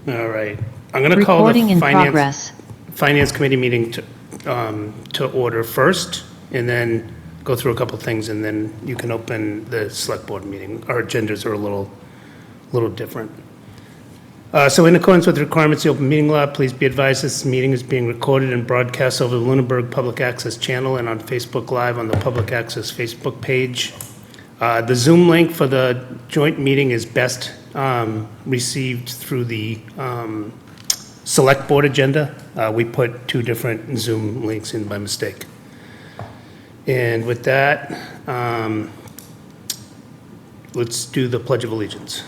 All right. I'm going to call Recording the in progress. Finance Committee meeting to order first, and then go through a couple things, and then you can open the Select Board meeting. Our agendas are a little different. So in accordance with the requirements of the open meeting law, please be advised this meeting is being recorded and broadcast over the Lunenburg Public Access channel and on Facebook Live on the Public Access Facebook page. The Zoom link for the joint meeting is best received through the Select Board agenda. We put two different Zoom links in by mistake. And with that, let's do the Pledge of Allegiance.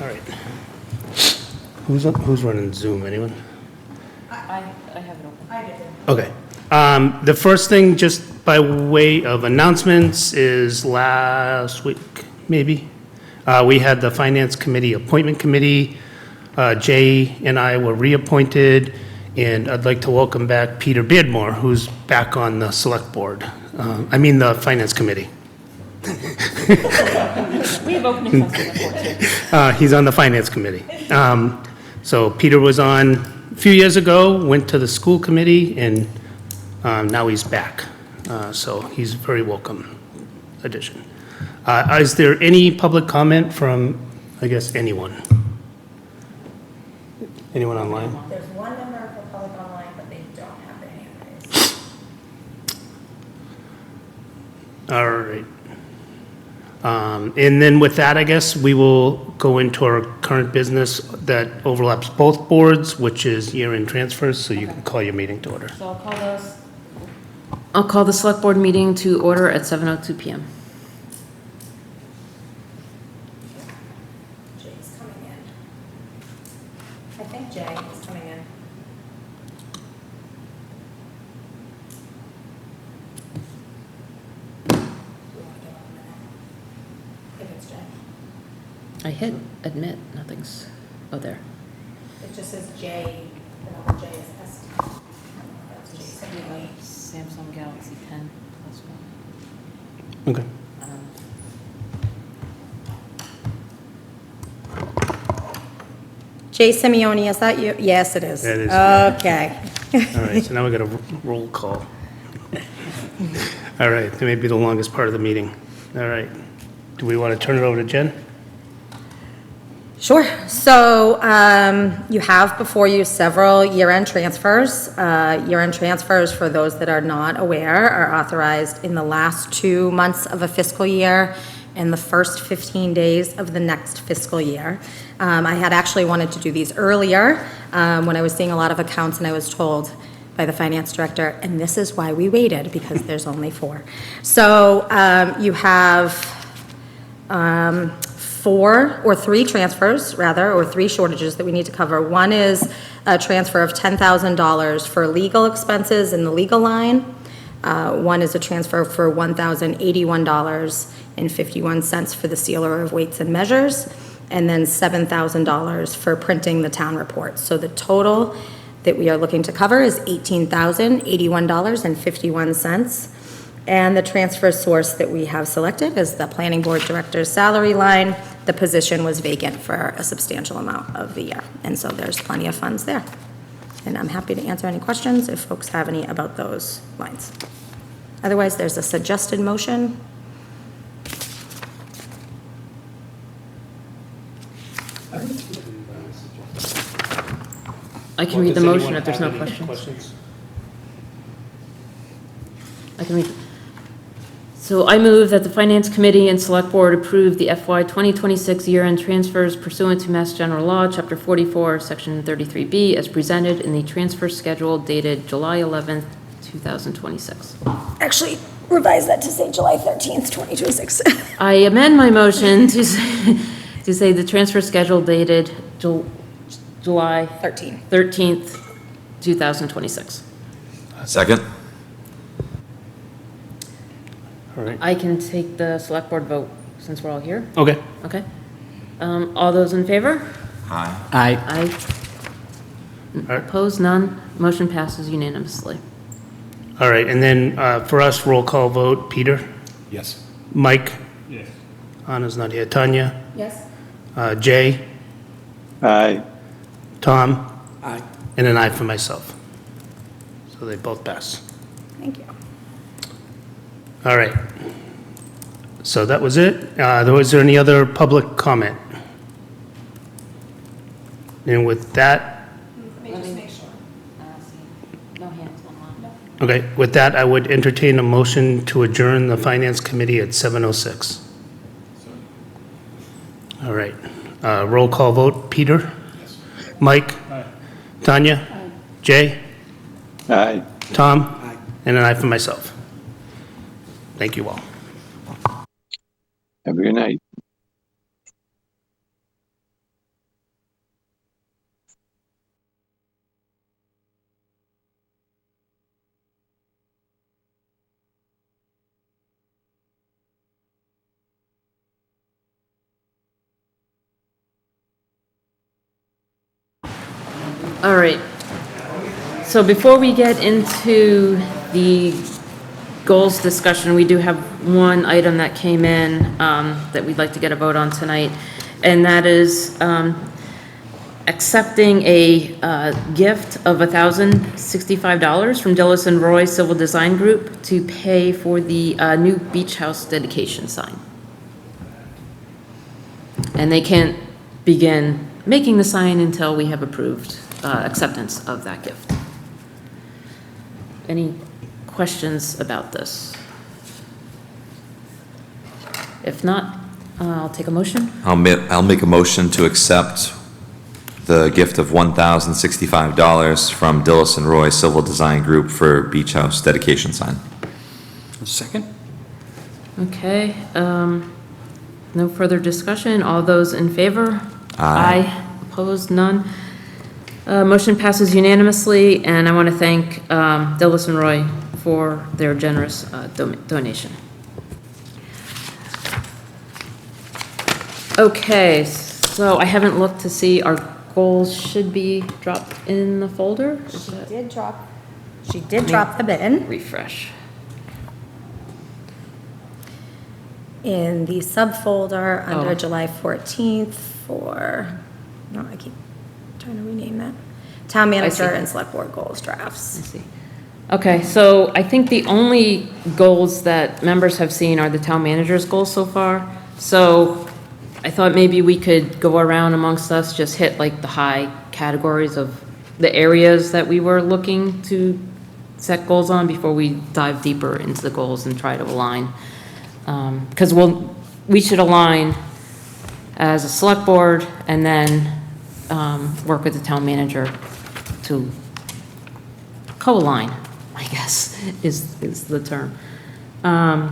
All right. Who's running Zoom? Anyone? I have it open. I did. Okay. The first thing, just by way of announcements, is last week, maybe, we had the Finance Committee Appointment Committee. Jay and I were reappointed, and I'd like to welcome back Peter Beardmore, who's back on the Select Board. The Finance Committee. We have opening festival for He's on the Finance Committee. So Peter was on a few years ago, went to the School Committee, and now he's back. So he's a very welcome addition. Is there any public comment from, I guess, anyone? Anyone online? There's one member of the public online, but they don't have their hand raised. All right. And then with that, I guess, we will go into our current business that overlaps both boards, which is year-end transfers, so you can call your meeting to order. So I'll call the Select Board meeting to order at 7:02 PM. Jay's coming in. I think Jay is coming in. We want to give him a minute. If it's Jay. I hit admit, nothing's, oh, there. It just says Jay, the number J is S. That's Jay's coming in. Samsung Galaxy 10 plus one. Okay. Jay Simeone, is that you? Yes, it is. That is. Okay. All right, so now we got a roll call. All right, that may be the longest part of the meeting. All right. Do we want to turn it over to Jen? Sure. So you have before you several year-end transfers. Year-end transfers, for those that are not aware, are authorized in the last 2 months of a fiscal year and the first 15 days of the next fiscal year. I had actually wanted to do these earlier when I was seeing a lot of accounts, and I was told by the finance director, and this is why we waited, because there's only 4. So you have 3 transfers, rather, or 3 shortages that we need to cover. One is a transfer of $10,000 for legal expenses in the legal line. One is a transfer for $1,081.51 for the sealer of weights and measures, and then $7,000 for printing the town report. So the total that we are looking to cover is $18,081.51. And the transfer source that we have selected is the planning board director's salary line. The position was vacant for a substantial amount of the year, and so there's plenty of funds there. And I'm happy to answer any questions if folks have any about those lines. Otherwise, there's a suggested motion. I can read the motion if there's no questions. I can read. So I move that the Finance Committee and Select Board approve the FY 2026 year-end transfers pursuant to Mass General Law, Chapter 44, Section 33B, as presented in the transfer schedule dated July 11th, 2026. Actually, revise that to say July 13th, 2026. I amend my motion to say the transfer schedule dated July 13th, 2026. Second? All right. I can take the Select Board vote since we're all here. Okay. Okay. All those in favor? Aye. Aye. Aye. right. Opposed? None. Motion passes unanimously. All right, and then for us, roll call vote, Peter? Yes. Mike? Yes. Anna's not here. Tanya? Yes. Jay? Aye. Tom? Aye. And an aye for myself. So they both pass. Thank you. All right. So that was it. Was there any other public comment? And with that, No hands online. okay, with that, I would entertain a motion to adjourn the Finance Committee at 7:06. All right. Roll call vote, Peter? Yes. Mike? Tanya? Jay? Aye. Tom? Aye. And an aye for myself. Thank you all. Have a good night. All right. So before we get into the goals discussion, we do have one item that came in that we'd like to get a vote on tonight, and that is accepting a gift of $1,065 from Dillis and Roy Civil Design Group to pay for the new beach house dedication sign. And they can't begin making the sign until we have approved acceptance of that gift. Any questions about this? If not, I'll take a motion. I'll make a motion to accept the gift of $1,065 from Dillis and Roy Civil Design Group for Beach House dedication sign. Second? Okay, no further discussion. All those in favor? Aye. Opposed? None. Motion passes unanimously, and I want to thank Dillis and Roy for their generous donation. Okay, so I haven't looked to see, our goals should be dropped in the folder? Is She that- did drop the bin Refresh. in the subfolder under Oh. July 14th for, no, I keep trying to rename that. Town manager and select board goals drafts. I see. Okay, so I think the only goals that members have seen are the town manager's goals so far. So I thought maybe we could go around amongst us, just hit like the high categories of the areas that we were looking to set goals on before we dive deeper into the goals and try to align. Because we should align as a select board and then work with the town manager to co-align, I guess, is the term. How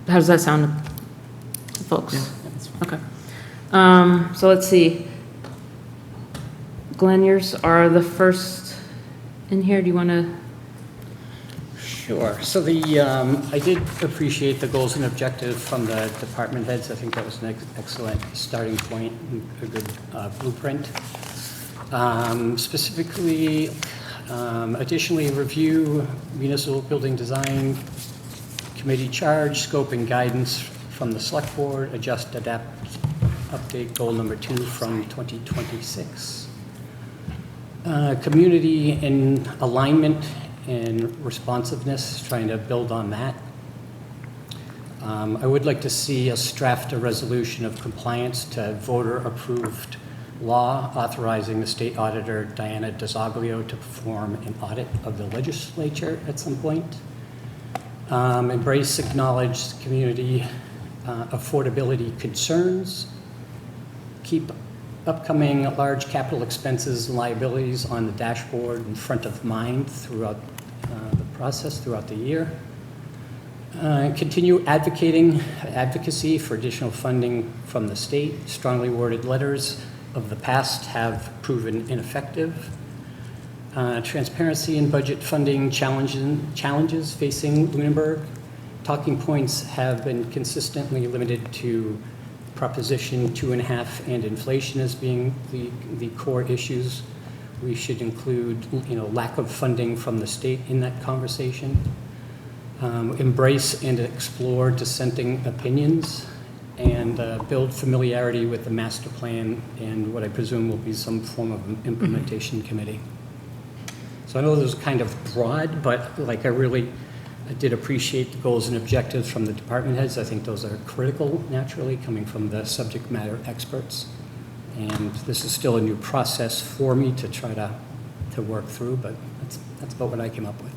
does that sound, folks? Okay. So let's see. Glenn, yours are the first in here. Do you want to? Sure. So I did appreciate the goals and objectives from the department heads. I think that was an excellent starting point, a good blueprint. Specifically, additionally, review municipal building design committee charge, scope and guidance from the select board, adjust, adapt, update goal number 2 from 2026. Community in alignment and responsiveness, trying to build on that. I would like to see us draft a resolution of compliance to voter-approved law authorizing the state auditor, Diana DeZoglio, to perform an audit of the legislature at some point. Embrace, acknowledge community affordability concerns. Keep upcoming large capital expenses and liabilities on the dashboard and front of mind throughout the process, throughout the year. Continue advocacy for additional funding from the state. Strongly worded letters of the past have proven ineffective. Transparency in budget funding challenges facing Lunenburg. Talking points have been consistently limited to Proposition 2.5 and inflation as being the core issues. We should include, lack of funding from the state in that conversation. Embrace and explore dissenting opinions, and build familiarity with the master plan and what I presume will be some form of an implementation committee. So I know those are kind of broad, but I did appreciate the goals and objectives from the department heads. I think those are critical, naturally, coming from the subject matter experts. And this is still a new process for me to try to work through, but that's about what I came up with.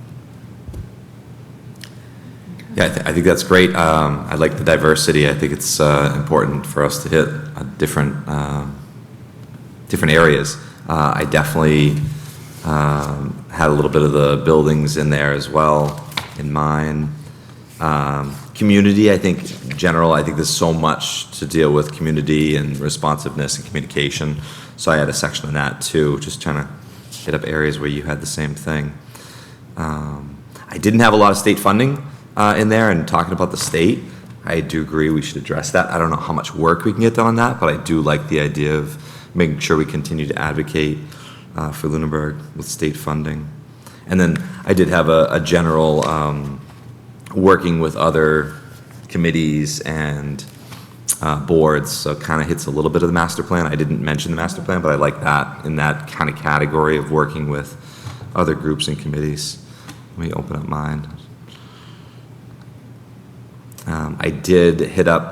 Yeah, I think that's great. I like the diversity. I think it's important for us to hit different areas. I definitely had a little bit of the buildings in there as well in mine. Community, I think, in general, I think there's so much to deal with community and responsiveness and communication. So I had a section on that too, just trying to hit up areas where you had the same thing. I didn't have a lot of state funding in there, and talking about the state, I do agree we should address that. I don't know how much work we can get done on that, but I do like the idea of making sure we continue to advocate for Lunenburg with state funding. And then I did have a general working with other committees and boards, so it kind of hits a little bit of the master plan. I didn't mention the master plan, but I like that in that kind of category of working with other groups and committees. Let me open up mine. I did hit up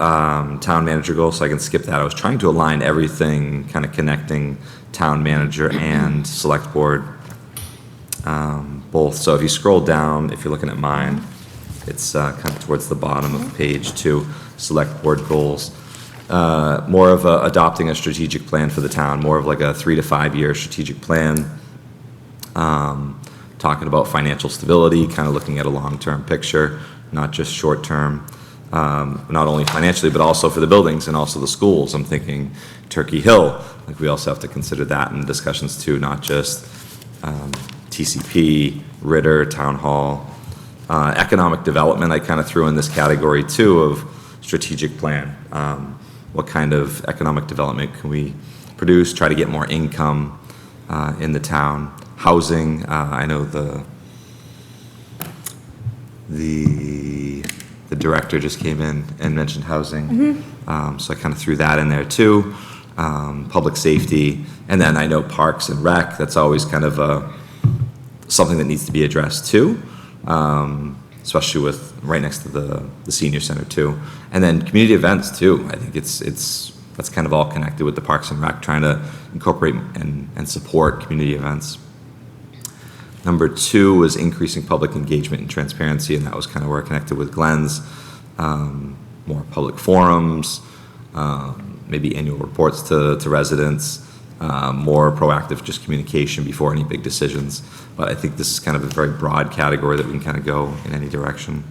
town manager goals, so I can skip that. I was trying to align everything, kind of connecting town manager and select board, both. So if you scroll down, if you're looking at mine, it's kind of towards the bottom of page 2, select board goals. More of adopting a strategic plan for the town, more of like a 3 to 5 year strategic plan. Talking about financial stability, kind of looking at a long-term picture, not just short-term. Not only financially, but also for the buildings and also the schools. I'm thinking Turkey Hill, like we also have to consider that in the discussions too, not just TCP, Ritter, Town Hall. Economic development, I kind of threw in this category too of strategic plan. What kind of economic development can we produce, try to get more income in the town. Housing, I know the director just came in and mentioned housing. So I kind of threw that in there too. Public safety, and then I know parks and rec, that's always kind of something that needs to be addressed too, especially with right next to the senior center too. And then community events too. I think that's kind of all connected with the parks and rec, trying to incorporate and support community events. Number 2 was increasing public engagement and transparency, and that was kind of where I connected with Glenn's. More public forums, maybe annual reports to residents, more proactive just communication before any big decisions. But I think this is kind of a very broad category that we can kind of go in any direction.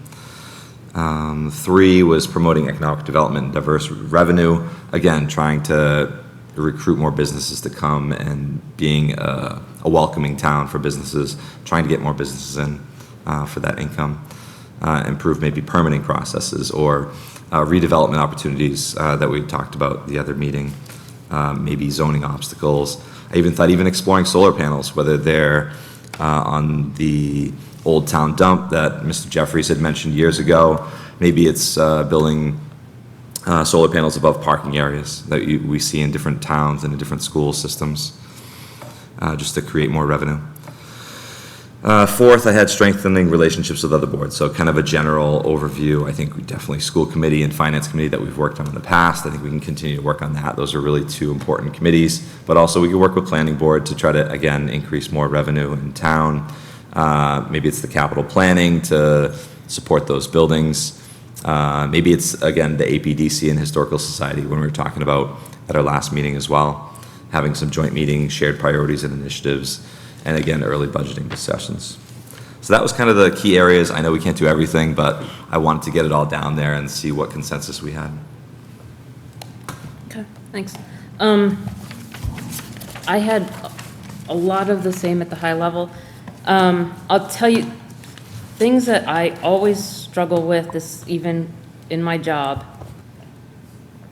3 was promoting economic development and diverse revenue. Again, trying to recruit more businesses to come and being a welcoming town for businesses, trying to get more businesses in for that income. Improve maybe permitting processes or redevelopment opportunities that we talked about the other meeting, maybe zoning obstacles. I even thought exploring solar panels, whether they're on the old town dump that Mr. Jeffries had mentioned years ago. Maybe it's building solar panels above parking areas that we see in different towns and in different school systems, just to create more revenue. 4th, I had strengthening relationships with other boards, so kind of a general overview. I think we definitely school committee and finance committee that we've worked on in the past. I think we can continue to work on that. Those are really 2 important committees, but also we can work with planning board to try to, again, increase more revenue in town. Maybe it's the capital planning to support those buildings. Maybe it's, again, the APDC and Historical Society when we were talking about at our last meeting as well, having some joint meetings, shared priorities and initiatives, and again, early budgeting discussions. So that was kind of the key areas. I know we can't do everything, but I wanted to get it all down there and see what consensus we had. Okay, thanks. I had a lot of the same at the high level. I'll tell you, things that I always struggle with, this even in my job,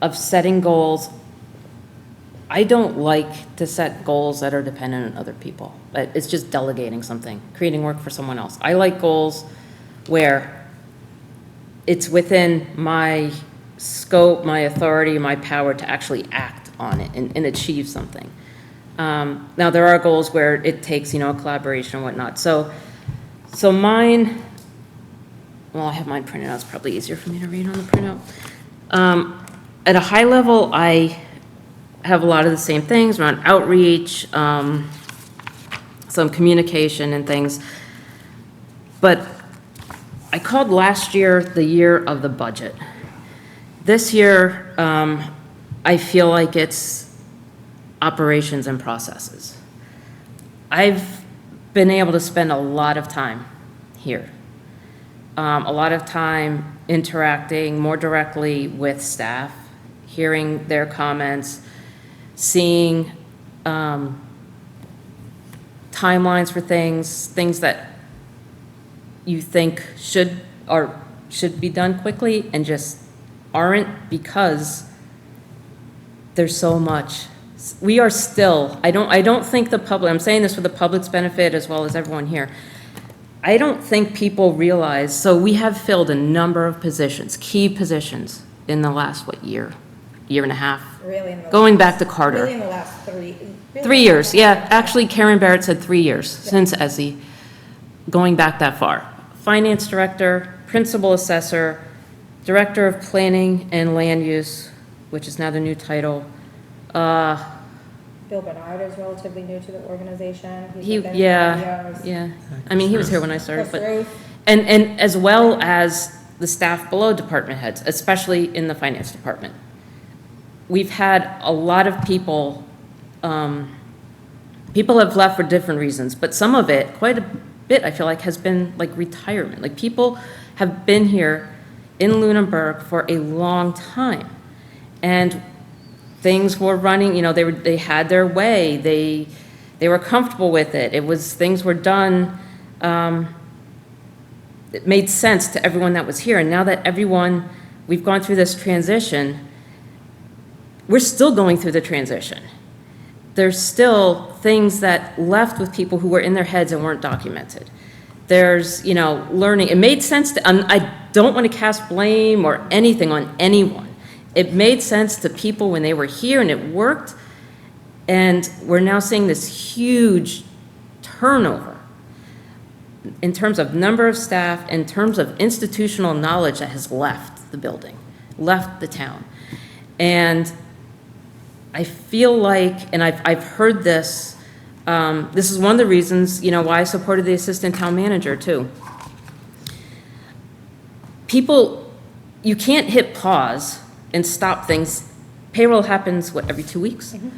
of setting goals. I don't like to set goals that are dependent on other people, but it's just delegating something, creating work for someone else. I like goals where it's within my scope, my authority, my power to actually act on it and achieve something. Now, there are goals where it takes, a collaboration and whatnot. So mine, well, I have mine printed out. It's probably easier for me to read on the printout. At a high level, I have a lot of the same things around outreach, some communication and things. But I called last year the year of the budget. This year, I feel like it's operations and processes. I've been able to spend a lot of time here. A lot of time interacting more directly with staff, hearing their comments, seeing timelines for things that you think should be done quickly and just aren't because there's so much. We are still, I don't think the public, I'm saying this for the public's benefit as well as everyone here. I don't think people realize, so we have filled a number of positions, key positions in the last, year and a half? Really in the Going back to Carter. Really in the last 3. 3 years, yeah. Actually, Karen Barrett said 3 years since Essie, going back that far. Finance director, principal assessor, director of planning and land use, which is now the new title. Bill Bernard is relatively new to the organization. He's been there for years. Yeah. I mean, he was here when I started, Chris but, Ruth. and as well as the staff below department heads, especially in the finance department. We've had a lot of people have left for different reasons, but some of it, quite a bit, I feel like, has been like retirement. Like, people have been here in Lunenburg for a long time. And things were running, they had their way. They were comfortable with it. Things were done, it made sense to everyone that was here. And now that we've gone through this transition, we're still going through the transition. There's still things that left with people who were in their heads and weren't documented. There's, learning. It made sense I don't want to cast blame or anything on anyone. It made sense to people when they were here and it worked. And we're now seeing this huge turnover in terms of number of staff, in terms of institutional knowledge that has left the building, left the town. And I feel like, and I've heard this, this is one of the reasons, why I supported the assistant town manager too. People, you can't hit pause and stop things. Payroll happens, every 2 weeks? Mm-hmm.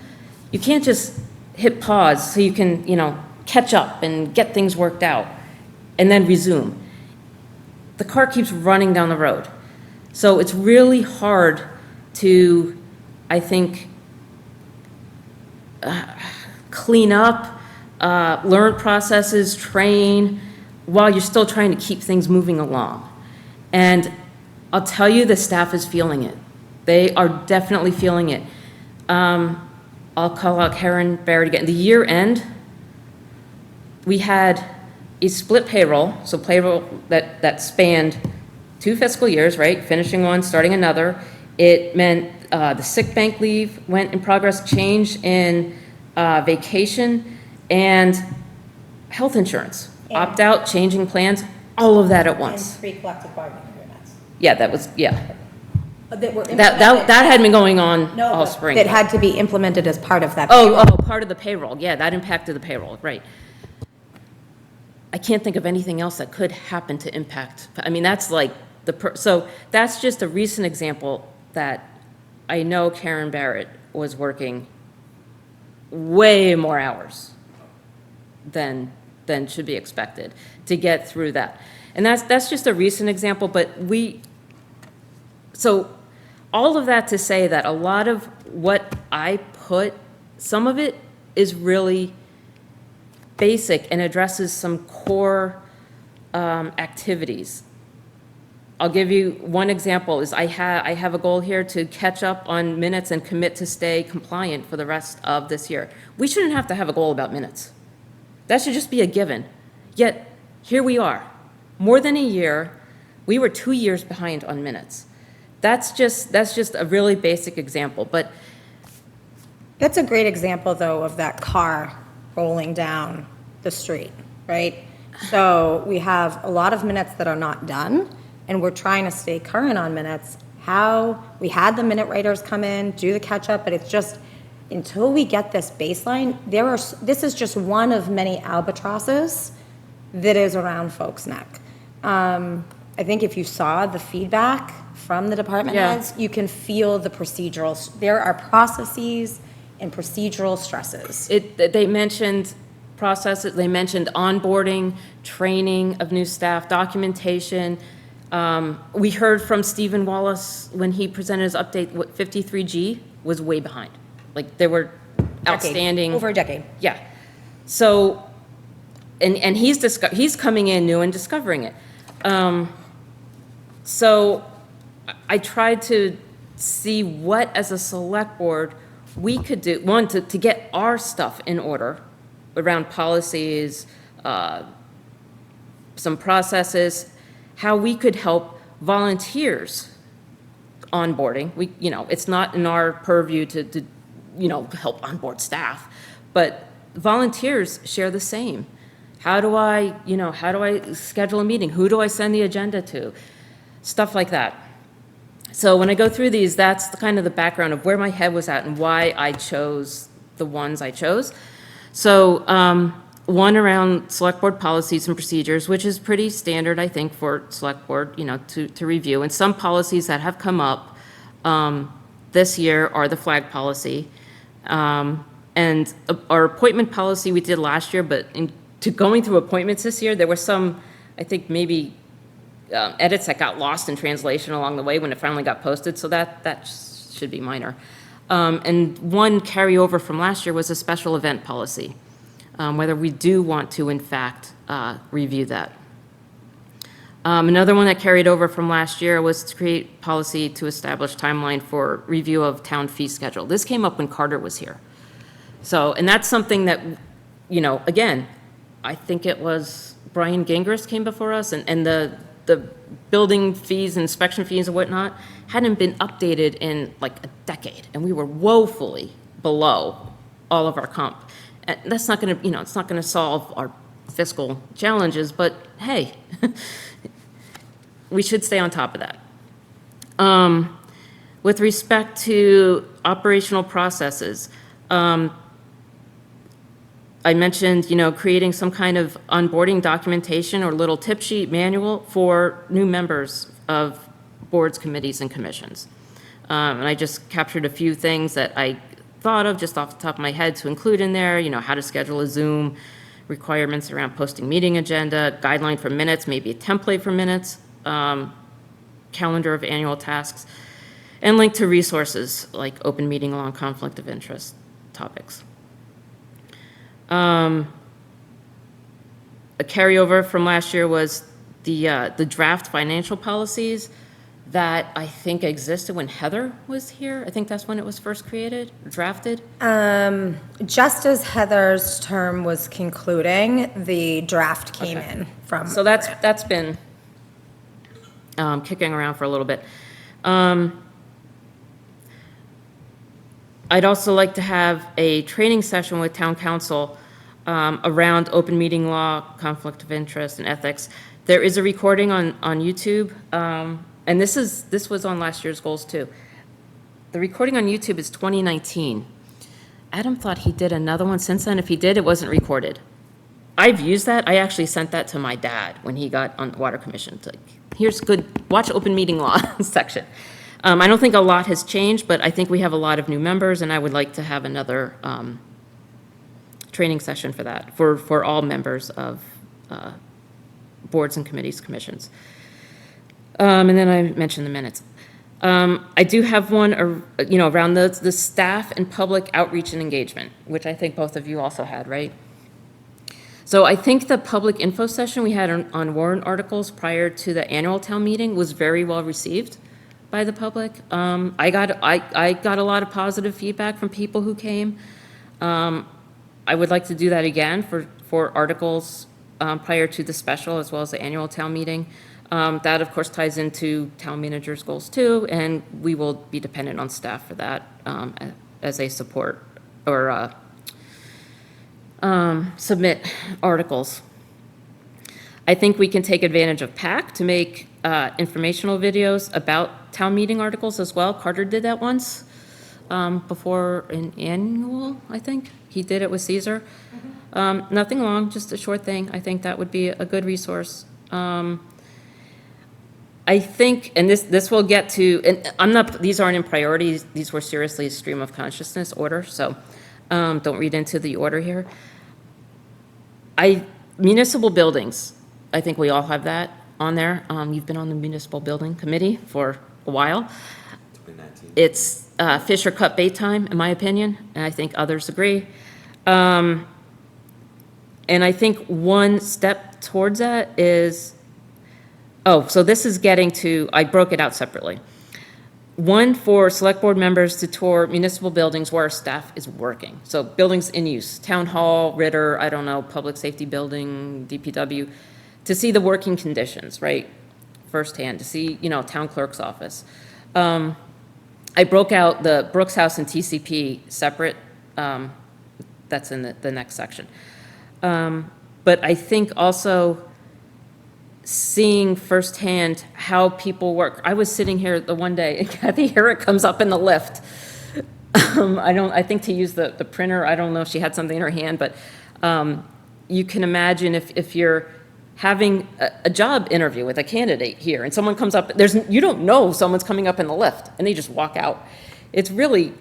You can't just hit pause so you can, catch up and get things worked out and then resume. The car keeps running down the road. So it's really hard to, I think, clean up, learn processes, train, while you're still trying to keep things moving along. And I'll tell you, the staff is feeling it. They are definitely feeling it. I'll call out Karen Barrett again. The year end, we had a split payroll, so payroll that spanned 2 fiscal years, right? Finishing one, starting another. It meant the sick bank leave went in progress, change in vacation, and health insurance. And- Opt-out, changing plans, all of that at And once. 3 collective bargaining agreements. Yeah, that was, yeah. That were That had been going on No, all but spring. that had to be implemented as part of that. Oh, part of the payroll, yeah, that impacted the payroll, right. I can't think of anything else that could happen to impact, I mean, that's like, so that's just a recent example that I know Karen Barrett was working way more hours than should be expected to get through that. And that's just a recent example, but so all of that to say that a lot of what I put, some of it is really basic and addresses some core activities. I'll give you one example, is I have a goal here to catch up on minutes and commit to stay compliant for the rest of this year. We shouldn't have to have a goal about minutes. That should just be a given. Yet, here we are. More than a year, we were 2 years behind on minutes. That's just a really basic example, but That's a great example, though, of that car rolling down the street, right? So we have a lot of minutes that are not done, and we're trying to stay current on minutes. We had the minute writers come in, do the catch-up, but it's just, until we get this baseline, this is just one of many albatrosses that is around folks' neck. I think if you saw the feedback from the department Yeah. heads, you can feel the there are processes and procedural stresses. they mentioned processes, they mentioned onboarding, training of new staff, documentation. We heard from Stephen Wallace when he presented his update, 53G was way behind. Like, they were outstanding. Over a decade. Yeah. So, and he's coming in new and discovering it. So I tried to see what, as a select board, we could do, one, to get our stuff in order around policies, some processes, how we could help volunteers onboarding. It's not in our purview to help onboard staff, but volunteers share the same. How do I schedule a meeting? Who do I send the agenda to? Stuff like that. So when I go through these, that's kind of the background of where my head was at and why I chose the ones I chose. So one around select board policies and procedures, which is pretty standard, I think, for select board, to review. And some policies that have come up this year are the flag policy. And our appointment policy we did last year, but to going through appointments this year, there were some, I think, maybe edits that got lost in translation along the way when it finally got posted, so that should be minor. And one carryover from last year was a special event policy, whether we do want to, in fact, review that. Another one that carried over from last year was to create policy to establish timeline for review of town fee schedule. This came up when Carter was here. So, and that's something that, again, I think it was Brian Gingras came before us, and the building fees, inspection fees and whatnot hadn't been updated in like a decade, and we were woefully below all of our comp. And that's not gonna, it's not gonna solve our fiscal challenges, but hey, we should stay on top of that. With respect to operational processes, I mentioned, creating some kind of onboarding documentation or little tip sheet manual for new members of boards, committees, and commissions. And I just captured a few things that I thought of just off the top of my head to include in there, how to schedule a Zoom, requirements around posting meeting agenda, guideline for minutes, maybe a template for minutes, calendar of annual tasks, and link to resources like open meeting law and conflict of interest topics. A carryover from last year was the draft financial policies that I think existed when Heather was here. I think that's when it was first drafted. Just as Heather's term was concluding, the draft came in from. So that's been kicking around for a little bit. I'd also like to have a training session with town council around open meeting law, conflict of interest, and ethics. There is a recording on YouTube, and this was on last year's goals too. The recording on YouTube is 2019. Adam thought he did another one since then. If he did, it wasn't recorded. I've used that. I actually sent that to my dad when he got on the Water Commission. It's like, here's good, watch open meeting law section. I don't think a lot has changed, but I think we have a lot of new members, and I would like to have another training session for that, for all members of boards and committees, commissions. And then I mentioned the minutes. I do have one, around the staff and public outreach and engagement, which I think both of you also had, right? So I think the public info session we had on warrant articles prior to the annual town meeting was very well received by the public. I got a lot of positive feedback from people who came. I would like to do that again for articles prior to the special as well as the annual town meeting. That, of course, ties into town manager's goals too, and we will be dependent on staff for that as they support or submit articles. I think we can take advantage of PAC to make informational videos about town meeting articles as well. Carter did that once before an annual, I think. He did it with Caesar. Nothing long, just a short thing. I think that would be a good resource. I think, and this will get to, and these aren't in priorities, these were seriously a stream of consciousness order, so don't read into the order here. Municipal buildings, I think we all have that on there. You've been on the municipal building committee for a while. 2019. It's fish or cut bait time, in my opinion, and I think others agree. And I think one step towards that is, so this is getting to, I broke it out separately. One, for select board members to tour municipal buildings where our staff is working. So buildings in use, town hall, Ritter, I don't know, public safety building, DPW, to see the working conditions, right? Firsthand, to see, town clerk's office. I broke out the Brooks House and TCP separate. That's in the next section. But I think also seeing firsthand how people work. I was sitting here the one day, and Kathy Herrick comes up in the lift. I think to use the printer, I don't know if she had something in her hand, but you can imagine if you're having a job interview with a candidate here, and someone comes up, you don't know someone's coming up in the lift, and they just walk out. It's really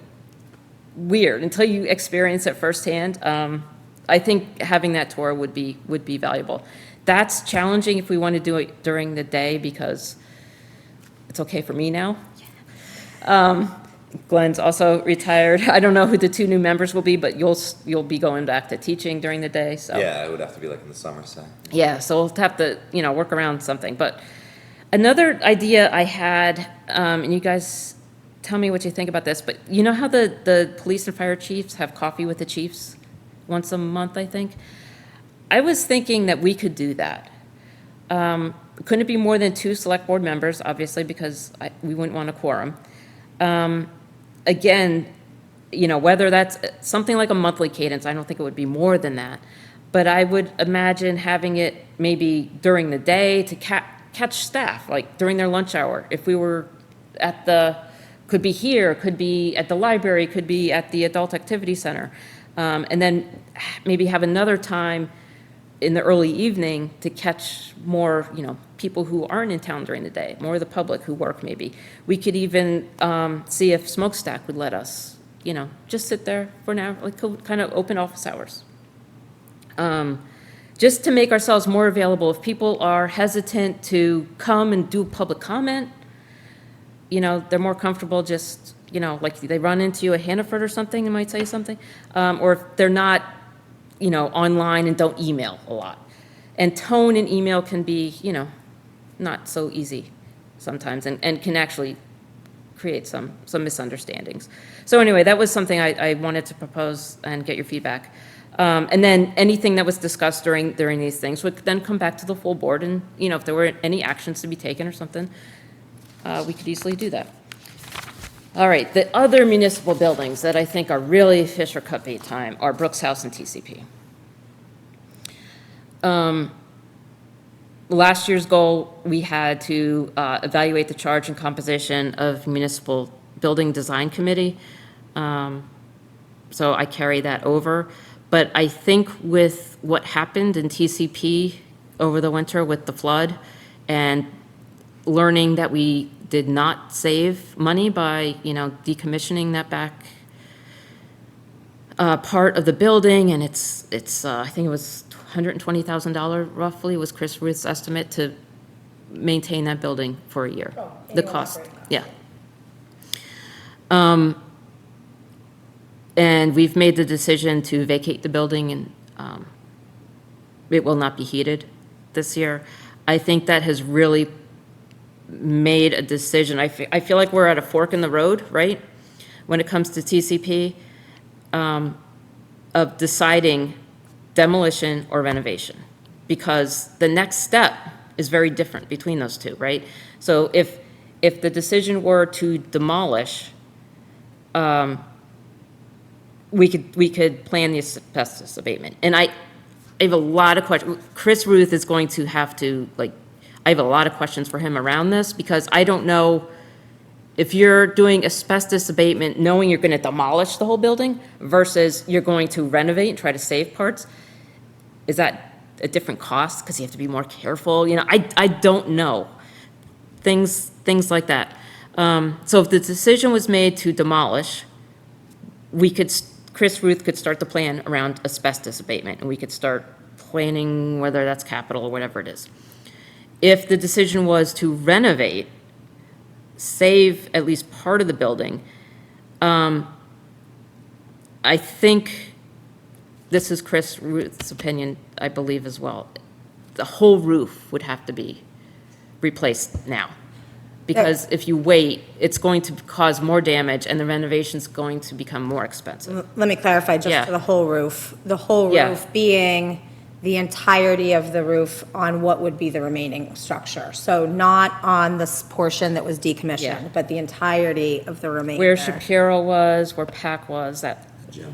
weird until you experience it firsthand. I think having that tour would be valuable. That's challenging if we want to do it during the day because it's okay for me now. Glenn's also retired. I don't know who the two new members will be, but you'll be going back to teaching during the day, so. Yeah, it would have to be like in the summer, so. Yeah, so we'll have to, work around something. But another idea I had, and you guys tell me what you think about this, but you know how the police and fire chiefs have coffee with the chiefs once a month, I think? I was thinking that we could do that. Couldn't it be more than 2 select board members, obviously, because we wouldn't want a quorum. Again, whether that's something like a monthly cadence, I don't think it would be more than that. But I would imagine having it maybe during the day to catch staff, like during their lunch hour. If we were could be here, could be at the library, could be at the adult activity center. And then maybe have another time in the early evening to catch more, people who aren't in town during the day, more of the public who work maybe. We could even see if Smokestack would let us, just sit there for now, like kind of open office hours. Just to make ourselves more available. If people are hesitant to come and do public comment, they're more comfortable just, like they run into you at Hannaford or something and might say something. Or if they're not, online and don't email a lot. And tone in email can be, not so easy sometimes and can actually create some misunderstandings. So anyway, that was something I wanted to propose and get your feedback. And then anything that was discussed during these things would then come back to the full board and, if there were any actions to be taken or something, we could easily do that. All right, the other municipal buildings that I think are really fish or cut bait time are Brooks House and TCP. Last year's goal, we had to evaluate the charge and composition of municipal building design committee. So I carry that over. But I think with what happened in TCP over the winter with the flood and learning that we did not save money by, decommissioning that back part of the building, and it's I think it was $120,000 roughly was Chris Ruth's estimate to maintain that building for a year. The cost, yeah. And we've made the decision to vacate the building and it will not be heated this year. I think that has really made a decision. I feel like we're at a fork in the road, right? When it comes to TCP, of deciding demolition or renovation. Because the next step is very different between those two, right? So if the decision were to demolish, we could plan the asbestos abatement. And I have a lot of questions. Chris Ruth is going to have to, I have a lot of questions for him around this, because I don't know if you're doing asbestos abatement knowing you're going to demolish the whole building versus you're going to renovate and try to save parts. Is that a different cost because you have to be more careful? I don't know. Things like that. So if the decision was made to demolish, Chris Ruth could start the plan around asbestos abatement, and we could start planning whether that's capital or whatever it is. If the decision was to renovate, save at least part of the building, I think this is Chris Ruth's opinion, I believe as well. The whole roof would have to be replaced now. Because if you wait, it's going to cause more damage and the renovation's going to become more expensive. Let me clarify just Yeah. for the whole roof. The whole Yeah. roof being the entirety of the roof on what would be the remaining structure. So not on this portion that was Yeah. decommissioned, but the entirety of the remainder. Where Shapiro was, where PAC was,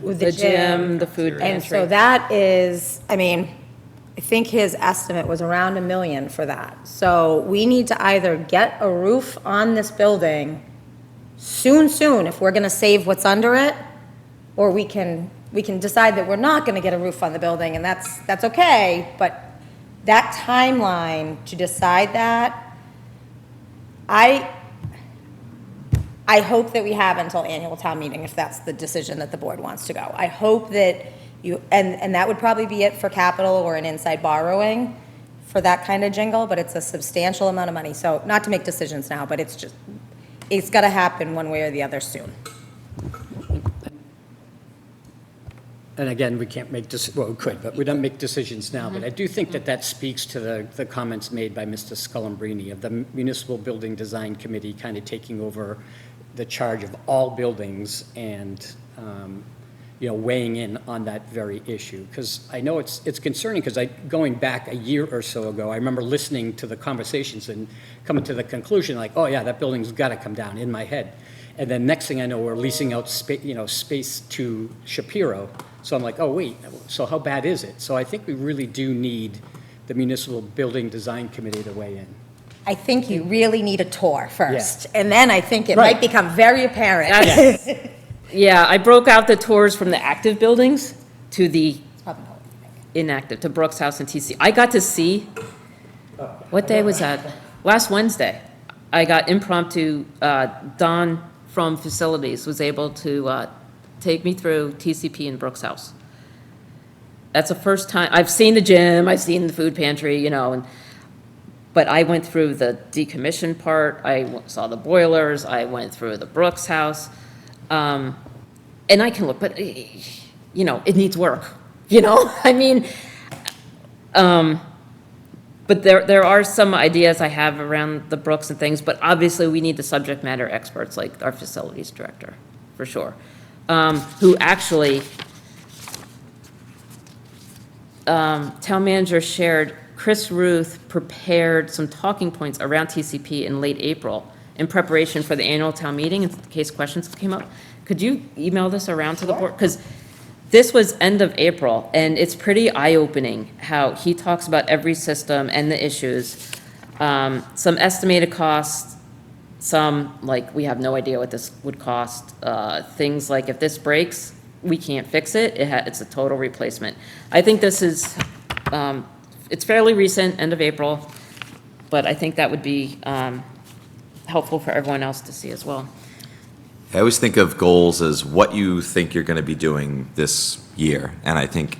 With the gym, the food And so pantry. that is, I think his estimate was around $1 million for that. So we need to either get a roof on this building soon, if we're gonna save what's under it, or we can decide that we're not gonna get a roof on the building, and that's okay, but that timeline to decide that, I hope that we have until annual town meeting if that's the decision that the board wants to go. I hope that you, and that would probably be it for capital or an inside borrowing for that kind of jingle, but it's a substantial amount of money. So not to make decisions now, but it's gotta happen one way or the other soon. And again, we can't make, well, we could, but we don't make decisions now. But I do think that speaks to the comments made by Mr. Scullambrini of the Municipal Building Design Committee kind of taking over the charge of all buildings and, weighing in on that very issue. Because I know it's concerning, because going back a year or so ago, I remember listening to the conversations and coming to the conclusion, like, oh yeah, that building's got to come down in my head. And then next thing I know, we're leasing out space to Shapiro. So I'm like, oh wait, so how bad is it? So I think we really do need the Municipal Building Design Committee to weigh in. I think you really need a tour first, Yeah. and then I think it Right. might become very apparent. That's- Yeah, I broke out the tours from the active buildings to the inactive, to Brooks House and TC. I got to see, what day was that? Last Wednesday. I got impromptu, Don from Facilities was able to take me through TCP and Brooks House. That's the first time, I've seen the gym, I've seen the food pantry, but I went through the decommission part, I saw the boilers, I went through the Brooks House. And I can look, but, it needs work, but there are some ideas I have around the Brooks and things, but obviously we need the subject matter experts like our facilities director, for sure, who actually, town manager shared, Chris Ruth prepared some talking points around TCP in late April in preparation for the annual town meeting in case questions came up. Could you email this around to the board? Because this was end of April, and it's pretty eye-opening how he talks about every system and the issues. Some estimated costs, some, like, we have no idea what this would cost. Things like, if this breaks, we can't fix it, it's a total replacement. I think this is, it's fairly recent, end of April, but I think that would be helpful for everyone else to see as well. I always think of goals as what you think you're going to be doing this year, and I think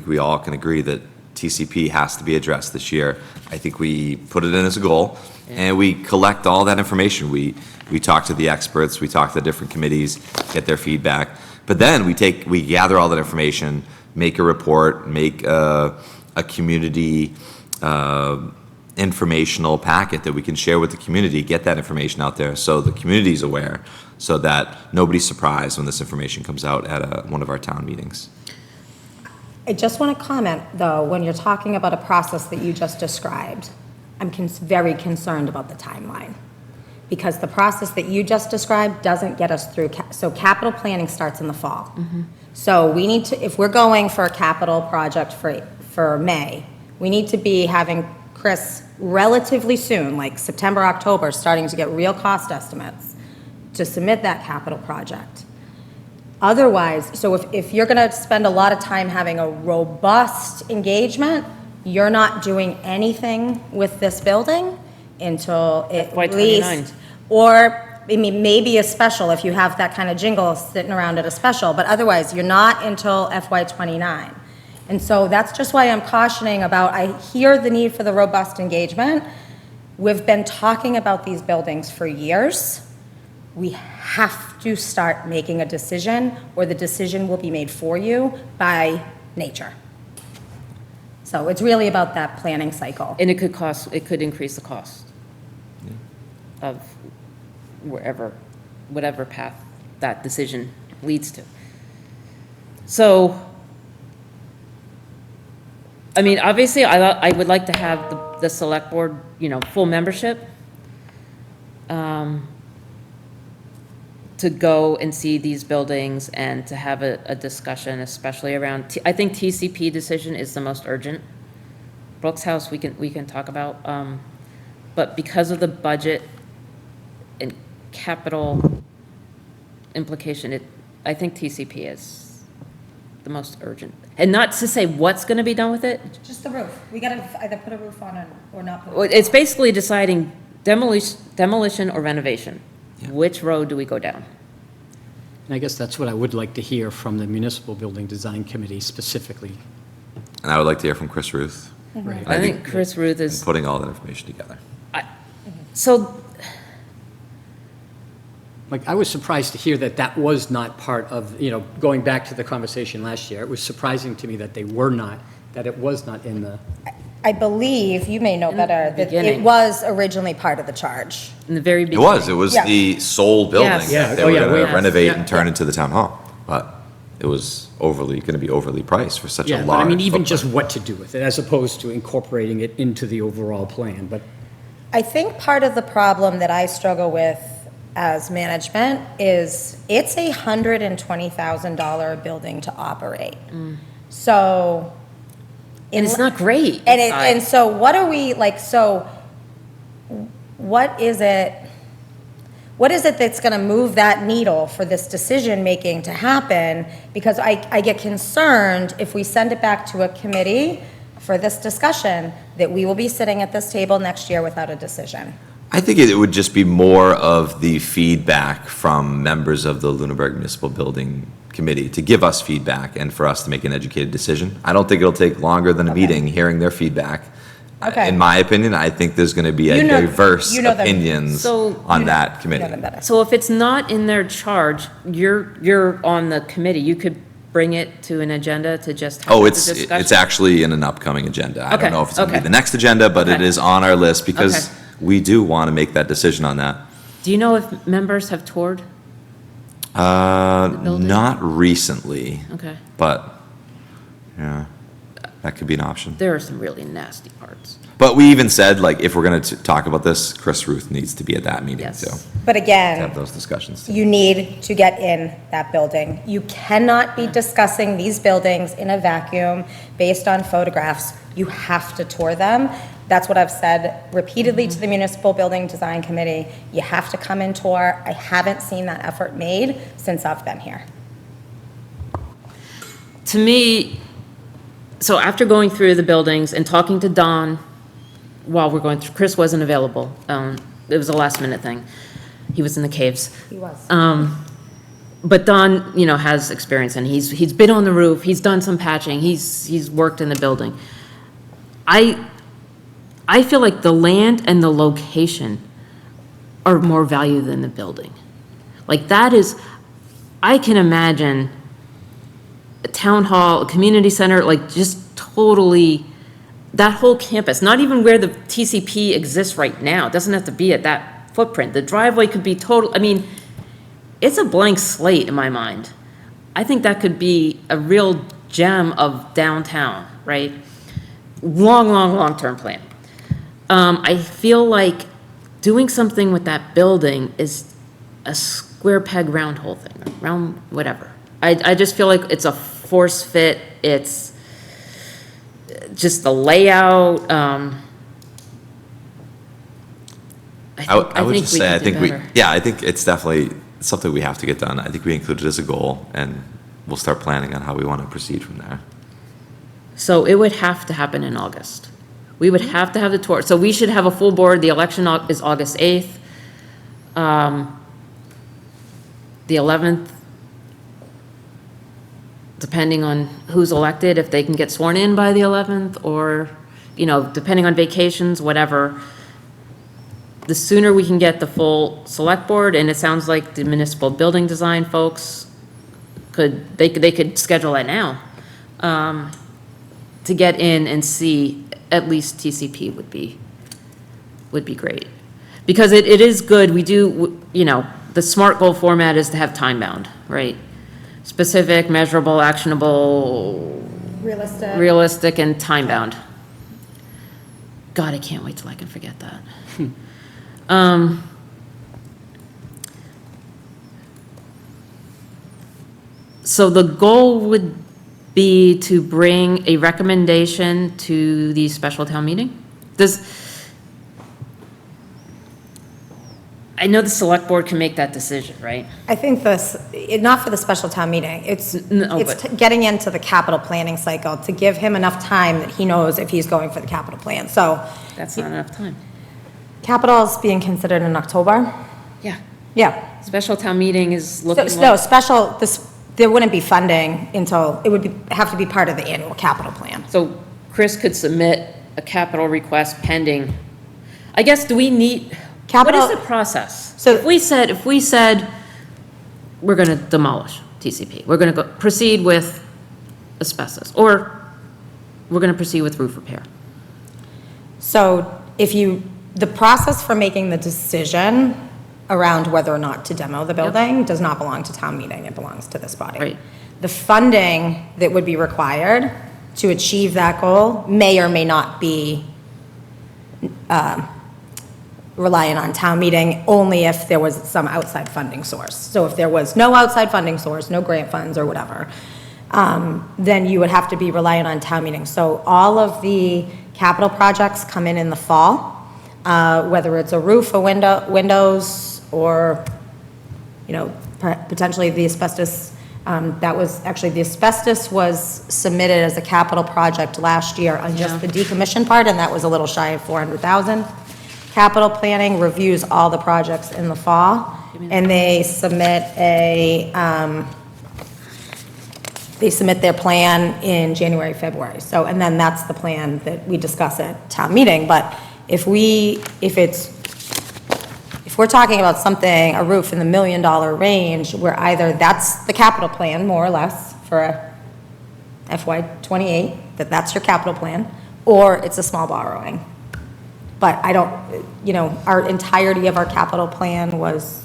we all can agree that TCP has to be addressed this year. I think we put it in as a goal, and we collect all that information. We talk to the experts, we talk to the different committees, get their feedback, but then we gather all that information, make a report, make a a community informational packet that we can share with the community, get that information out there so the community's aware, so that nobody's surprised when this information comes out at one of our town meetings. I just want to comment, though, when you're talking about a process that you just described, I'm very concerned about the timeline. Because the process that you just described doesn't get us through, so capital planning starts in the fall. So we need to, if we're going for a capital project for May, we need to be having Chris relatively soon, like September, October, starting to get real cost estimates to submit that capital project. Otherwise, so if you're gonna spend a lot of time having a robust engagement, you're not doing anything with this building until at FY '29. least, or, I mean, maybe a special if you have that kind of jingle sitting around at a special, but otherwise, you're not until FY '29. And so that's just why I'm cautioning about, I hear the need for the robust engagement. We've been talking about these buildings for years. We have to start making a decision, or the decision will be made for you by nature. So it's really about that planning cycle. And it could increase the cost of whatever path that decision leads to. So, I mean, obviously, I would like to have the select board, full membership, to go and see these buildings and to have a discussion, especially around, I think TCP decision is the most urgent. Brooks House, we can talk about, but because of the budget and capital implication, I think TCP is the most urgent. And not to say what's gonna be done with it, Just the roof. We gotta either put a roof on it or not put a well, roof. it's basically deciding demolition or renovation. Which road do we go down? And I guess that's what I would like to hear from the Municipal Building Design Committee specifically. And I would like to hear from Chris Ruth, Right. I think Chris Ruth is, putting all that information together. so, Like, I was surprised to hear that that was not part of, going back to the conversation last year, it was surprising to me that it was not in the, I believe, you may know better, that it beginning. was originally part of the charge. in the very It beginning. was Yeah. the sole building Yes. Yeah. that they Oh, were yeah, gonna we- renovate yeah. and turn into the town hall, but it was gonna be overly priced for such a yeah, large but I mean, even just footprint. what to do with it, as opposed to incorporating it into the overall plan, but I think part of the problem that I struggle with as management is it's a $120,000 building to operate. So. And it's not great. And inside. so what are we, so what is it that's gonna move that needle for this decision-making to happen? Because I get concerned if we send it back to a committee for this discussion, that we will be sitting at this table next year without a decision. I think it would just be more of the feedback from members of the Lunenburg Municipal Building Committee to give us feedback and for us to make an educated decision. I don't think it'll take longer than a Okay. meeting, hearing their feedback. Okay. In my opinion, I think there's gonna be You know- diverse you know them. opinions So- on You know- that you know committee. them better. So if it's not in their charge, you're on the committee, you could bring it to an agenda to just have Oh, the it's discussion? actually in an upcoming agenda. I Okay, don't know if it's gonna be okay. the next agenda, but it Okay. is on our list because Okay. we do wanna make that decision on that. Do you know if members have toured? building? Not recently, Okay. but, yeah, that could be an option. There are some really nasty parts. But we even said, like, if we're gonna talk about this, Chris Ruth needs to be at that meeting Yes. too, But to again, have those discussions. too. you need to get in that building. You cannot be discussing these buildings in a vacuum based on photographs. You have to tour them. That's what I've said repeatedly to the Municipal Building Design Committee. You have to come and tour. I haven't seen that effort made since I've been here. To me, so after going through the buildings and talking to Don while we're going through, Chris wasn't available. It was a last minute thing. He was in the caves. He was. But Don, has experience and he's been on the roof, he's done some patching, he's worked in the building. I feel like the land and the location are more value than the building. Like that is, I can imagine a town hall, a community center, like just totally that whole campus, not even where the TCP exists right now, it doesn't have to be at that footprint. The driveway could be total, I mean, it's a blank slate in my mind. I think that could be a real gem of downtown, right? Long-term plan. I feel like doing something with that building is a square peg round hole thing, round whatever. I just feel like it's a force fit, it's just the layout, I would think just we say, can I do think we, better. yeah, I think it's definitely something we have to get done. I think we include it as a goal, and we'll start planning on how we want to proceed from there. So it would have to happen in August. We would have to have the tour, so we should have a full board, the election is August 8th. The 11th, depending on who's elected, if they can get sworn in by the 11th, or, you know, depending on vacations, whatever. The sooner we can get the full select board, and it sounds like the municipal building design folks they could schedule that now, to get in and see at least TCP would be great. Because it is good, we do, you know, the SMART goal format is to have time bound, right? Specific, measurable, actionable, realistic, and time bound. God, I can't wait till I can forget that. So the goal would be to bring a recommendation to the special town meeting? I know the select board can make that decision, right? I think not for the special town meeting, it's getting into the capital planning cycle to give him enough time that he knows if he's going for the capital plan, so. That's not enough time. Capital's being considered in October? Yeah. Yeah. Special town meeting is looking No, like, there wouldn't be funding until, it would have to be part of the annual capital plan. so Chris could submit a capital request pending. I guess, do we need, what Capital- is the process? So- If we said, we're gonna demolish TCP, we're gonna proceed with asbestos, or we're gonna proceed with roof repair. So the process for making the decision around whether or not to demo the building does not belong to town meeting, it belongs to this body. Right. The funding that would be required to achieve that goal may or may not be reliant on town meeting, only if there was some outside funding source. So if there was no outside funding source, no grant funds or whatever, then you would have to be reliant on town meeting. So all of the capital projects come in the fall, whether it's a roof, a windows, or, you know, potentially the asbestos. The asbestos was submitted as a capital project last year on just the decommission part, and that was a little shy of 400,000. Capital planning reviews all the projects in the fall, and they submit their plan in January, February. So, and then that's the plan that we discuss at town meeting. But if we're talking about something, a roof in the $1 million range, where either that's the capital plan, more or less, for FY '28, that's your capital plan, or it's a small borrowing. But I don't, you know, our entirety of our capital plan was,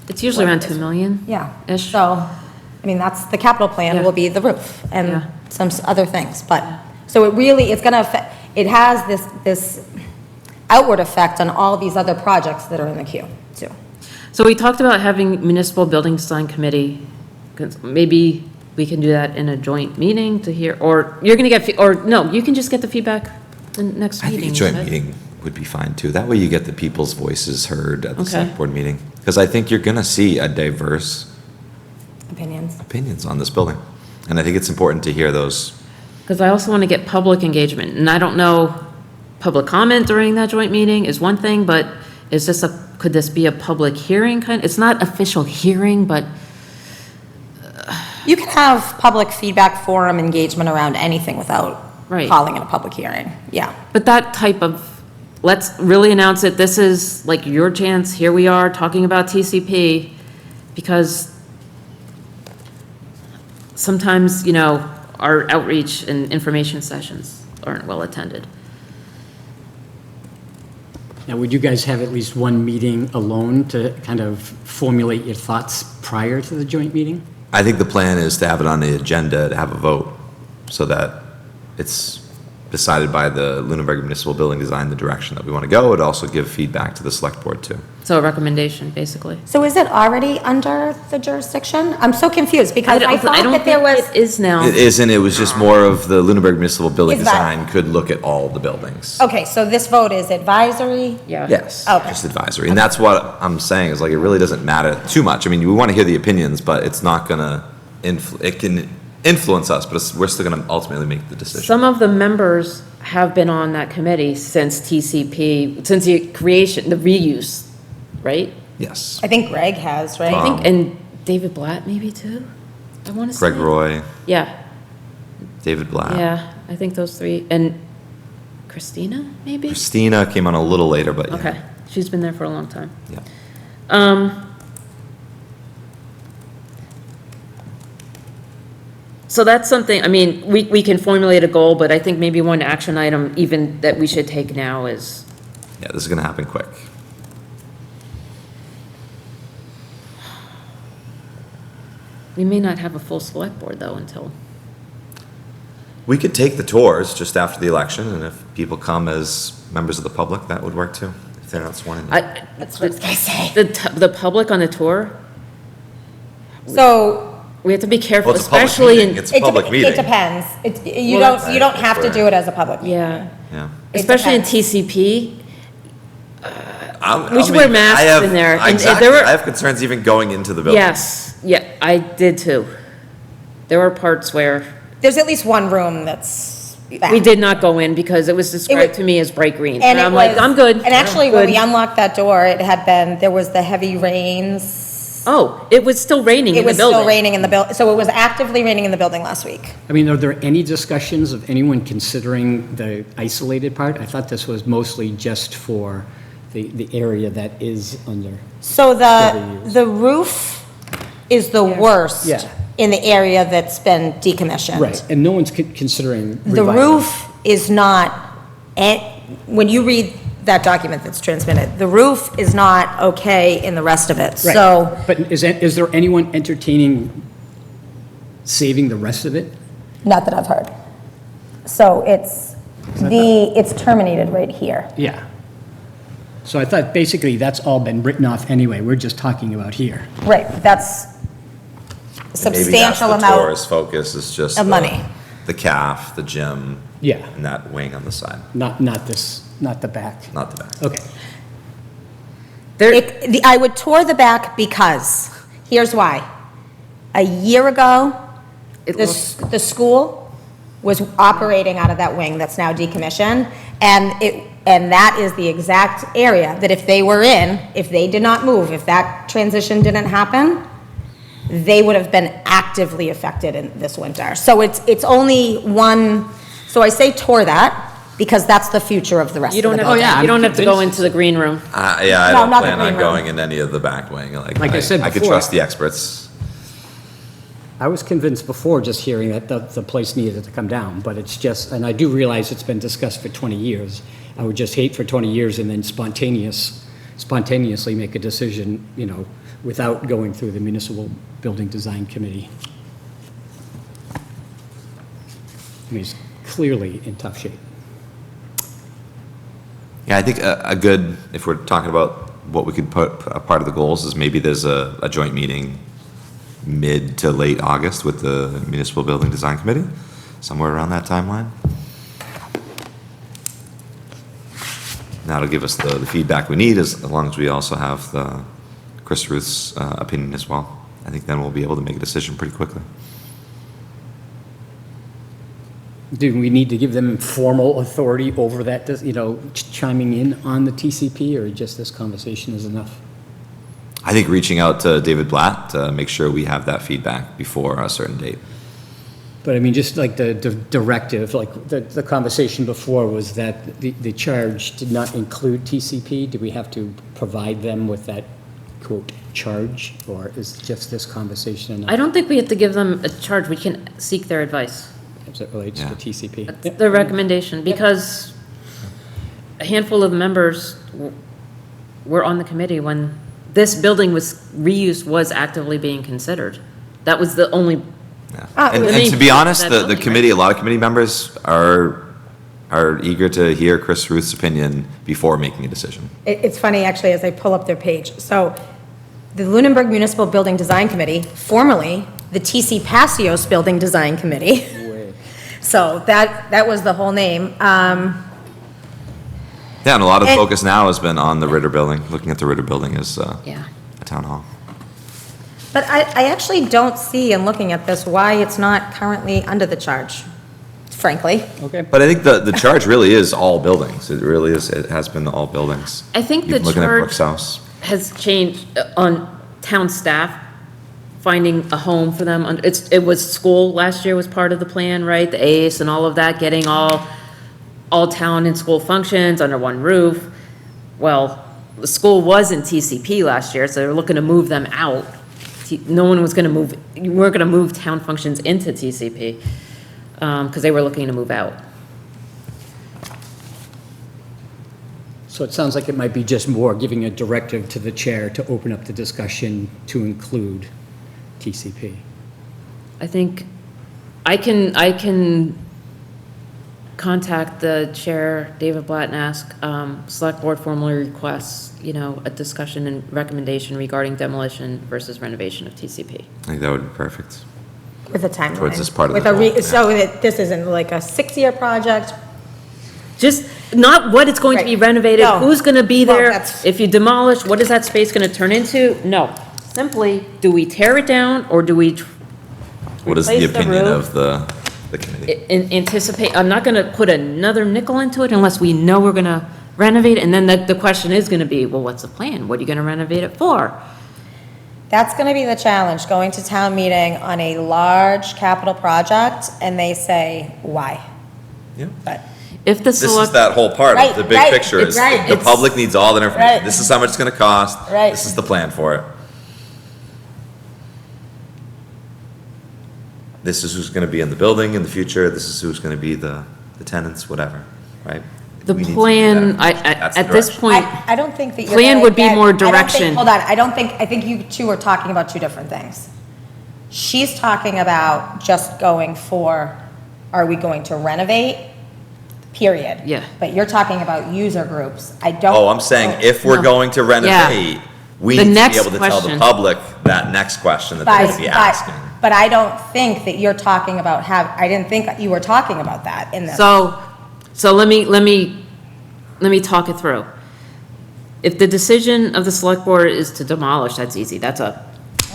It's usually around 2 million. yeah. Ish. So, I mean, that's, the capital plan Yeah. will be the roof Yeah. and some other things. But, so it really, it's gonna affect, it has this outward effect on all these other projects that are in the queue, too. So we talked about having municipal building design committee, 'cause maybe we can do that in a joint meeting to hear, or you're gonna get, or no, you can just get the feedback the next I meeting. think a joint right? meeting would be fine too. That way you get the people's voices heard at the Okay. select board meeting. Because I think you're gonna see a diverse Opinions. opinions on this building. And I think it's important to hear those. Because I also want to get public engagement, and I don't know, public comment during that joint meeting is one thing, but could this be a public hearing kind? It's not official hearing, but, You can have public feedback forum engagement around anything without Right. calling it a public hearing, yeah. but that type of, let's really announce it, this is like your chance, here we are talking about TCP, because sometimes, you know, our outreach and information sessions aren't well attended. Now, would you guys have at least one meeting alone to kind of formulate your thoughts prior to the joint meeting? I think the plan is to have it on the agenda, to have a vote, so that it's decided by the Lunenburg Municipal Building Design, the direction that we want to go. It'd also give feedback to the select board, too. So a recommendation, basically. So is it already under the jurisdiction? I'm so confused because I thought don't that there think was, it is now. It isn't, it was just more of the Lunenburg Municipal Building Is that- Design could look at all the buildings. okay, so this vote is advisory? Yeah. Yes, Okay. just advisory. And that's what I'm saying, is like, it really doesn't matter too much. I mean, we want to hear the opinions, but it's not gonna, it can influence us, but we're still gonna ultimately make the decision. Some of the members have been on that committee since TCP, since the creation, the reuse, right? Yes. I think Greg has, right? I think, and David Blatt maybe too, I want to say. Greg Roy, Yeah, David Blatt. yeah, I think those three, and Christina, maybe? Christina came on a little later, but yeah. Okay, she's been there for a long time. Yeah. So that's something, I mean, we can formulate a goal, but I think maybe one action item even that we should take now is, Yeah, this is gonna happen quick. we may not have a full select board though until, We could take the tours just after the election, and if people come as members of the public, that would work too, if they're not sworn in. yet. That's what I was gonna say. the public on the tour, So we have to be careful, Well, it's a public especially meeting. in, It's a public it meeting. depends. You Well, don't have to do it as a public meeting. yeah, Yeah. It especially in depends. TCP. I We should wear mean, masks I have- in there, and Exactly, there were- I have concerns even going into the building. Yes, yeah, I did too. There were parts where There's at least one room that's bad. we did not go in because it was described was- to me as bright green. And And it I'm like, was- I'm good. And actually, when we Good. unlocked that door, it had been, there was the heavy rains. Oh, it was still raining It in the was still building. raining in the so it was actively raining in the building last week. I mean, are there any discussions of anyone considering the isolated part? I thought this was mostly just for the area that is under. So Never used. the roof is the worst Yeah. in the area that's been decommissioned. Right, and no one's considering The reviving. roof is not, when you read that document that's transmitted, the roof is not okay in the rest of it. Right. So But is there anyone entertaining saving the rest of it? not that I've heard. So it's it's terminated right here. Yeah. So I thought basically that's all been written off anyway, we're just talking about here. Right, that's a Maybe that's substantial the amount. tour's focus, is just of money. the calf, the gym, Yeah, and that wing on the side, not this, not the back. not the back. Okay. I would tour the back because, here's why. A year ago, It the school was operating out of that wing that's now decommissioned, and that is the exact area that if they were in, if they did not move, if that transition didn't happen, they would have been actively affected in this winter. So it's only one, so I say tour that, because that's the future of the rest You of the don't have, building. yeah, you don't I'm have to go convinced. into the green room. Yeah, I No, don't not the plan on green room. going in any of the back wing, Like I said I could before- trust the experts. I was convinced before just hearing that the place needed to come down, but it's just, and I do realize it's been discussed for 20 years. I would just hate for 20 years and then spontaneously make a decision, without going through the Municipal Building Design Committee. I mean, it's clearly in tough shape. Yeah, I think a good, if we're talking about what we could put a part of the goals, is maybe there's a joint meeting mid to late August with the Municipal Building Design Committee, somewhere around that timeline. That'll give us the feedback we need, as long as we also have the Chris Ruth's opinion as well. I think then we'll be able to make a decision pretty quickly. Do we need to give them formal authority over that, chiming in on the TCP, or just this conversation is enough? I think reaching out to David Blatt to make sure we have that feedback before a certain date. But I mean, just like the directive, like the conversation before was that the charge did not include TCP. Do we have to provide them with that, quote, charge? Or is just this conversation enough? I don't think we have to give them a charge, we can seek their advice. as it relates to Yeah. TCP. That's the recommendation, because a handful of members were on the committee when this building reuse was actively being considered. That was the only, Yeah. Ah, And, the and main to be purpose of honest, that the building, committee, right? a lot of committee members are eager to hear Chris Ruth's opinion before making a decision. It's funny, actually, as I pull up their page. So the Lunenburg Municipal Building Design Committee, formerly the TC Passios Building Design Committee. So that was the whole name. Yeah, and a lot of And- focus now has been on the Ritter Building, looking at the Ritter Building as yeah. a town hall. But I actually don't see, in looking at this, why it's not currently under the charge, frankly. Okay. But I think the charge really is all buildings. It really is, it has been all buildings. I think the You've been looking at charge Brooks House. has changed on town staff finding a home for them. It was school last year was part of the plan, right? The ACE and all of that, getting all town and school functions under one roof. Well, the school was in TCP last year, so they were looking to move them out. No one was gonna move, you weren't gonna move town functions into TCP, because they were looking to move out. So it sounds like it might be just more giving a directive to the chair to open up the discussion to include TCP. I think I can contact the chair, David Blatt, and ask, select board formally requests, a discussion and recommendation regarding demolition versus renovation of TCP. I think that would be perfect. With a timeline. Towards this part of With the a goal, yeah. So that this isn't like a 6-year project. Just not what it's going to be Right. renovated, No. who's gonna be Well, there. that's- If you demolish, what is that space gonna turn into? No. Simply, do we tear it down or do we What is the replace the opinion roof? of the committee? anticipate, I'm not gonna put another nickel into it unless we know we're gonna renovate, and then the question is gonna be, well, what's the plan? What are you gonna renovate it for? That's going to be the challenge, going to town meeting on a large capital project, and they say, why? Yeah. But If the This is select, that whole part of the Right, big right, picture is right. the It's- public needs all that information. Right. This is how much it's gonna cost. Right. This is the plan for it. This is who's gonna be in the building in the future. This is who's gonna be the tenants, whatever, right? the We need to do plan, that. That's the at this direction. point, I don't think that you're Plan gonna would be get- more I don't think- direction. Hold on, I think you two are talking about two different things. She's talking about just going for, are we going to renovate? Period. Yeah. But you're talking about user groups. I don't. Oh, I'm saying if we're No. going to renovate, we The need to next be able to tell the question. public that next question that they're gonna be asking. But I don't think that you're talking about I didn't think that you were talking about that in this. so let me talk it through. If the decision of the select board is to demolish, that's easy, that's a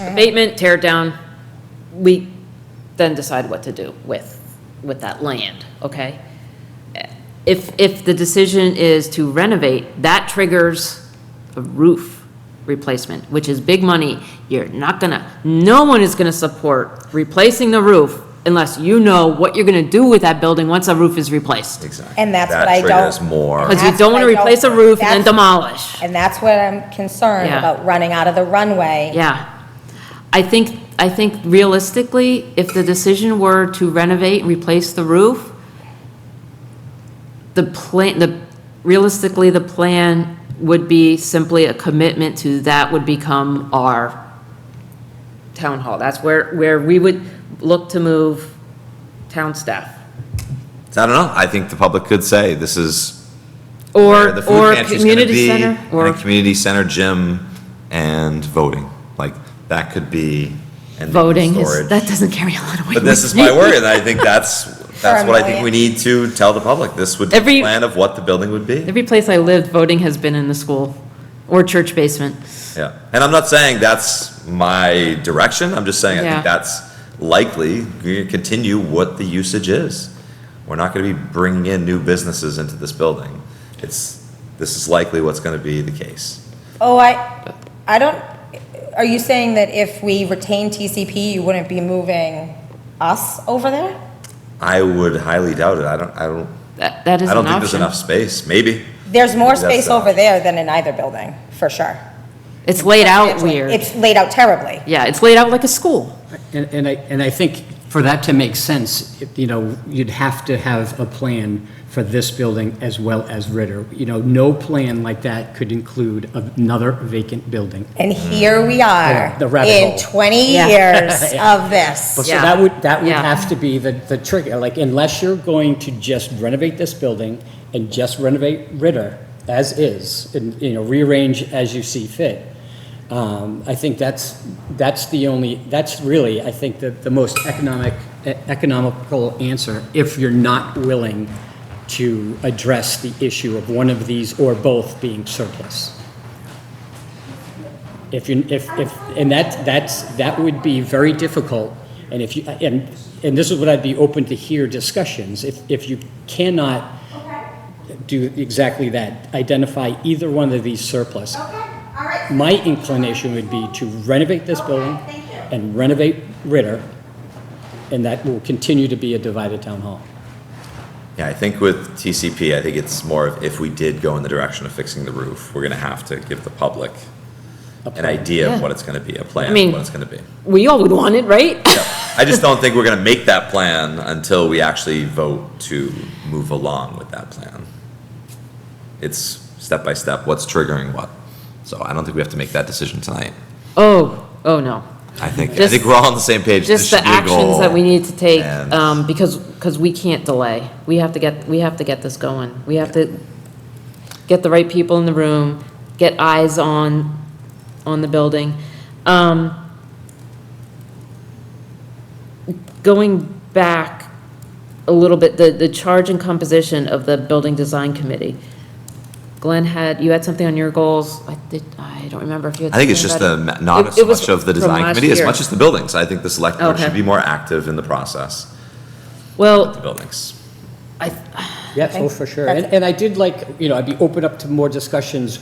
abatement, tear it down. We then decide what to do with that land, okay? If the decision is to renovate, that triggers a roof replacement, which is big money. No one is gonna support replacing the roof unless you know what you're gonna do with that building once a roof is replaced. Exactly. And that's That what I don't- triggers more. Because you That's don't what wanna I don't- replace a roof and then that's- demolish. And that's what I'm concerned Yeah. about, running out of the runway. Yeah. I think realistically, if the decision were to renovate and replace the roof, realistically, the plan would be simply a commitment to that would become our town hall. That's where we would look to move town staff. I don't know. I think the public could say this is Or, where the food or pantry's gonna community be, center, and or a community center, gym, and voting. Like, that could be, and voting, storage. that doesn't carry a lot of weight. But this with is my me. worry, and I think that's a what I think million. we need to tell the public. This would be Every- the plan of what the building would be. Every place I lived, voting has been in the school or church basement. Yeah, and I'm not saying that's my direction, I'm just saying I Yeah. think that's likely, we're gonna continue what the usage is. We're not gonna be bringing in new businesses into this building. This is likely what's gonna be the case. Oh, I don't, are you saying that if we retain TCP, you wouldn't be moving us over there? I would highly doubt it, I don't That is I an don't think there's option. enough space, maybe. There's more That's space the over option. there than in either building, for sure. It's laid out weird. It's laid out terribly. Yeah, it's laid out like a school. And I think for that to make sense, you'd have to have a plan for this building as well as Ritter. No plan like that could include another vacant building. And here we are, The rabbit in hole. 20 Yeah. years of this. So Yeah. that would Yeah. have to be the trigger, like, unless you're going to just renovate this building and just renovate Ritter as is, and, rearrange as you see fit. I think that's really, I think, the most economical answer, if you're not willing to address the issue of one of these or both being surplus. And that would be very difficult, and and this is what I'd be open to hear discussions, if you cannot do exactly that, identify either one of these surplus. My inclination would be to renovate this building and renovate Ritter, and that will continue to be a divided town hall. Yeah, I think with TCP, I think it's more of if we did go in the direction of fixing the roof, we're gonna have to give the public an idea of Yeah. what it's gonna be, a plan I of mean- what it's gonna be. We all would want it, right? I just don't think we're gonna make that plan until we actually vote to move along with that plan. It's step by step, what's triggering what. So I don't think we have to make that decision tonight. Oh, no. I think Just- we're all on the same page. This Just the should be a actions goal. that we need to take, And- because we can't delay. We have to get this going. We have to get the right people in the room, get eyes on the building. Going back a little bit, the charge and composition of the building design committee. Glenn you had something on your goals? I don't remember if you had. I think it's just something about it. not It so was much of the from design last committee as year. much as the buildings. I think the select board Okay. should be more active in the process, the Well, buildings. Yes, oh, for sure. And I did I'd be open up to more discussions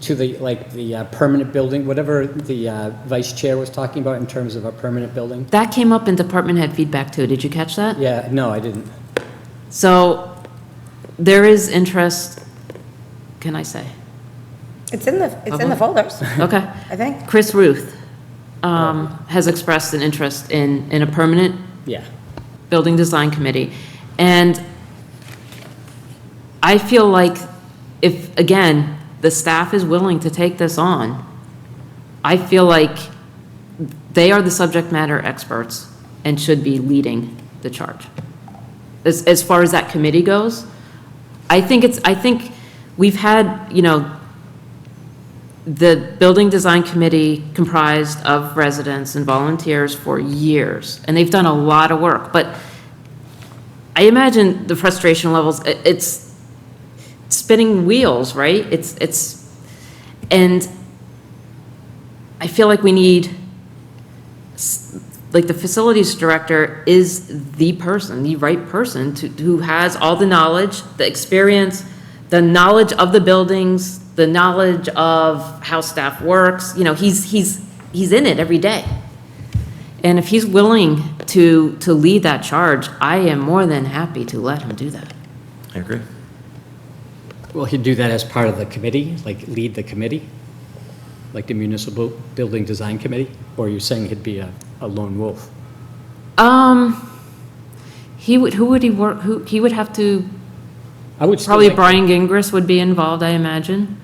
to the permanent building, whatever the vice chair was talking about in terms of a permanent building. that came up in department head feedback too. Did you catch that? Yeah, no, I didn't. So there is interest, can I say? It's in the folders, Okay. I think. Chris Ruth has expressed an interest in a permanent Yeah. building design committee. And I feel like if, again, the staff is willing to take this on, I feel like they are the subject matter experts and should be leading the charge. As far as that committee goes, I think we've had, the building design committee comprised of residents and volunteers for years, and they've done a lot of work, but I imagine the frustration levels, it's spinning wheels, right? And I feel like we need, like, the facilities director is the person, the right person who has all the knowledge, the experience, the knowledge of the buildings, the knowledge of how staff works, he's in it every day. And if he's willing to lead that charge, I am more than happy to let him do that. I agree. Well, he'd do that as part of the committee, like lead the committee, like the municipal building design committee? Or are you saying he'd be a lone wolf? Who would he work, he would have to, I would still probably like- Brian Gingras would be involved, I imagine,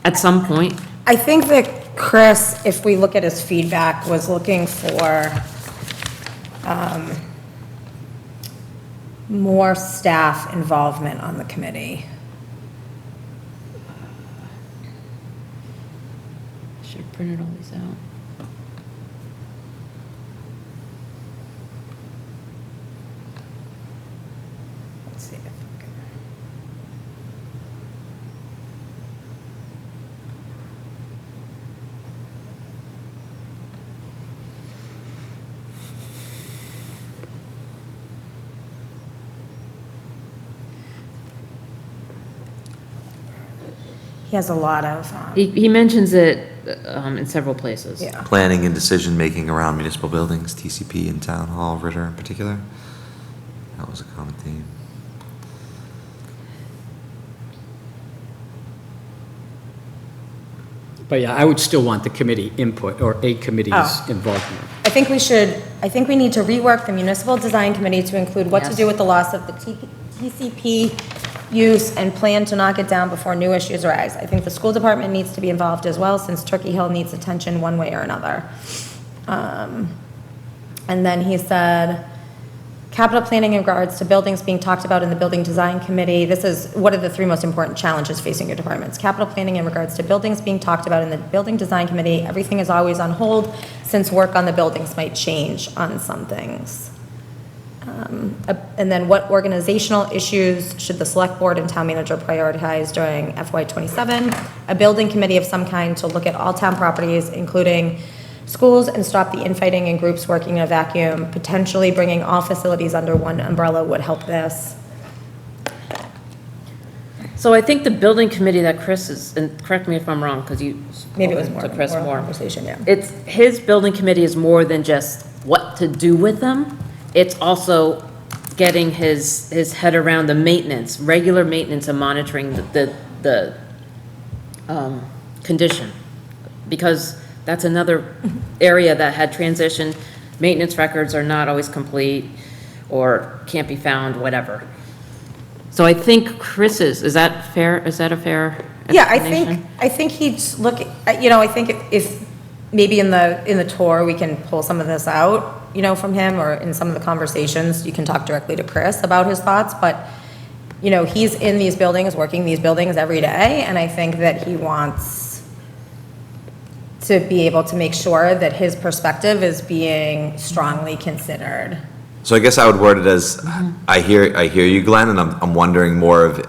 at some point. I think that Chris, if we look at his feedback, was looking for more staff involvement on the committee. Should have printed all these out. Let's see if I can. He has a lot of, He mentions it in several places. yeah. Planning and decision-making around municipal buildings, TCP and Town Hall, Ritter in particular. That was a common theme. But yeah, I would still want the committee input or a committee's Oh. involvement. I think we need to rework the municipal design committee to include what to Yes. do with the loss of the TCP use and plan to knock it down before new issues arise. I think the school department needs to be involved as well, since Turkey Hill needs attention one way or another. And then he said, capital planning in regards to buildings being talked about in the building design committee. This is, what are the three most important challenges facing your departments? Capital planning in regards to buildings being talked about in the building design committee. Everything is always on hold since work on the buildings might change on some things. And then what organizational issues should the select board and town manager prioritize during FY '27? A building committee of some kind to look at all town properties, including schools, and stop the infighting and groups working in a vacuum. Potentially bringing all facilities under one umbrella would help this. So I think the building committee that Chris is, and correct me if I'm wrong, because you. Maybe it was spoken more To Chris more. conversation, yeah. It's, his building committee is more than just what to do with them. It's also getting his head around the maintenance, regular maintenance and monitoring the condition. Because that's another area that had transitioned. Maintenance records are not always complete or can't be found, whatever. So I think Chris's, is that fair? Is that a fair Yeah, explanation? I think he'd look, I think if maybe in the tour, we can pull some of this out, from him, or in some of the conversations, you can talk directly to Chris about his thoughts, but, he's in these buildings, working these buildings every day, and I think that he wants to be able to make sure that his perspective is being strongly considered. So I guess I would word it as, I hear you, Glenn, and I'm wondering more of,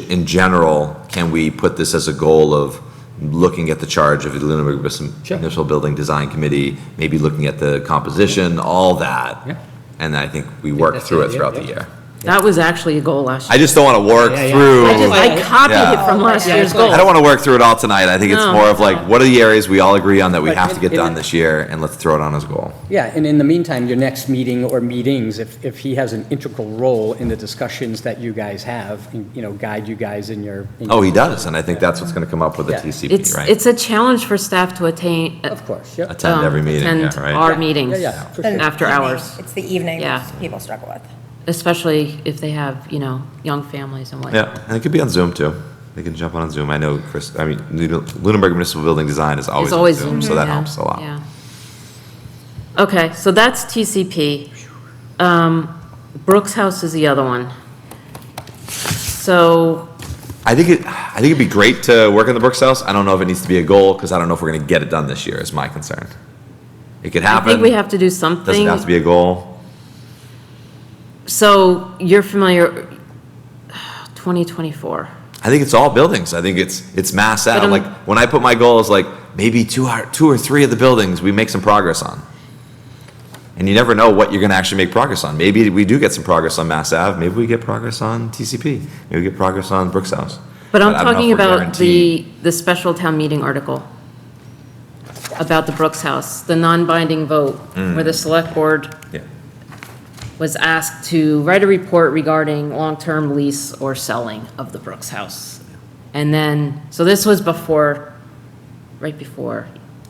in general, can we put this as a goal of looking at the charge of the Lunenburg Municipal Building Design Committee, maybe looking at the composition, all that? Yeah. And I think we work that's through the it idea, throughout the yeah. year. That was actually a goal last I year. just don't want to work Yeah, yeah. through. I copied Yeah. it from last Yeah, year's it's goal. I don't want to work through it all tonight. I think it's No. more of like, what are the areas we all agree on that we But have to get it- done this year, and let's throw it on as a goal. Yeah, and in the meantime, your next meeting or meetings, if he has an integral role in the discussions that you guys have, and, guide you guys in your. Oh, he does, and I think that's what's going to come up with the Yeah. TCP, It's, right? it's a challenge for staff to attain. Of course, yeah. Attend every meeting, Attend yeah, right? our Yeah, meetings. yeah, for sure. After hours. It's the evenings Yeah. people struggle with. Especially if they have, young families and whatnot. Yeah, and it could be on Zoom too. They can jump on Zoom. I know Chris, Lunenburg Municipal Building Design is always It's on always Zoom, so that yeah, helps a lot. Yeah. Okay, so that's TCP. Brooks House is the other one. So, I think it'd be great to work in the Brooks House. I don't know if it needs to be a goal, because I don't know if we're going to get it done this year, is my concern. It could I happen. think we have to do something. Doesn't have to be a goal. So, you're familiar, 2024. I think it's all buildings. I think it's mass But out. I'm- Like, when I put my goals, like, maybe two or three of the buildings we make some progress on. And you never know what you're gonna actually make progress on. Maybe we do get some progress on Mass Ave, maybe we get progress on TCP, maybe we get progress on Brooks House. But I'm I don't know if talking we're about guaranteed. the special town meeting article about the Brooks House, the non-binding vote, where the select board Yeah. was asked to write a report regarding long-term lease or selling of the Brooks House. And then, so this was right before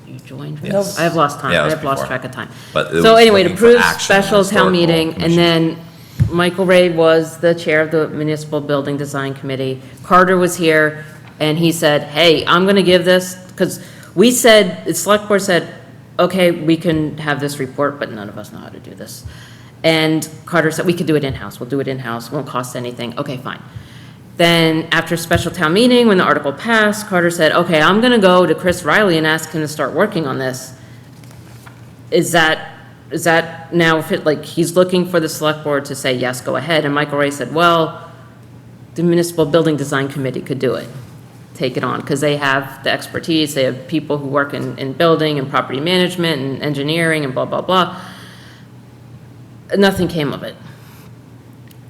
you joined? Yes. I have lost time, Yeah, it I was have lost before. track of time. But it So was anyway, to looking for approve action special on town historical meeting, and commission. then Michael Ray was the chair of the Municipal Building Design Committee. Carter was here, and he said, hey, I'm gonna give this, because we said, the select board said, okay, we can have this report, but none of us know how to do this. And Carter said, we could do it in-house, we'll do it in-house, won't cost anything, okay, fine. Then after special town meeting, when the article passed, Carter said, okay, I'm gonna go to Chris Riley and ask him to start working on this. Is that now, like, he's looking for the select board to say, yes, go ahead, and Michael Ray said, well, the Municipal Building Design Committee could do it, take it on, because they have the expertise, they have people who work in building and property management and engineering and blah, blah, blah. Nothing came of it.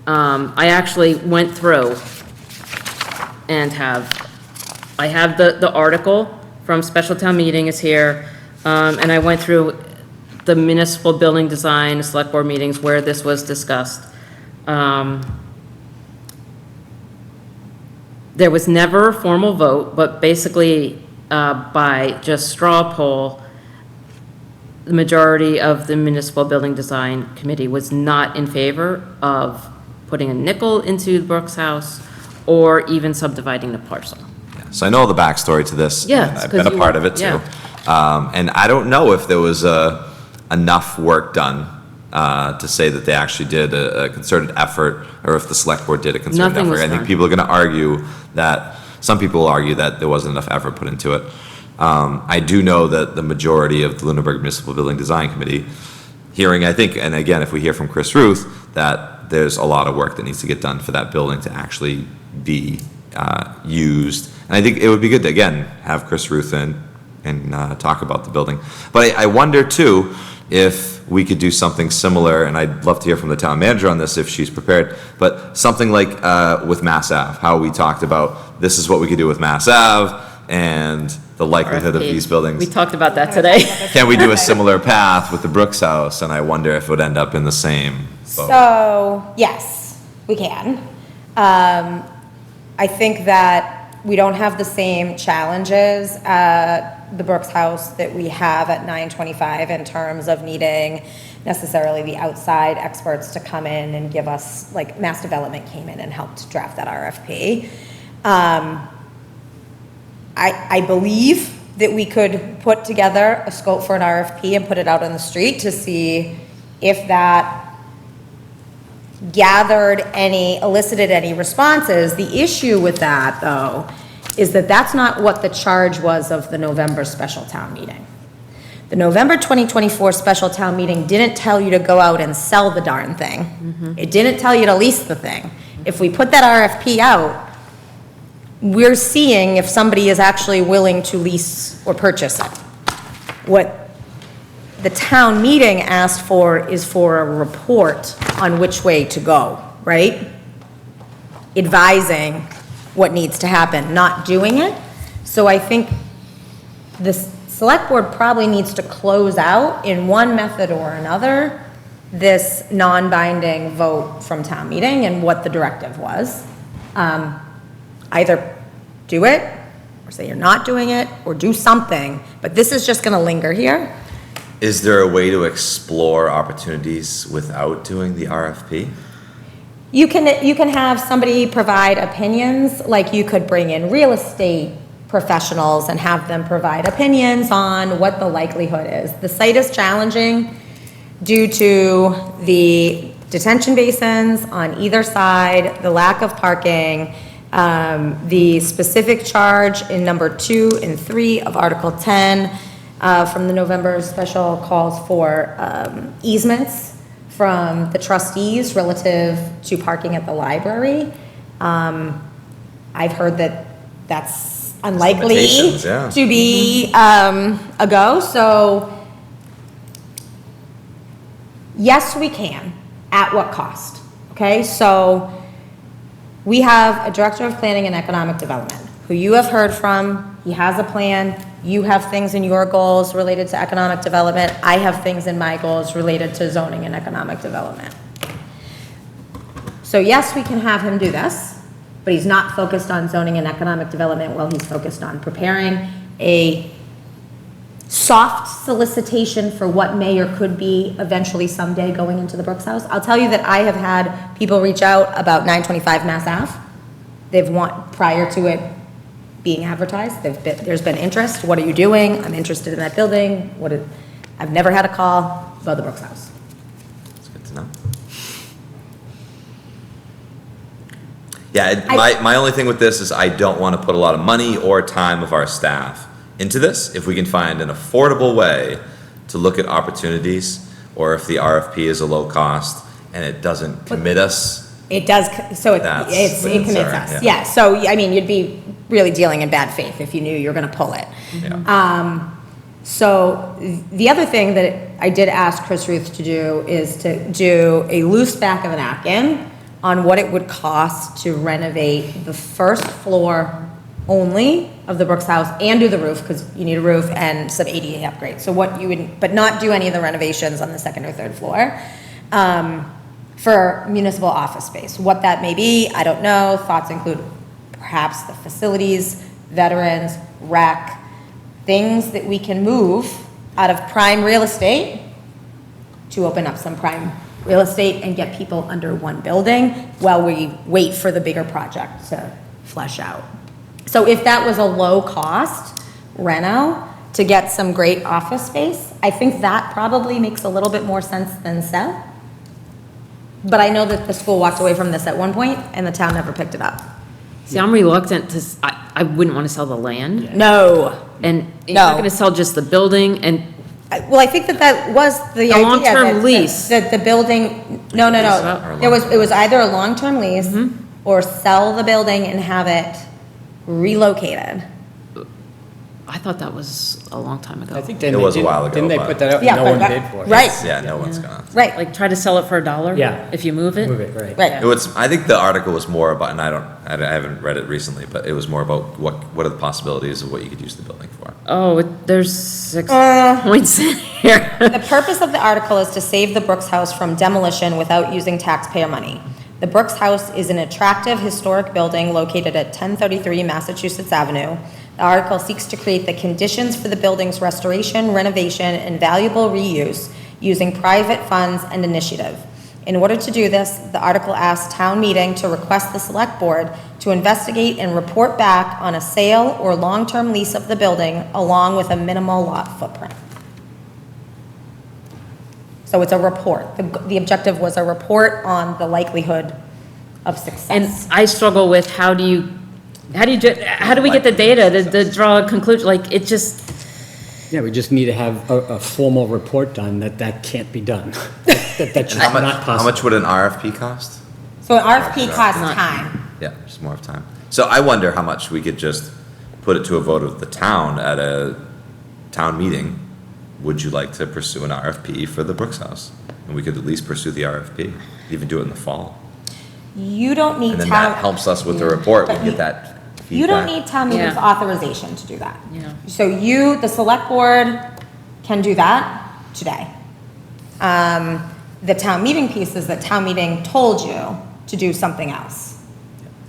I actually went through and I have the article from special town meeting is here, and I went through the municipal building design, select board meetings where this was discussed. There was never a formal vote, but basically, by just straw poll, the majority of the Municipal Building Design Committee was not in favor of putting a nickel into Brooks House or even subdividing the parcel. So I know the backstory to this. Yeah, and it's I've been 'cause a you part were- of it too. yeah. And I don't know if there was enough work done to say that they actually did a concerted effort, or if the select board did a concerted Nothing effort. was I think done. people are going to argue that, some people will argue that there wasn't enough effort put into it. I do know that the majority of the Lunenburg Municipal Building Design Committee, hearing, I think, and again, if we hear from Chris Ruth, that there's a lot of work that needs to get done for that building to actually be used. And I think it would be good to, again, have Chris Ruth in and talk about the building. But I wonder too, if we could do something similar, and I'd love to hear from the town manager on this if she's prepared, but something like with Mass Ave, how we talked about, this is what we could do with Mass Ave, and the likelihood of RFP. these buildings. We talked about that today. Can we do a similar path with the Brooks House? And I wonder if it would end up in the same boat. So, yes, we can. I think that we don't have the same challenges at the Brooks House that we have at 925 in terms of needing necessarily the outside experts to come in and give us, like, Mass Development came in and helped draft that RFP. I believe that we could put together a scope for an RFP and put it out on the street to see if that elicited any responses. The issue with that, though, is that that's not what the charge was of the November special town meeting. The November 2024 special town meeting didn't tell you to go out and sell the darn thing. It didn't tell you to lease the thing. If we put that RFP out, we're seeing if somebody is actually willing to lease or purchase it. What the town meeting asked for is for a report on which way to go, right? Advising what needs to happen, not doing it. So I think the select board probably needs to close out in one method or another this non-binding vote from town meeting and what the directive was. Either do it, or say you're not doing it, or do something, but this is just gonna linger here. Is there a way to explore opportunities without doing the RFP? You can have somebody provide opinions, like you could bring in real estate professionals and have them provide opinions on what the likelihood is. The site is challenging due to the detention basins on either side, the lack of parking, the specific charge in number 2 and 3 of Article 10 from the November special calls for easements from the trustees relative to parking at the library. I've heard that that's unlikely Limitations, yeah. to be a go, so yes, we can. At what cost? Okay, so we have a director of planning and economic development who you have heard from. He has a plan. You have things in your goals related to economic development. I have things in my goals related to zoning and economic development. So yes, we can have him do this, but he's not focused on zoning and economic development while he's focused on preparing a soft solicitation for what may or could be eventually someday going into the Brooks House. I'll tell you that I have had people reach out about 925 Mass Ave. Prior to it being advertised, there's been interest. What are you doing? I'm interested in that building. I've never had a call about the Brooks House. It's good to know. Yeah, my only thing with this is I don't want to put a lot of money or time of our staff into this. If we can find an affordable way to look at opportunities, or if the RFP is a low cost and it doesn't commit us. It does, so it That's the commits concern, us. yeah. Yeah, so, I mean, you'd be really dealing in bad faith if you knew you were gonna pull it. Yeah. So the other thing that I did ask Chris Ruth to do is to do a loose back of a napkin on what it would cost to renovate the first floor only of the Brooks House and do the roof, because you need a roof and some ADA upgrades. So what you would, but not do any of the renovations on the second or third floor for municipal office space. What that may be, I don't know. Thoughts include perhaps the facilities, veterans, rec, things that we can move out of prime real estate to open up some prime real estate and get people under one building while we wait for the bigger project to flesh out. So if that was a low-cost reno to get some great office space, I think that probably makes a little bit more sense than sell. But I know that the school walked away from this at one point, and the town never picked it up. See, I'm reluctant to, I wouldn't want to sell the land, No. and you're not No. going to sell just the building, and Well, I think that was the idea. long-term that- lease. That the building, no. It was either a long-term lease or sell the building and have it relocated. I thought that was a long time ago. I think then It they was a did- while ago, Didn't they but- put that up? Yeah, No but one that- bid for it. right. Yeah, no one's gonna. Right, Like, try to sell it for $1? Yeah. If you move it? Move it, right. right. It was, I think the article was more about, and I haven't read it recently, but it was more about what are the possibilities of what you could use the building for. Oh, there's 6 points in here. The purpose of the article is to save the Brooks House from demolition without using taxpayer money. The Brooks House is an attractive historic building located at 1033 Massachusetts Avenue. The article seeks to create the conditions for the building's restoration, renovation, and valuable reuse using private funds and initiative. In order to do this, the article asks town meeting to request the select board to investigate and report back on a sale or long-term lease of the building along with a minimal lot footprint. So it's a report. The objective was a report on the likelihood of success. And I struggle with how do we get the data to draw a conclusion? Like, it just, Yeah, we just need to have a formal report done that can't be done. That's just How not much, how possible. much would an RFP cost? So an RFP costs Not- time. Yeah, just more of time. So I wonder how much we could just put it to a vote of the town at a town meeting. Would you like to pursue an RFP for the Brooks House? And we could at least pursue the RFP, even do it in the fall. You don't need And then that town, helps us with the report, we But get that feedback. you don't need town meeting's Yeah. authorization to do that. Yeah. So you, the select board, can do that today. The town meeting piece is that town meeting told you to do something else.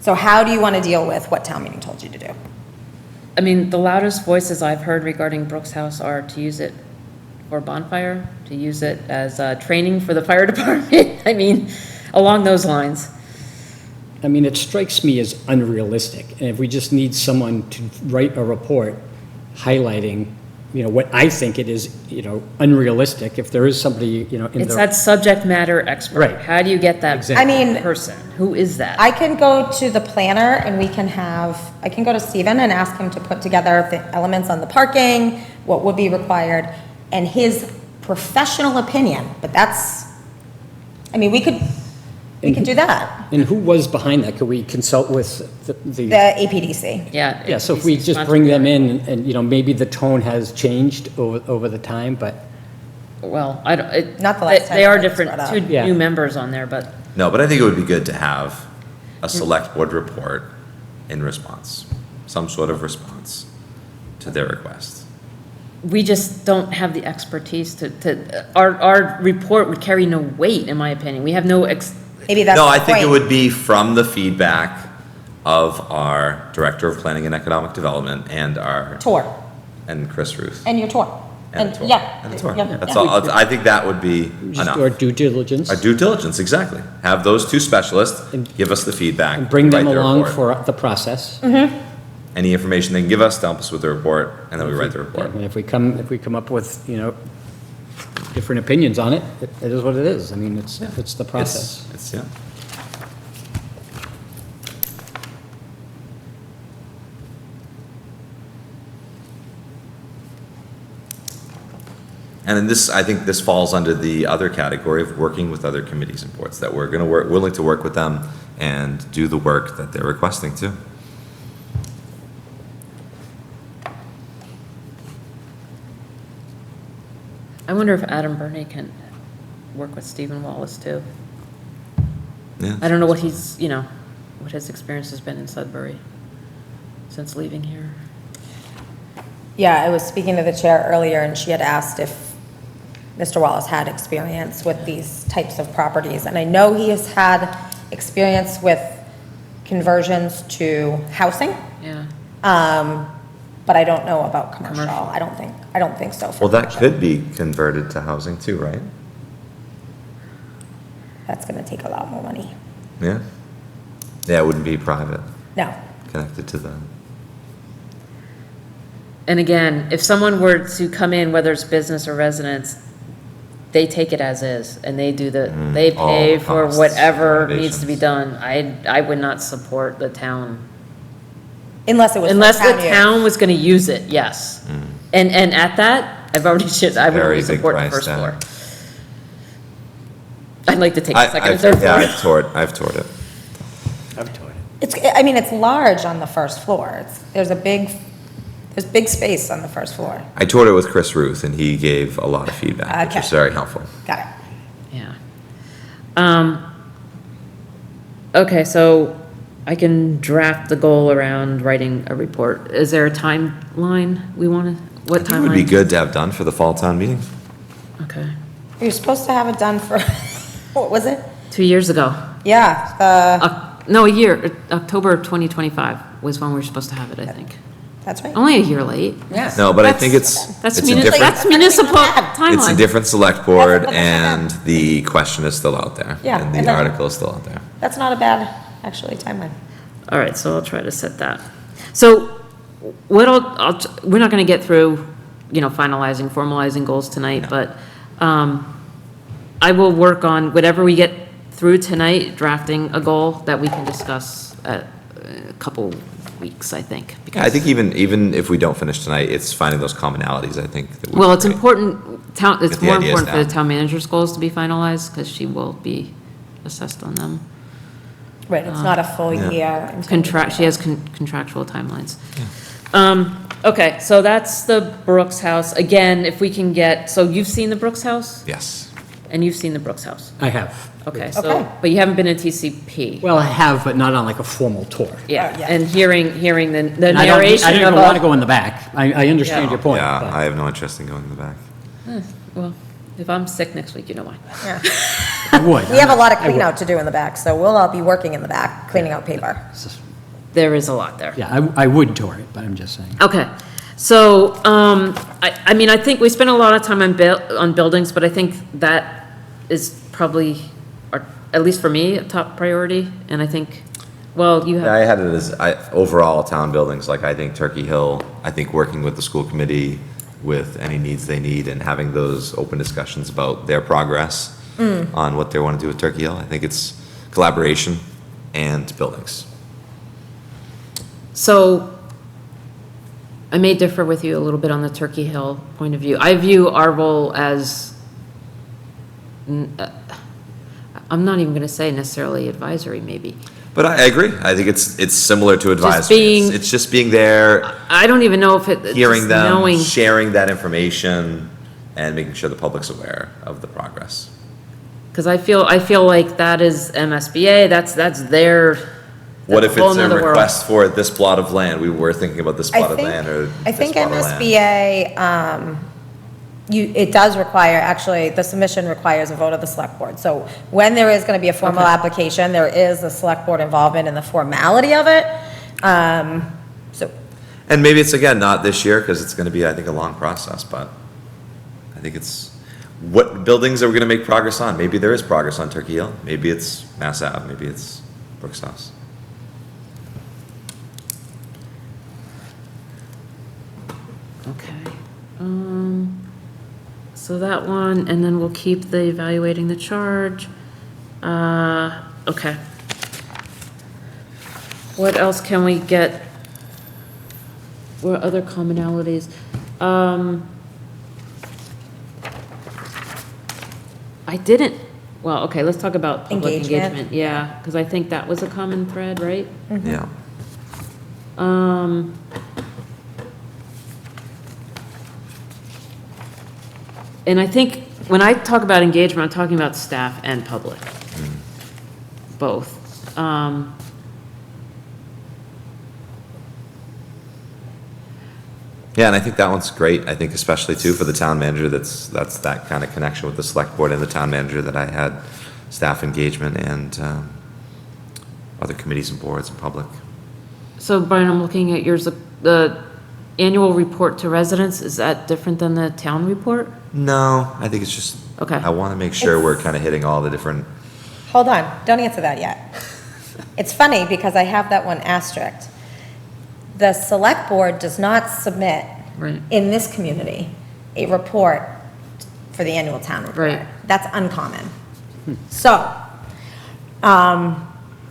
So how do you want to deal with what town meeting told you to do? I mean, the loudest voices I've heard regarding Brooks House are to use it for bonfire, to use it as training for the fire department. I mean, along those lines. I mean, it strikes me as unrealistic, and if we just need someone to write a report highlighting, what I think it is, unrealistic, if there is somebody, in It's the, that subject matter expert. Right. How do you get that Exactly. I mean- person? Who is that? I can go to the planner and I can go to Stephen and ask him to put together the elements on the parking, what would be required, and his professional opinion, but we could do that, and who was behind that? Could we consult with the APDC. Yeah. Yeah, so if we just bring them in, and, maybe the tone has changed over the time, but, Well, I don't, it. Not the last time They are it was different, brought up. two Yeah. new members on there, but No, but I think it would be good to have a select board report in response, some sort of response to their request. we just don't have the expertise our report would carry no weight, in my opinion. We have no Maybe that's No, the I think it point. would be from the feedback of our Director of Planning and Economic Development and Tour, and Chris Ruth. and your tour. And a tour. Yeah. And a tour. Yeah, That's yeah. all, I think that would be just enough. our due diligence, Our due diligence, exactly. Have those two specialists give us the feedback. and bring them write the along report. for the process. Any information they can give us to help us with the report, and then we write the report. And if we come up with, different opinions on it, it is what it is. I mean, it's the process. Yeah. And then this, I think this falls under the other category of working with other committees and boards, that we're gonna willing to work with them and do the work that they're requesting too. I wonder if Adam Burney can work with Stephen Wallace too. Yeah. I don't know what what his experience has been in Sudbury since leaving here. Yeah, I was speaking to the chair earlier, and she had asked if Mr. Wallace had experience with these types of properties. And I know he has had experience with conversions to housing, Yeah. but I don't know about commercial. I don't think so. for Well, that commercial. could be converted to housing too, right? That's gonna take a lot more money. Yeah? Yeah, it wouldn't be private, No, connected to the, And again, if someone were to come in, whether it's business or residence, they take it as is, and they do they all pay the for costs, whatever needs to be renovations. done. I would not support the town, unless it was. for unless the use. town was gonna use it, yes. And at that, I've already, I would Very only big support the price first tag. floor. I'd like to take the second and third Yeah, floor. I've toured it. I've toured it. It's large on the first floor. There's big space on the first floor. I toured it with Chris Ruth, and he gave a lot of feedback, which was Okay. very helpful. Got it. Yeah. Okay, so I can draft the goal around writing a report. Is there a timeline we wanna, what I think it would be timeline? good to have done for the fall town meeting. Okay, You're supposed to have it done for, what was it? 2 years ago. Yeah, No, a year, October of 2025 was when we were supposed to have it, I think. that's right. Only a year late. Yeah. No, but I think it's That's a different, that's municipal it's a timeline. different select board, That's- and the question is still out there. Yeah, And and the then- article is still out there. That's not a bad, actually, timeline. All right, so I'll try to set that. So what we're not gonna get through, finalizing, formalizing goals tonight, but, I will work on whatever we get through tonight, drafting a goal that we can discuss at a couple weeks, I think. Yeah, I think even if we don't finish tonight, it's finding those commonalities, I think. that would Well, be it's great. important, it's Get the more ideas important for the down. town manager's goals to be finalized, because she will be assessed on them. Right, it's not a full Yeah. year. until we- She has contractual timelines. Okay, so that's the Brooks House. Again, if we can get, so you've seen the Brooks House? Yes. And you've seen the Brooks House? I have. Okay, Okay. so, but you haven't been in TCP? Well, I have, but not on like a formal tour. Yeah, yeah. and hearing the And I don't narration even of want to a, go in the back. I understand your point, Yeah, but I have no interest in going in the back. well, if I'm sick next week, you know why. Yeah. I would. We have a lot of I would. clean out to do in the back, so we'll all be working in the back, cleaning out paper. There is a lot there. Yeah, I would tour it, but I'm just saying. Okay, so, I mean, I think we spent a lot of time on buildings, but I think that is probably, at least for me, a top priority, and I think, well, you Yeah, I have, had it as, overall town buildings, like I think Turkey Hill, I think working with the school committee with any needs they need and having those open discussions about their progress on what they want to do with Turkey Hill. I think it's collaboration and buildings. so, I may differ with you a little bit on the Turkey Hill point of view. I view our role as, I'm not even gonna say necessarily advisory, maybe. But I agree. I think it's similar to advisory. being- It's just being there, I don't even know if it, hearing just them, knowing. sharing that information, and making sure the public's aware of the progress. Because I feel like that is MSBA, that's their. What that's if a whole it's a nother world. request for this plot of land? We were thinking about this plot of land or I this think plot of land. MSBA, it does require, actually, the submission requires a vote of the select board. So when there is gonna be a formal Okay. application, there is a select board involvement in the formality of it. So, And maybe it's, again, not this year, because it's gonna be, I think, a long process, but I think it's, what buildings are we gonna make progress on? Maybe there is progress on Turkey Hill, maybe it's Mass Ave, maybe it's Brooks House. Okay, so that one, and then we'll keep the evaluating the charge. Okay. What else can we get? What other commonalities? I didn't, well, okay, let's talk about public Engagement. engagement, yeah, because I think that was a common thread, right? Yeah. And I think when I talk about engagement, I'm talking about staff and public, both. Yeah, and I think that one's great. I think especially too for the town manager, that's that kind of connection with the select board and the town manager that I had, staff engagement and other committees and boards and public. So Brian, I'm looking at yours, the annual report to residents, is that different than the town report? No, I think it's just, Okay. I want to make sure we're kind of hitting all the different, Hold on, don't answer that yet. It's funny because I have that one asterisked. The select board does not submit Right. in this community a report for the annual town report. Right. That's uncommon. So,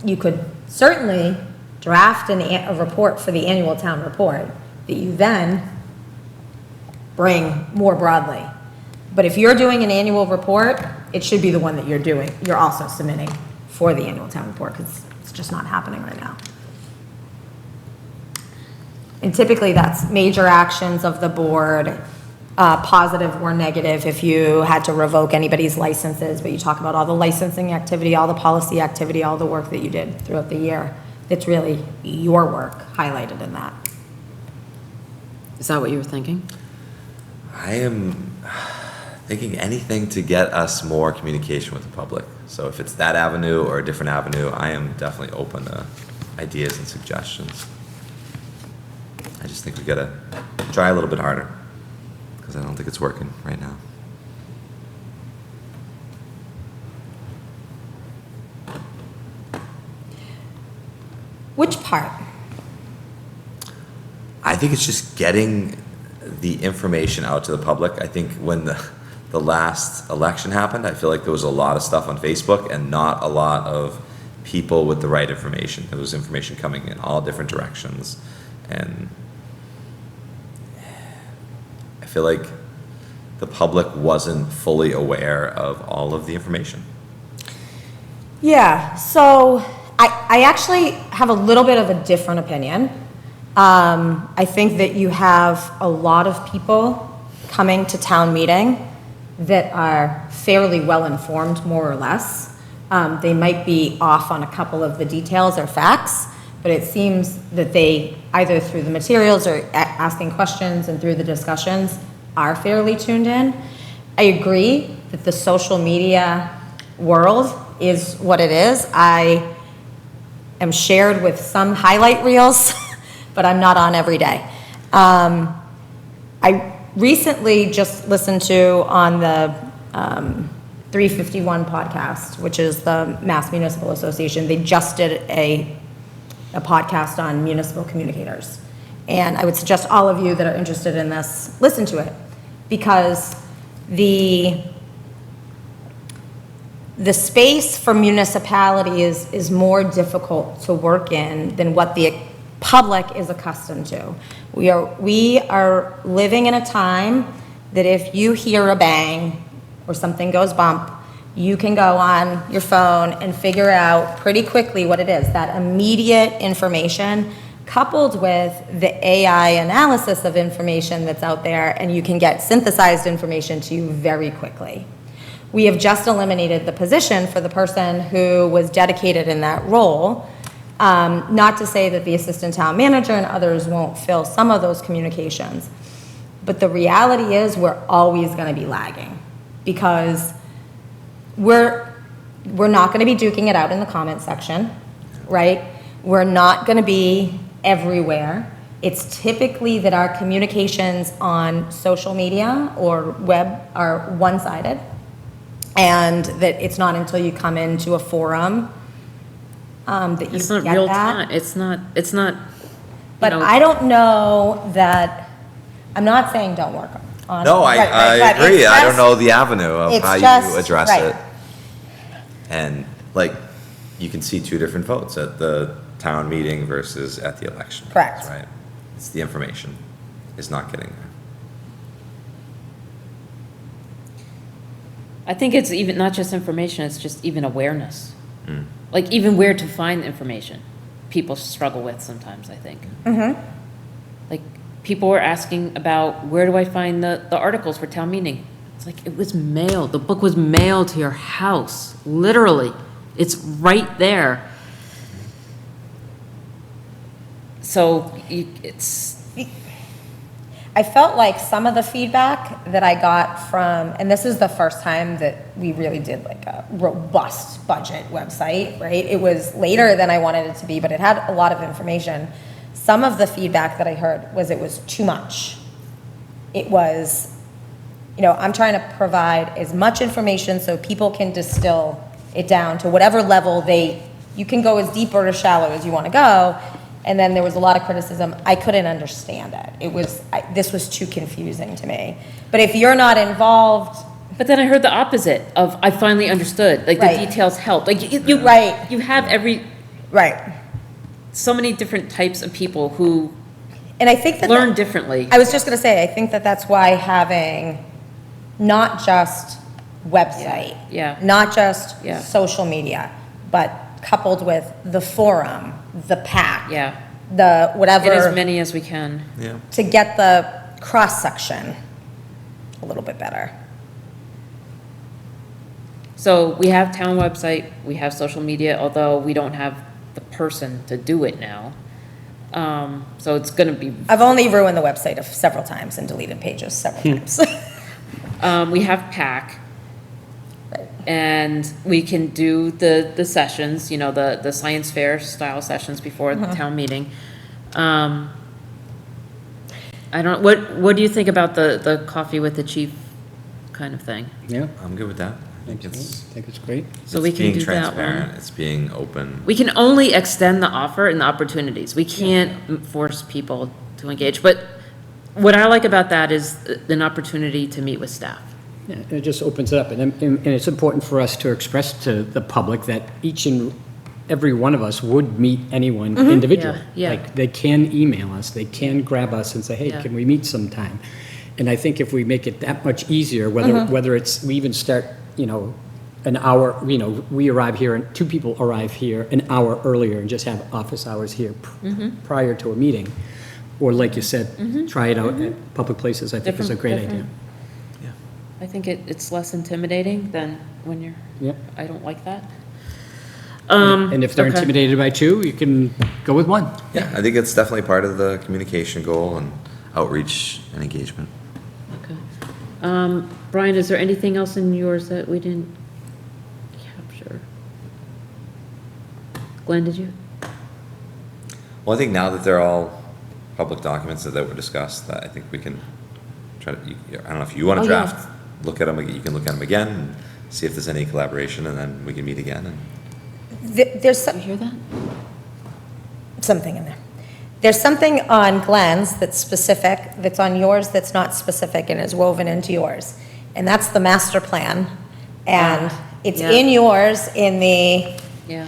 you could certainly draft a report for the annual town report that you then bring more broadly. But if you're doing an annual report, it should be the one that you're also submitting for the annual town report, because it's just not happening right now. And typically, that's major actions of the board, positive or negative, if you had to revoke anybody's licenses, but you talk about all the licensing activity, all the policy activity, all the work that you did throughout the year. It's really your work highlighted in that. Is that what you were thinking? I am thinking anything to get us more communication with the public. So if it's that avenue or a different avenue, I am definitely open to ideas and suggestions. I just think we gotta try a little bit harder, because I don't think it's working right now. Which part? I think it's just getting the information out to the public. I think when the last election happened, I feel like there was a lot of stuff on Facebook and not a lot of people with the right information. There was information coming in all different directions, and I feel like the public wasn't fully aware of all of the information. Yeah, so I actually have a little bit of a different opinion. I think that you have a lot of people coming to town meeting that are fairly well-informed, more or less. They might be off on a couple of the details or facts, but it seems that they, either through the materials or asking questions and through the discussions, are fairly tuned in. I agree that the social media world is what it is. I am shared with some highlight reels, but I'm not on every day. I recently just listened to on the 351 podcast, which is the Mass Municipal Association. They just did a podcast on municipal communicators. And I would suggest all of you that are interested in this, listen to it, because the space for municipality is more difficult to work in than what the public is accustomed to. We are living in a time that if you hear a bang or something goes bump, you can go on your phone and figure out pretty quickly what it is. That immediate information coupled with the AI analysis of information that's out there, and you can get synthesized information to you very quickly. We have just eliminated the position for the person who was dedicated in that role. Not to say that the assistant town manager and others won't fill some of those communications, but the reality is we're always going to be lagging, because we're not going to be duking it out in the comment section, right? We're not going to be everywhere. It's typically that our communications on social media or web are one-sided, and that it's not until you come into a forum that you It's not get real that. time, it's not, But I don't know that, I'm not saying don't work on. No, I but agree. it's I don't just- know the avenue of it's how just- you address right. it. And like, you can see two different votes at the town meeting versus at the election. Correct. Right? It's the information is not getting there. I think it's even, not just information, it's just even awareness. Like even where to find information, people struggle with sometimes, I think. Like, people were asking about, where do I find the articles for town meeting? It's like, it was mailed, the book was mailed to your house, literally. It's right there. So it's, I felt like some of the feedback that I got from, and this is the first time that we really did like a robust budget website, right? It was later than I wanted it to be, but it had a lot of information. Some some of the feedback that I heard was it was too much. It was, I'm trying to provide as much information so people can distill it down to whatever level you can go as deep or as shallow as you want to go. And then there was a lot of criticism. I couldn't understand it. This was too confusing to me. But if you're not involved, But then I heard the opposite of, I finally understood, like the Right. details helped. Like you, Right. you have right. so many different types of people who And I think that. learn differently. I was just going to say, I think that that's why having not just website, Yeah. not just Yeah. social media, but coupled with the forum, the pack, Yeah, the whatever. get as many as we can. Yeah. To get the cross-section a little bit better. So we have town website, we have social media, although we don't have the person to do it now. So it's gonna be, I've only ruined the website several times and deleted pages several times. we have PAC. And we can do the sessions, the science fair style sessions before the town meeting. I don't, what do you think about the coffee with the chief kind of thing? Yeah, I'm good with that. I think I it's, think it's great. So we it's can being do that transparent, one. it's being open. We can only extend the offer and the opportunities. We can't force people to engage. But what I like about that is an opportunity to meet with staff. Yeah, it just opens it up, and it's important for us to express to the public that each and every one of us would meet anyone individually. Yeah, yeah. Like, they can email us, they can grab us and say, hey, Yeah. can we meet sometime? And I think if we make it that much easier, whether it's, we even start, an hour, we arrive here, and two people arrive here an hour earlier and just have office hours here prior to a meeting. Or like you said, try it out at public places, I think is a great idea. Different. I think it's less intimidating than when you're, Yep. I don't like that. And if they're Okay. intimidated by two, you can go with one. Yeah, I think it's definitely part of the communication goal and outreach and engagement. Okay. Brian, is there anything else in yours that we didn't capture? Glenn, did you? Well, I think now that they're all public documents that were discussed, that I think we can try to, I don't know if you want Oh, to yeah. draft, look at them, you can look at them again and see if there's any collaboration, and then we can meet again and. There's Did you hear that? something in there. There's something on Glenn's that's specific, that's on yours that's not specific and is woven into yours. And that's the master plan. And it's yeah. in yours in the Yeah.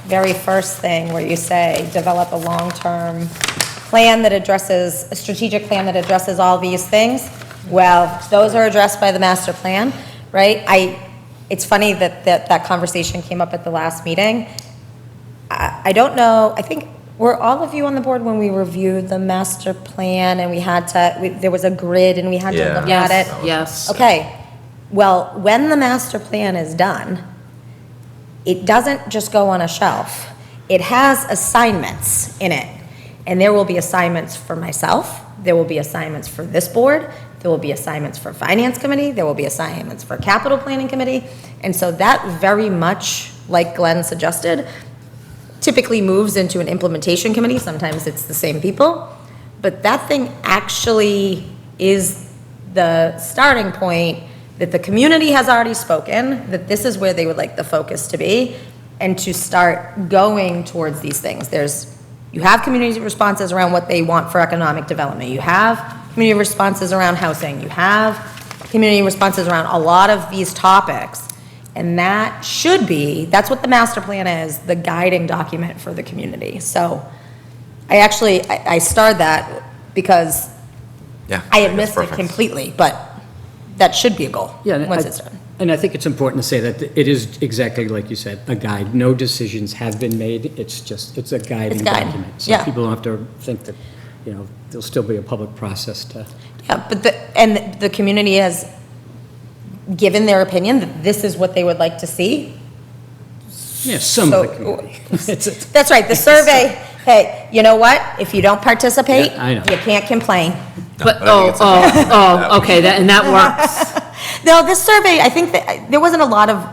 very first thing where you say, develop a long-term plan that addresses, a strategic plan that addresses all these things. Well, those are addressed by the master plan, right? It's funny that conversation came up at the last meeting. I don't know, I think, were all of you on the board when we reviewed the master plan and we had to, there was a grid and we had to Yeah. look at it? Yes. Okay, well, when the master plan is done, it doesn't just go on a shelf. It has assignments in it. And there will be assignments for myself, there will be assignments for this board, there will be assignments for finance committee, there will be assignments for capital planning committee. And so that very much, like Glenn suggested, typically moves into an implementation committee. Sometimes it's the same people. But that thing actually is the starting point that the community has already spoken, that this is where they would like the focus to be, and to start going towards these things. You have community responses around what they want for economic development. You have community responses around housing. You have community responses around a lot of these topics. And that's what the master plan is, the guiding document for the community. So I starred that because Yeah. I had think that's missed it perfect. completely, but that should be a goal Yeah, and once it's done. And I think it's important to say that it is exactly like you said, a guide. No decisions have been made. It's a guiding guide, document. So yeah. people don't have to think that, there'll still be a public process to. Yeah, but the community has given their opinion that this is what they would like to see. Yeah, some of the So- community. It's- That's right, the survey, hey, you know what? If you don't participate, Yeah, I know. you can't complain. But, but I think it's okay, and that works. No, this survey, I think that, there wasn't a lot of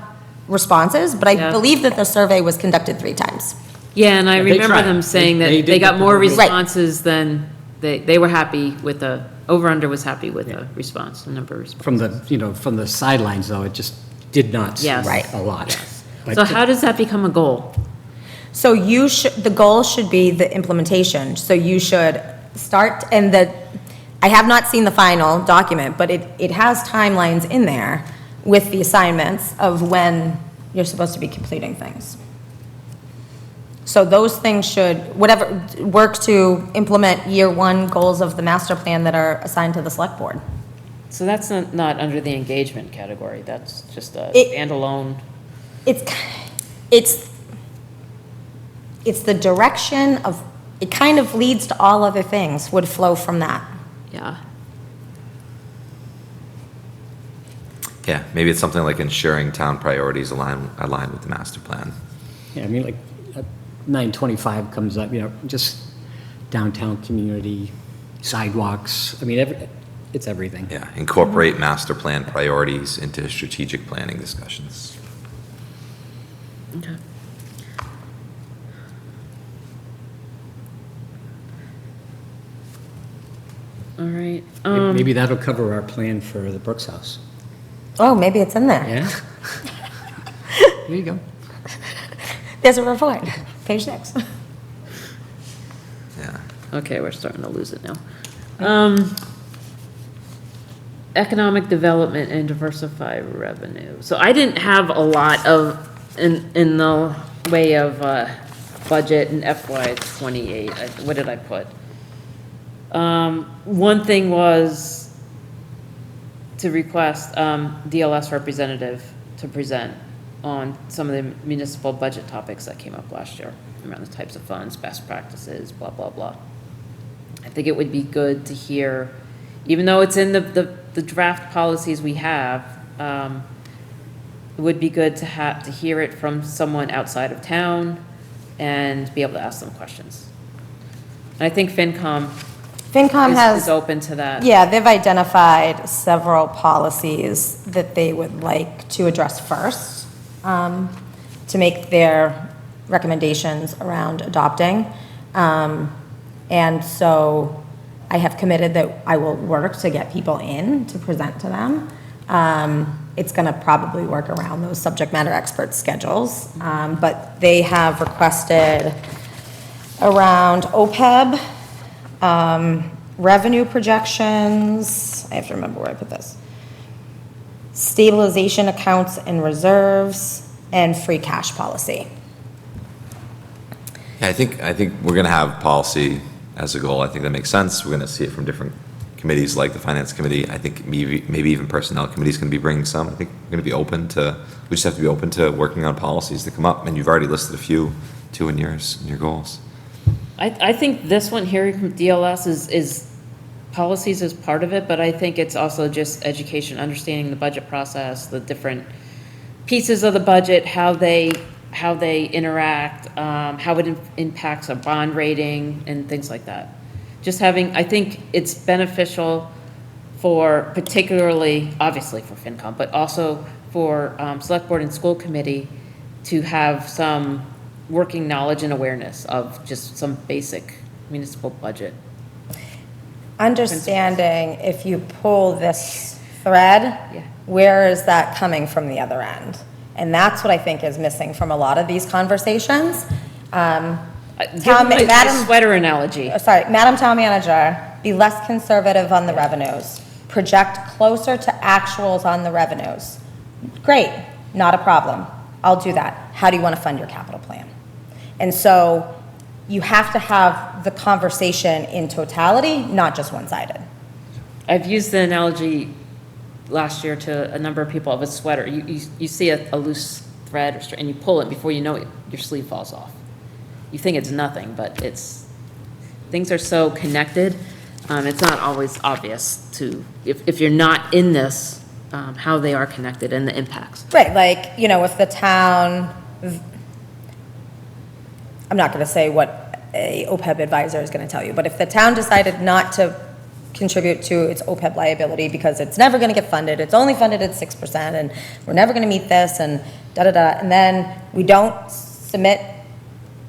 responses, but I Yeah. believe that the survey was conducted 3 times. Yeah, and I Yeah, they remember tried. them saying They that did they got what more they did. responses than, they were happy with the, over-under was happy with the response, the number of responses. From the, from the sidelines, though, it just did not seem Yes. Right. a lot. But So how does that become a goal? So the goal should be the implementation. So you should start, and I have not seen the final document, but it has timelines in there with the assignments of when you're supposed to be completing things. So those things should, whatever, work to implement year one goals of the master plan that are assigned to the select board. So that's not under the engagement category, that's just a It- standalone. It's the direction of, it kind of leads to all other things, would flow from that. Yeah. Yeah, maybe it's something like ensuring town priorities align with the master plan. Yeah, I mean, like, 925 comes up, just downtown community, sidewalks, I mean, it's everything. Yeah, incorporate master plan priorities into strategic planning discussions. Okay. All right. Maybe that'll cover our plan for the Brooks House. Oh, maybe it's in there. Yeah? There you go. There's a report, page 6. Yeah. Okay, we're starting to lose it now. Economic development and diversify revenue. So I didn't have a lot of, in the way of budget in FY '28. What did I put? One thing was to request DLS representative to present on some of the municipal budget topics that came up last year, around the types of funds, best practices, blah, blah, blah. I think it would be good to hear, even though it's in the draft policies we have, it would be good to hear it from someone outside of town and be able to ask them questions. And I think FinCom FinCom is has, open to that. yeah, they've identified several policies that they would like to address first, to make their recommendations around adopting. And so I have committed that I will work to get people in to present to them. It's going to probably work around those subject matter expert schedules. But they have requested around OPEB, revenue projections, I have to remember where I put this, stabilization accounts and reserves, and free cash policy. Yeah, I think we're gonna have policy as a goal. I think that makes sense. We're gonna see it from different committees like the finance committee. I think maybe even personnel committee's gonna be bringing some. I think we're gonna be open to, we just have to be open to working on policies that come up, and you've already listed a few, two in your goals. I think this one, hearing from DLS is policies is part of it, but I think it's also just education, understanding the budget process, the different pieces of the budget, how they interact, how it impacts a bond rating and things like that. Just having, I think it's beneficial for particularly, obviously for FinCom, but also for Select Board and School Committee to have some working knowledge and awareness of just some basic municipal budget. Understanding if you pull this thread, Yeah. where is that coming from the other end? And that's what I think is missing from a lot of these conversations. Give Tom, my Madam- sweater analogy. Sorry, Madam Town Manager, be less conservative on the revenues. Project closer to actuals on the revenues. Great, not a problem. I'll do that. How do you want to fund your capital plan? And so you have to have the conversation in totality, not just one-sided. I've used the analogy last year to a number of people of a sweater. You see a loose thread and you pull it, before you know it, your sleeve falls off. You think it's nothing, but things are so connected. It's not always obvious if you're not in this, how they are connected and the impacts. Right, like, if the town, I'm not going to say what a OPEB advisor is going to tell you, but if the town decided not to contribute to its OPEB liability because it's never going to get funded, it's only funded at 6%, and we're never going to meet this, and da-da-da, and then we don't submit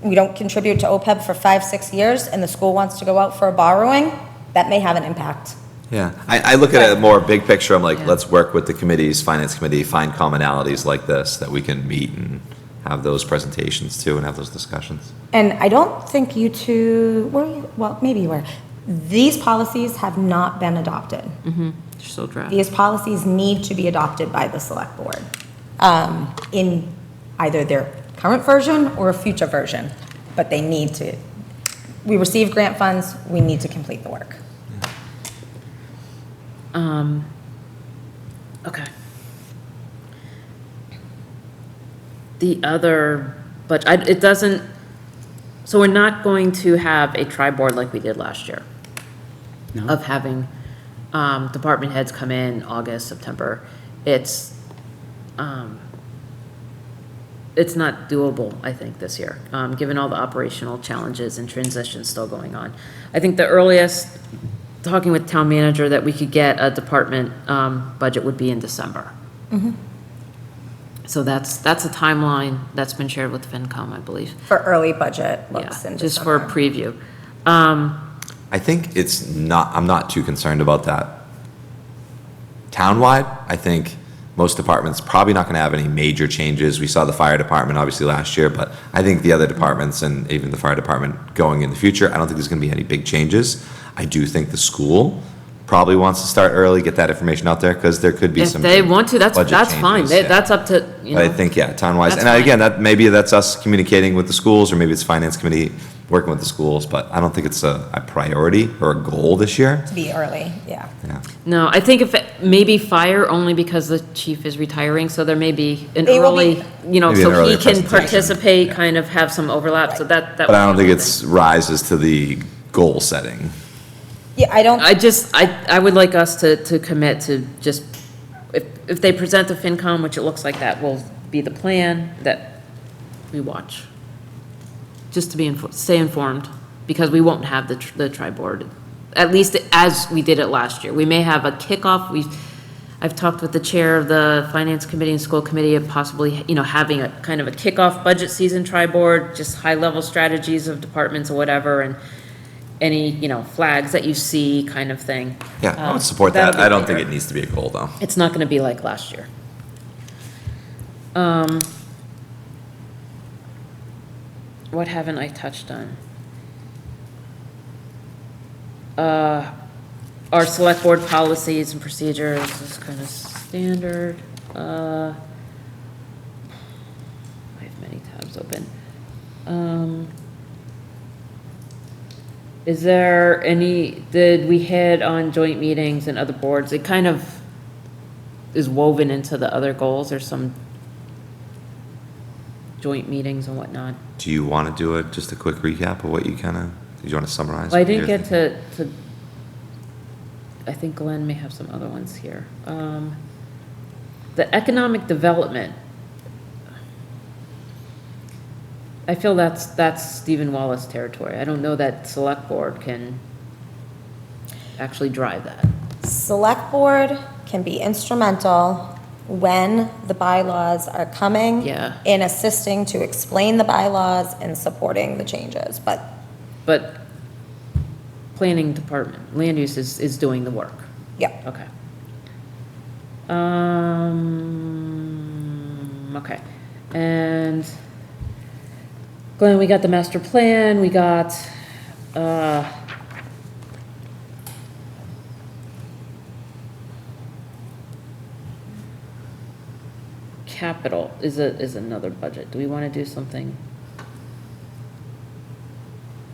we don't contribute to OPEB for 5, 6 years, and the school wants to go out for a borrowing, that may have an impact. Yeah, I look at it more big picture, I'm like, Yeah. let's work with the committees, finance committee, find commonalities like this that we can meet and have those presentations too and have those discussions. And I don't think you two, were you, well, maybe you were. These policies have not been adopted. Still draft. These policies need to be adopted by the select board in either their current version or a future version, but they need to. We receive grant funds, we need to complete the work. Okay. The other, but it doesn't, so we're not going to have a tri-board like we did last year. No. Of having, department heads come in August, September. It's not doable, I think, this year, given all the operational challenges and transitions still going on. I think the earliest, talking with town manager, that we could get a department, budget would be in December. So that's a timeline that's been shared with FinCom, I believe. For early budget looks Yeah, in just for a December. preview. I think I'm not too concerned about that. Townwide, I think most departments probably not gonna have any major changes. We saw the fire department obviously last year, but I think the other departments and even the fire department going in the future, I don't think there's gonna be any big changes. I do think the school probably wants to start early, get that information out there, because there could be If some. they want to, that's budget fine. changes, yeah. That's up to, you But I know. think, yeah, town-wise, That's and fine. again, maybe that's us communicating with the schools, or maybe it's finance committee working with the schools, but I don't think it's a priority or a goal this year. To be early, yeah. Yeah. No, I think maybe fire, only because the chief is retiring, so there may be an It will early, be- you know, Maybe an so he earlier can presentation. participate, Yeah. kind of have some overlap, so that. But I don't think would be it's rises to the goal setting. Yeah, I don't, I would like us to commit to just, if they present to FinCom, which it looks like that will be the plan, that we watch. Just to be, stay informed, because we won't have the tri-board, at least as we did it last year. We may have a kickoff, I've talked with the chair of the finance committee and school committee of possibly, you know, having a kind of a kickoff budget season tri-board, just high-level strategies of departments or whatever, and any, you know, flags that you see kind of thing. Yeah, I would support that. That'll be I don't think bigger. it needs to be a goal, though. It's not gonna be like last year. What haven't I touched on? Our select board policies and procedures is kind of standard. I have many tabs open. Is there any, did we hit on joint meetings and other boards? It kind of is woven into the other goals. There's some joint meetings and whatnot. Do you want to do just a quick recap of what you kind of, do you want to summarize? Well, I what didn't you're get thinking? to, I think Glenn may have some other ones here. The economic development. I feel that's Stephen Wallace territory. I don't know that select board can actually drive that. select board can be instrumental when the bylaws are coming. Yeah. In assisting to explain the bylaws and supporting the changes, but But planning department, land use is doing the work. yeah. Okay. Okay, and Glenn, we got the master plan, we got, capital is another budget. Do we want to do something?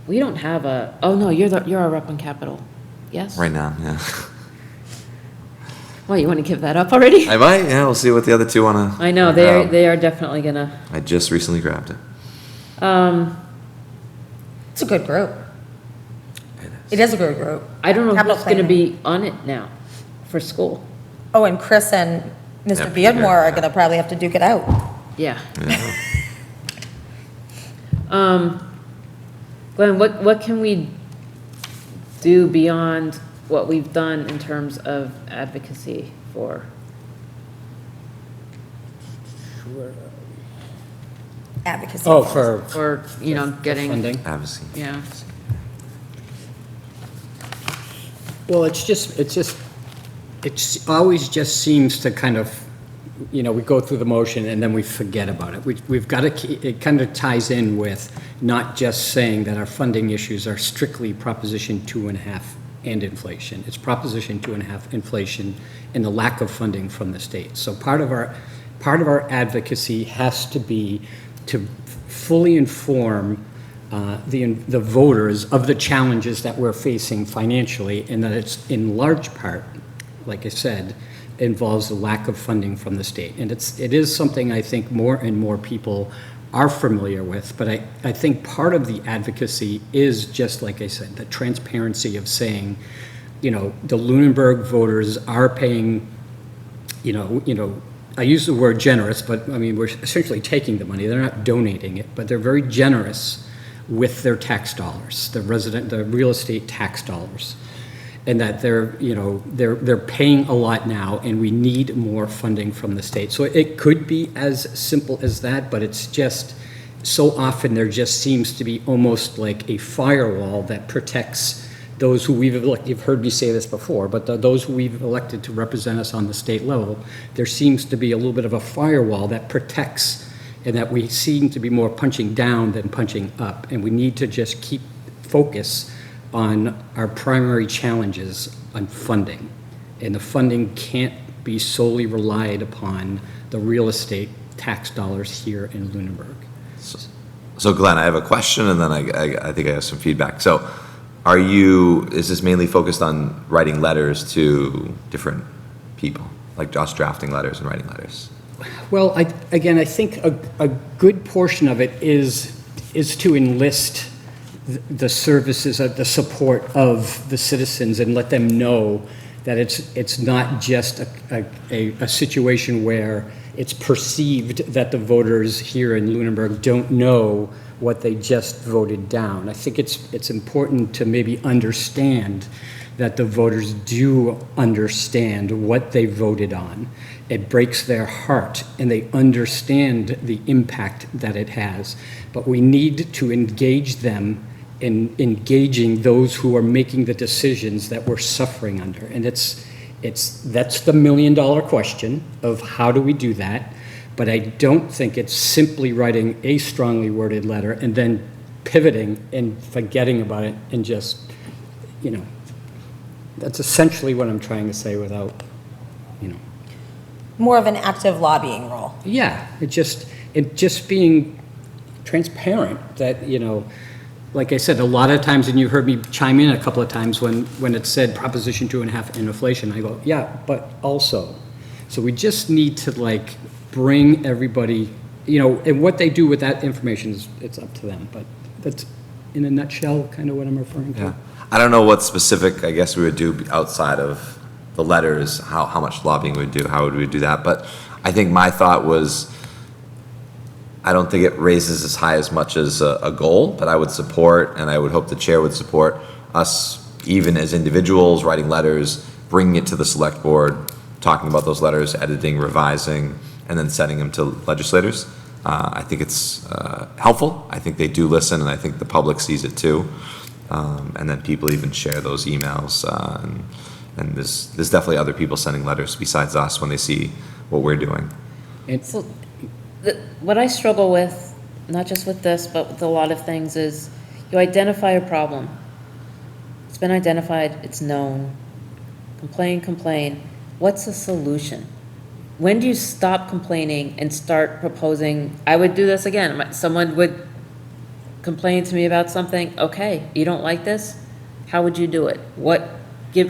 We don't have oh no, you're our rep on capital, yes? Right now, yeah. Well, you want to give that up already? I might, yeah, we'll see what the other two want to. I know, they are definitely gonna, I just recently grabbed it. It's a good group. It is a good group. I don't know Capital who's gonna planning. be on it now for school. Oh, and Chris and Mr. Yeah, Beardmore are yeah. gonna probably have to duke it out. Yeah. Yeah. Glenn, what can we do beyond what we've done in terms of advocacy for? advocacy. Oh, for or, getting, funding? Advocacy. yeah. Well, it always just seems to kind of, we go through the motion and then we forget about it. We've got to, it kind of ties in with not just saying that our funding issues are strictly Proposition 2.5 and inflation. It's Proposition 2.5 inflation and the lack of funding from the state. So part of our advocacy has to be to fully inform the voters of the challenges that we're facing financially, and that it's in large part, like I said, involves the lack of funding from the state. And it is something I think more and more people are familiar with, but I think part of the advocacy is just, like I said, the transparency of saying, the Lunenburg voters are paying, I use the word generous, but I mean, we're essentially taking the money. They're not donating it, but they're very generous with their tax dollars, the real estate tax dollars. And that they're paying a lot now, and we need more funding from the state. So it could be as simple as that, but it's just, so often there just seems to be almost like a firewall that protects those who we've elected. You've heard me say this before, but those who we've elected to represent us on the state level, there seems to be a little bit of a firewall that protects, and that we seem to be more punching down than punching up. And we need to just keep focus on our primary challenges on funding. And the funding can't be solely relied upon the real estate tax dollars here in Lunenburg. So Glenn, I have a question, and then I think I have some feedback. So is this mainly focused on writing letters to different people, like just drafting letters and writing letters? Well, I think a good portion of it is to enlist the services, the support of the citizens, and let them know that it's not just a situation where it's perceived that the voters here in Lunenburg don't know what they just voted down. I think it's important to maybe understand that the voters do understand what they voted on. It breaks their heart, and they understand the impact that it has. But we need to engage them in engaging those who are making the decisions that we're suffering under. And that's the million-dollar question of how do we do that. But I don't think it's simply writing a strongly worded letter and then pivoting and forgetting about it and just, that's essentially what I'm trying to say without, More of an active lobbying role. Yeah, it just being transparent that, like I said, a lot of times, and you heard me chime in a couple of times when it said Proposition 2.5 and inflation, I go, yeah, but also. So we just need to bring everybody, and what they do with that information it's up to them. But that's, in a nutshell, kind of what I'm referring to. Yeah. I don't know what specific, I guess we would do outside of the letters, how much lobbying we would do, how would we do that? But I think my thought was, I don't think it raises as high as much as a goal, but I would support, and I would hope the chair would support us, even as individuals, writing letters, bringing it to the select board, talking about those letters, editing, revising, and then sending them to legislators. I think it's helpful. I think they do listen, and I think the public sees it too. And then people even share those emails, and there's definitely other people sending letters besides us when they see what we're doing. So, what I struggle with, not just with this, but with a lot of things, is you identify a problem. It's been identified, it's known. Complain. What's the solution? When do you stop complaining and start proposing? I would do this again. Someone would complain to me about something. Okay, you don't like this? How would you do it?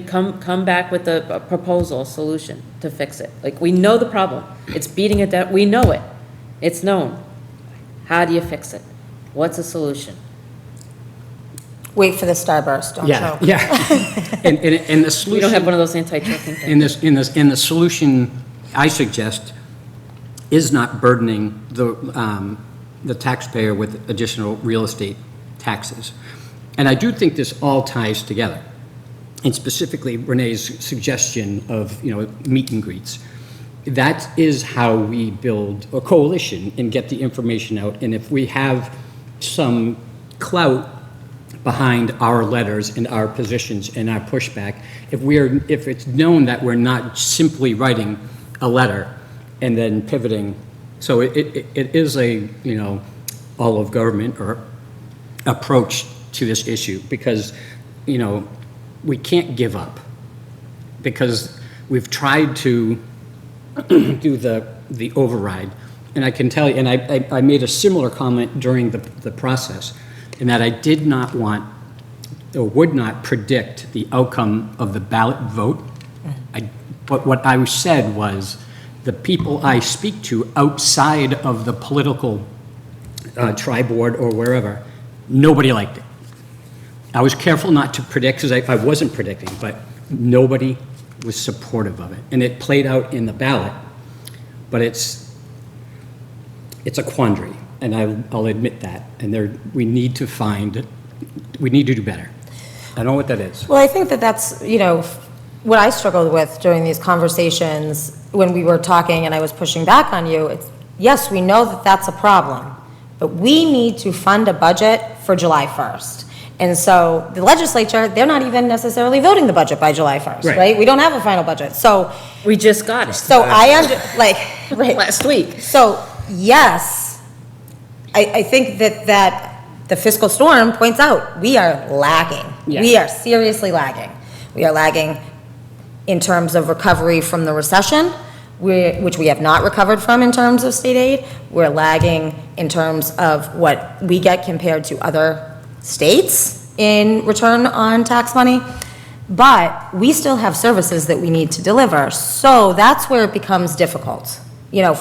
Come back with a proposal, solution to fix it. We know the problem. It's beating it down. We know it. It's known. How do you fix it? What's the solution? Wait for the starburst, don't choke. Yeah. And the solution. We don't have one of those anti-choking things. And the solution I suggest is not burdening the taxpayer with additional real estate taxes. And I do think this all ties together. And specifically Renee's suggestion of, meet and greets. that is how we build a coalition and get the information out. And if we have some clout behind our letters and our positions and our pushback, if it's known that we're not simply writing a letter and then pivoting, so it is a, all of government or approach to this issue, because, we can't give up, because we've tried to do the override. And I can tell you, and I made a similar comment during the process, in that I did not want, or would not predict the outcome of the ballot vote. But what I said was, the people I speak to outside of the political tri-board or wherever, nobody liked it. I was careful not to predict, because I wasn't predicting, but nobody was supportive of it. And it played out in the ballot, but it's a quandary, and I'll admit that. And we need to do better. I don't know what that is. Well, I think that's, what I struggled with during these conversations when we were talking and I was pushing back on you. It's, yes, we know that that's a problem, but we need to fund a budget for July 1st. And so the legislature, they're not even necessarily voting the budget by July 1st, right? We don't have a final budget. So, We just got it. so right. Last week. So, yes, I think that the fiscal storm points out, we are lagging. Yeah. We are seriously lagging. We are lagging in terms of recovery from the recession, which we have not recovered from in terms of state aid. We're lagging in terms of what we get compared to other states in return on tax money. But we still have services that we need to deliver. So that's where it becomes difficult.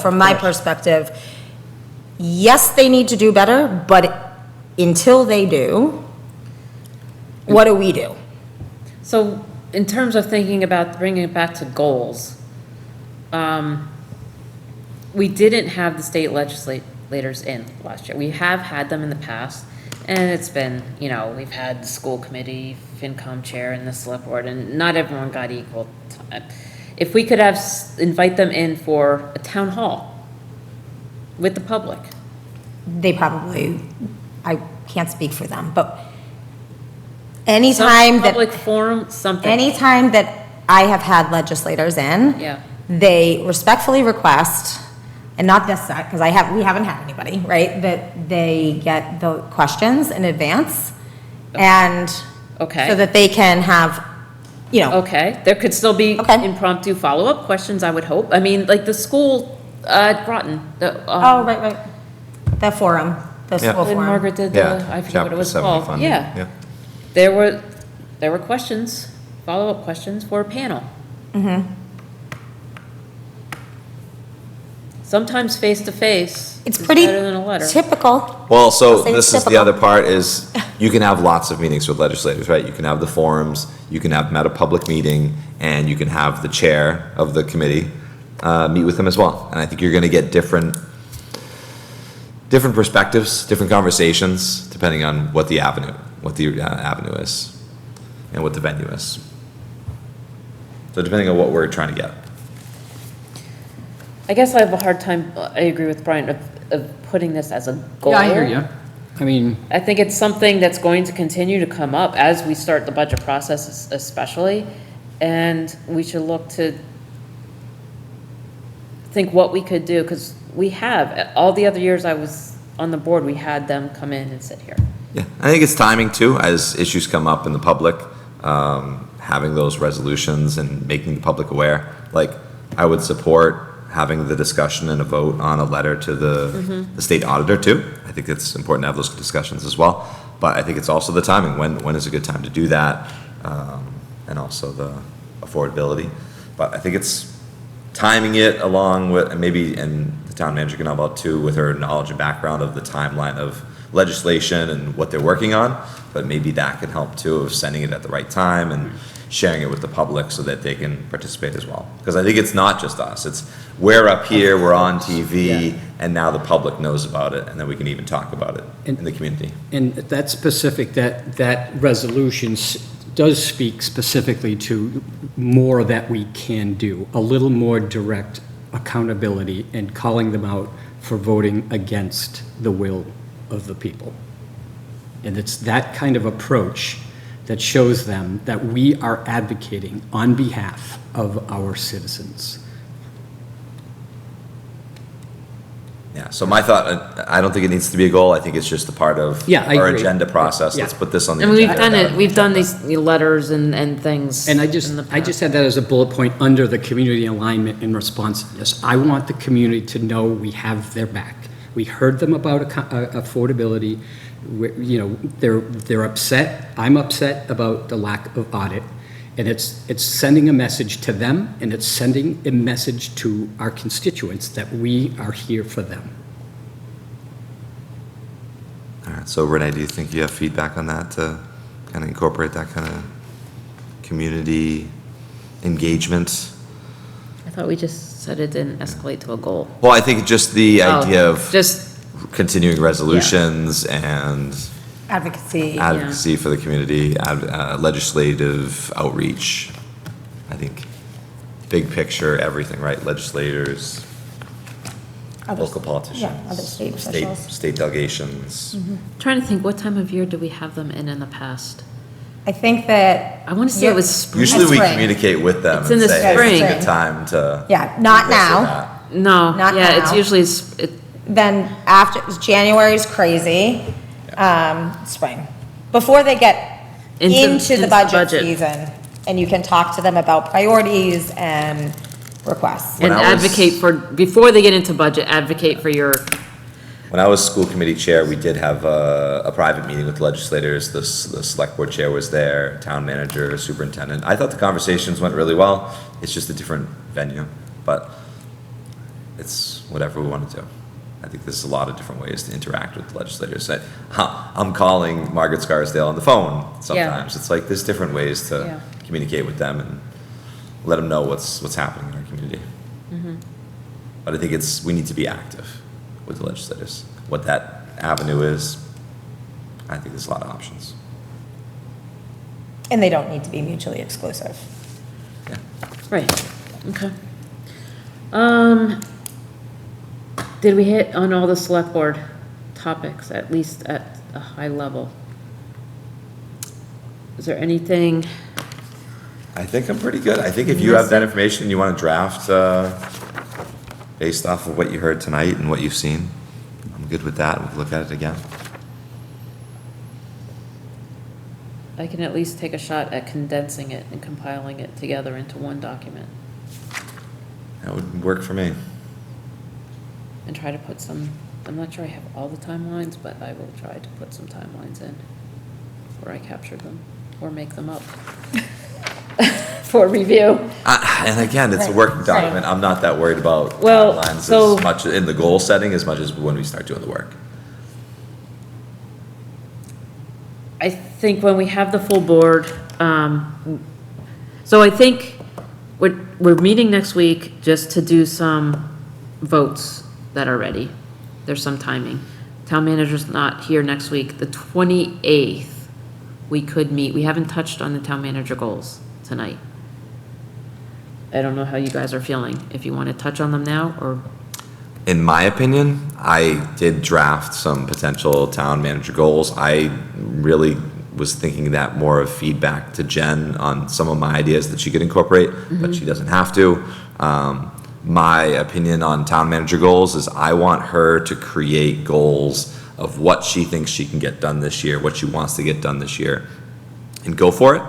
From my perspective, yes, they need to do better, but until they do, what do we do? So in terms of thinking about bringing it back to goals, we didn't have the state legislators in last year. We have had them in the past, and it's been, we've had the school committee, FinCom chair, and the select board, and not everyone got equal time. If we could invite them in for a town hall with the public. They probably, I can't speak for them, but anytime that. Public forum, something. Anytime that I have had legislators in. Yeah. They respectfully request, and not this side, because we haven't had anybody, right? That they get the questions in advance, and. Okay. So that they can have, Okay, there could still be Okay. impromptu follow-up questions, I would hope. I mean, like the school at Groton, oh, right. The forum, the Yeah. school when forum. Margaret did Yeah, I forget what Chapter it was 70 called. funding, Yeah. yeah. There were questions, follow-up questions for a panel. Sometimes face-to-face It's is pretty better than a letter. typical. Well, so I'll say this is the typical. other part is, you can have lots of meetings with legislators, right? You can have the forums, you can have them at a public meeting, and you can have the chair of the committee meet with them as well. And I think you're gonna get different perspectives, different conversations, depending on what the avenue is, and what the venue is. So depending on what we're trying to get. I guess I have a hard time, I agree with Brian, of putting this as a goal. Yeah, I hear you. I mean, I think it's something that's going to continue to come up as we start the budget process especially, and we should look to think what we could do, because we have, all the other years I was on the board, we had them come in and sit here. Yeah, I think it's timing too, as issues come up in the public, having those resolutions and making the public aware. Like, I would support having the discussion and a vote on a letter to the state auditor too. I think it's important to have those discussions as well. But I think it's also the timing. When is a good time to do that? And also the affordability. But I think it's timing it along with, and the town manager can help out too with her knowledge and background of the timeline of legislation and what they're working on. But maybe that can help too, of sending it at the right time and sharing it with the public so that they can participate as well. Because I think it's not just us. It's, we're up here, we're on TV, and now the public knows about it, and then we can even talk about it in the community. and that's specific, that resolution does speak specifically to more that we can do, a little more direct accountability and calling them out for voting against the will of the people. And it's that kind of approach that shows them that we are advocating on behalf of our citizens. Yeah, so my thought, I don't think it needs to be a goal. I think it's just a part of Yeah, I our agree. agenda process. Yeah. Let's put this on the And agenda. we've done it, we've done these letters and things. And I in just the had past. that as a bullet point under the community alignment and responsiveness. I want the community to know we have their back. We heard them about affordability. You know, they're upset. I'm upset about the lack of audit. And it's sending a message to them, and it's sending a message to our constituents that we are here for them. All right, so Renee, do you think you have feedback on that to kind of incorporate that kind of community engagement? I thought we just said it didn't escalate to a goal. Well, I think just the Oh, idea of Just, continuing resolutions and Advocacy. advocacy for the community, legislative outreach. I think big picture, everything, right? Legislators, Other- local politicians. yeah, other state officials. State delegations. trying to think, what time of year do we have them in the past? I think that. I want to say it was spring. Usually we Spring. communicate with them It's and in the say, hey, it's a spring. good time to. Yeah, not do this or now. that. No, Not yeah, it's now. usually, Then after, January's crazy, spring. Before they get into the budget season, and you can talk to them about priorities and requests. and When I was- advocate for, before they get into budget, advocate for your, When I was school committee chair, we did have a private meeting with legislators. The select board chair was there, town manager, superintendent. I thought the conversations went really well. It's just a different venue, but it's whatever we want to do. I think there's a lot of different ways to interact with legislators. I'm calling Margaret Scarsdale on the phone sometimes. It's like there's different ways Yeah. to communicate with them and let them know what's happening in our community. But I think we need to be active with the legislators. What that avenue is, I think there's a lot of options. And they don't need to be mutually exclusive. right, okay. Did we hit on all the select board topics, at least at a high level? Is there anything, I think I'm pretty good. I think if you have that information and you want to draft based off of what you heard tonight and what you've seen, I'm good with that. We can look at it again. I can at least take a shot at condensing it and compiling it together into one document That would work for me. and try to put some, I'm not sure I have all the timelines, but I will try to put some timelines in where I capture them or make them up for review. And again, it's a working document. I'm not that worried about Well, timelines so- as much in the goal setting as much as when we start doing the work. I think when we have the full board, so I think we're meeting next week just to do some votes that are ready. There's some timing. Town manager's not here next week. The 28th, we could meet. We haven't touched on the town manager goals tonight. I don't know how you guys are feeling, if you want to touch on them now, or, In my opinion, I did draft some potential town manager goals. I really was thinking that more of feedback to Jen on some of my ideas that she could incorporate, but she doesn't have to. My opinion on town manager goals is I want her to create goals of what she thinks she can get done this year, what she wants to get done this year, and go for it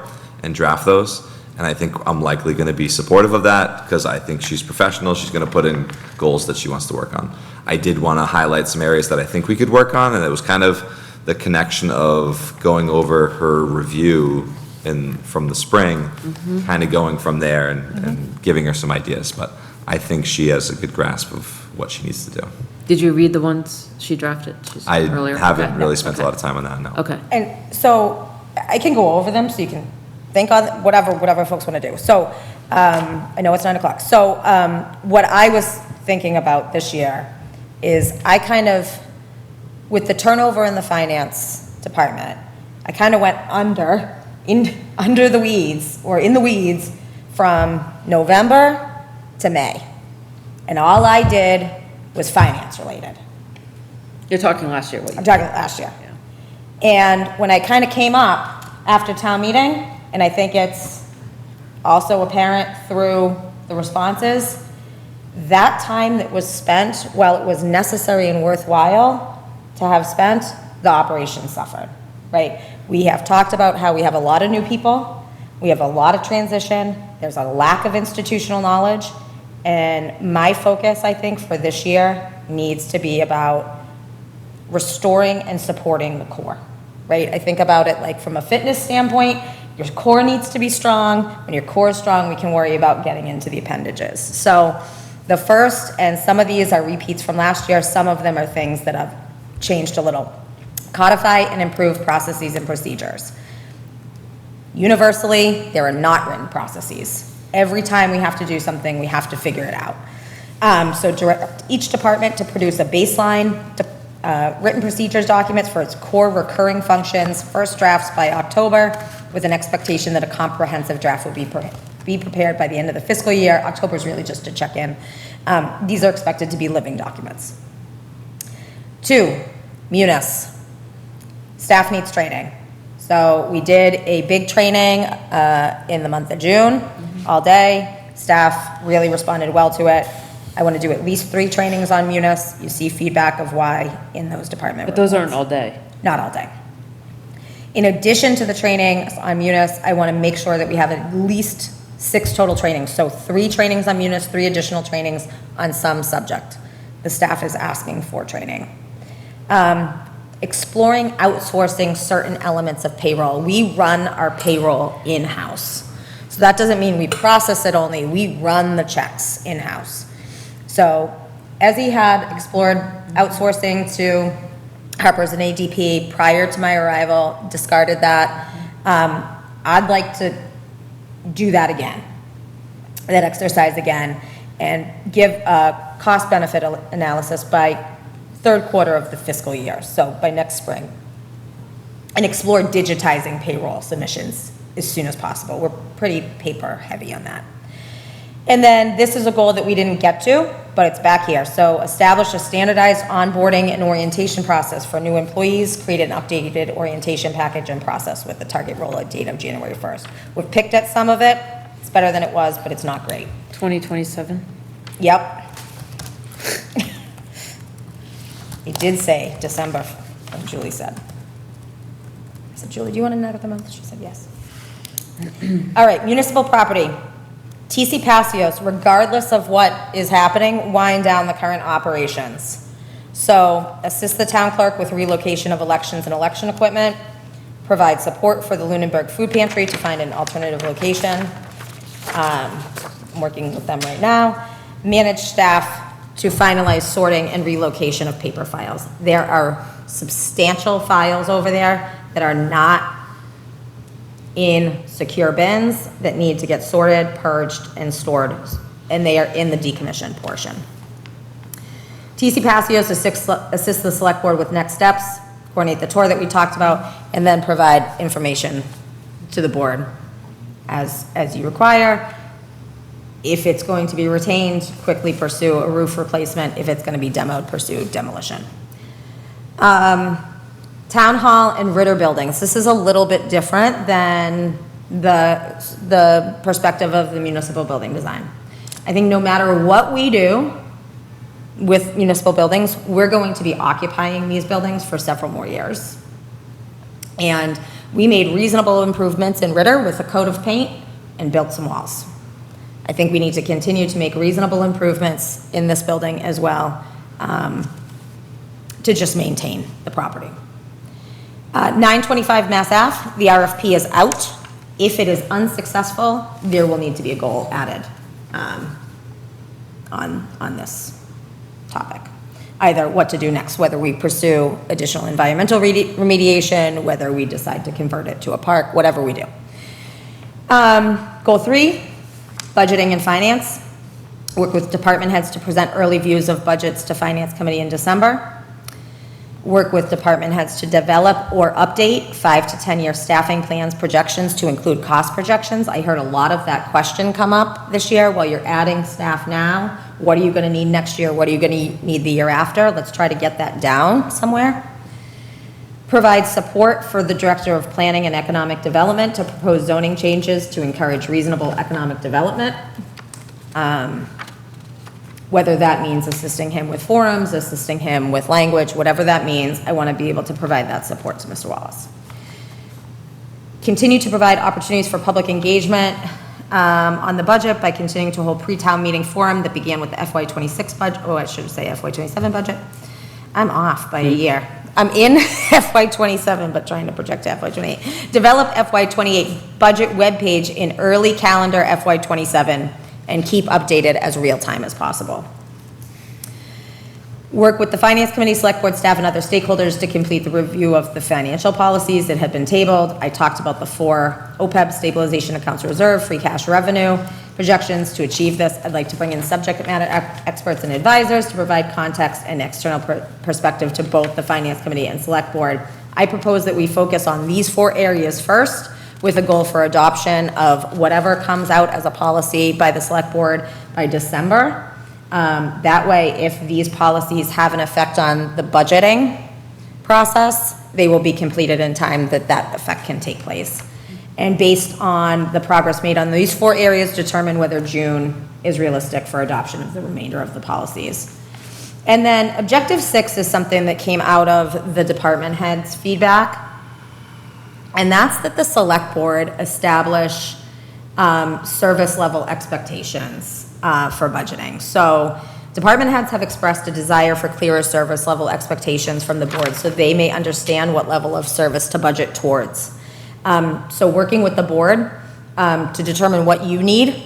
and draft those. And I think I'm likely going to be supportive of that because I think she's professional. She's going to put in goals that she wants to work on. I did want to highlight some areas that I think we could work on, and it was kind of the connection of going over her review from the spring, kind of going from there and giving her some ideas. But I think she has a good grasp of what she needs to do. did you read the ones she drafted? She said I earlier? haven't Okay. really spent a Okay. lot of time on that, no. Okay. And so I can go over them so you can think on whatever folks want to do. So I know it's 9 o'clock. So what I was thinking about this year is I kind of, with the turnover in the finance department, I kind of went under the weeds, or in the weeds, from November to May. And all I did was finance related. You're talking last year, what you I'm talking last year. And when I kind of came up after town meeting, and I think it's also apparent through the responses, that time that was spent, while it was necessary and worthwhile to have spent, the operation suffered, right? We have talked about how we have a lot of new people, we have a lot of transition, there's a lack of institutional knowledge, and my focus, I think, for this year needs to be about restoring and supporting the core, right? I think about it like from a fitness standpoint, your core needs to be strong. When your core is strong, we can worry about getting into the appendages. So the first, and some of these are repeats from last year, some of them are things that have changed a little. Codify and improve processes and procedures. Universally, there are not written processes. Every time we have to do something, we have to figure it out. So direct each department to produce a baseline written procedures documents for its core recurring functions, first drafts by October, with an expectation that a comprehensive draft will be prepared by the end of the fiscal year. October is really just to check in. These are expected to be living documents. 2, Munis. Staff needs training. So we did a big training in the month of June, all day. Staff really responded well to it. I want to do at least 3 trainings on Munis. You see feedback of why in those department But those reports. aren't all day. Not all day. In addition to the trainings on Munis, I want to make sure that we have at least 6 total trainings. So 3 trainings on Munis, 3 additional trainings on some subject. The staff is asking for training. Exploring outsourcing certain elements of payroll. We run our payroll in-house. So that doesn't mean we process it only, we run the checks in-house. So Ezzy had explored outsourcing to Harper's and ADP prior to my arrival, discarded that. I'd like to do that again, that exercise again, and give a cost-benefit analysis by 3rd quarter of the fiscal year, so by next spring. And explore digitizing payroll submissions as soon as possible. We're pretty paper-heavy on that. And then this is a goal that we didn't get to, but it's back here. So establish a standardized onboarding and orientation process for new employees, create an updated orientation package and process with the target rollout date of January 1st. We've picked at some of it. It's better than it was, but it's not great. 2027? Yep. It did say December, like Julie said. I said, Julie, do you want another month? She said, yes. All right, municipal property. TC Passios, regardless of what is happening, wind down the current operations. So assist the town clerk with relocation of elections and election equipment, provide support for the Lunenburg Food Pantry to find an alternative location. I'm working with them right now. Manage staff to finalize sorting and relocation of paper files. There are substantial files over there that are not in secure bins that need to get sorted, purged, and stored, and they are in the decommission portion. TC Passios assist the select board with next steps, coordinate the tour that we talked about, and then provide information to the board as you require. If it's going to be retained, quickly pursue a roof replacement. If it's going to be demoed, pursue demolition. Town Hall and Ritter buildings. This is a little bit different than the perspective of the municipal building design. I think no matter what we do with municipal buildings, we're going to be occupying these buildings for several more years. And we made reasonable improvements in Ritter with a coat of paint and built some walls. I think we need to continue to make reasonable improvements in this building as well to just maintain the property. 925 Mass Ave, the RFP is out. If it is unsuccessful, there will need to be a goal added on this topic. Either what to do next, whether we pursue additional environmental remediation, whether we decide to convert it to a park, whatever we do. Goal 3, budgeting and finance. Work with department heads to present early views of budgets to Finance Committee in December. Work with department heads to develop or update 5 to 10 year staffing plans projections to include cost projections. I heard a lot of that question come up this year. While you're adding staff now, What are you going to need next year? What are you going to need the year after? Let's try to get that down somewhere. Provide support for the Director of Planning and Economic Development to propose zoning changes to encourage reasonable economic development. Whether that means assisting him with forums, assisting him with language, whatever that means, I want to be able to provide that support to Mr. Wallace. Continue to provide opportunities for public engagement on the budget by continuing to hold pre-town meeting forum that began with the FY26 budget, I should say FY27 budget. I'm off by a year. I'm in FY27, but trying to project to FY28. Develop FY28 budget webpage in early calendar FY27 and keep updated as real-time as possible. Work with the Finance Committee, Select Board staff, and other stakeholders to complete the review of the financial policies that had been tabled. I talked about the 4 OPEB, stabilization accounts reserve, free cash revenue projections. To achieve this, I'd like to bring in subject matter experts and advisors to provide context and external perspective to both the Finance Committee and Select Board. I propose that we focus on these 4 areas first, with a goal for adoption of whatever comes out as a policy by the Select Board by December. That way, if these policies have an effect on the budgeting process, they will be completed in time that that effect can take place. And based on the progress made on these 4 areas, determine whether June is realistic for adoption of the remainder of the policies. And then Objective 6 is something that came out of the department heads' feedback. And that's that the Select Board establish service level expectations for budgeting. So department heads have expressed a desire for clearer service level expectations from the board so they may understand what level of service to budget towards. So working with the board to determine what you need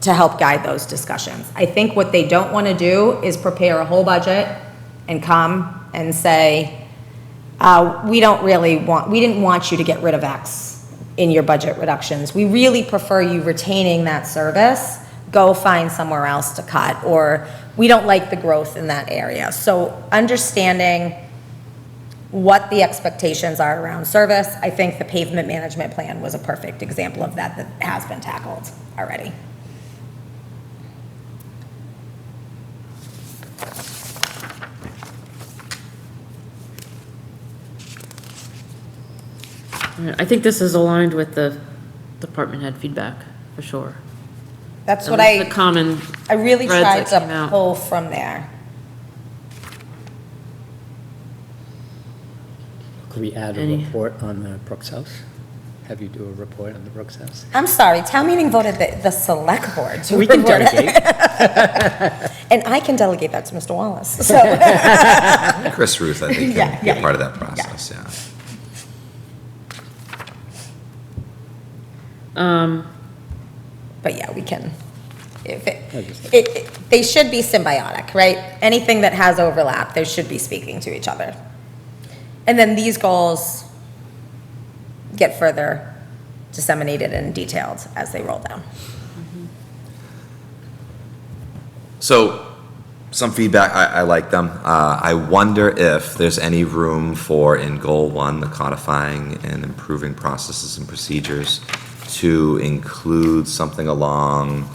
to help guide those discussions. I think what they don't want to do is prepare a whole budget and come and say, we didn't want you to get rid of X in your budget reductions. We really prefer you retaining that service. Go find somewhere else to cut, or we don't like the growth in that area. So understanding what the expectations are around service, I think the pavement management plan was a perfect example of that has been tackled already. I think this is aligned with the department head feedback, for sure. That's what The common I really threads tried that came to out. pull from there. Could we add a Any- report on the Brooks House? Have you do a report on the Brooks House? I'm sorry, town meeting voted the select board to We can report it. delegate. And I can delegate that to Mr. Wallace, so. Chris Ruth, I think, Yeah, can be yeah, a part of that process, yeah. But yeah, we can, they should be symbiotic, right? Anything that has overlap, they should be speaking to each other. And then these goals get further disseminated and detailed as they roll down. So, some feedback, I like them. I wonder if there's any room for, in Goal 1, the codifying and improving processes and procedures, to include something along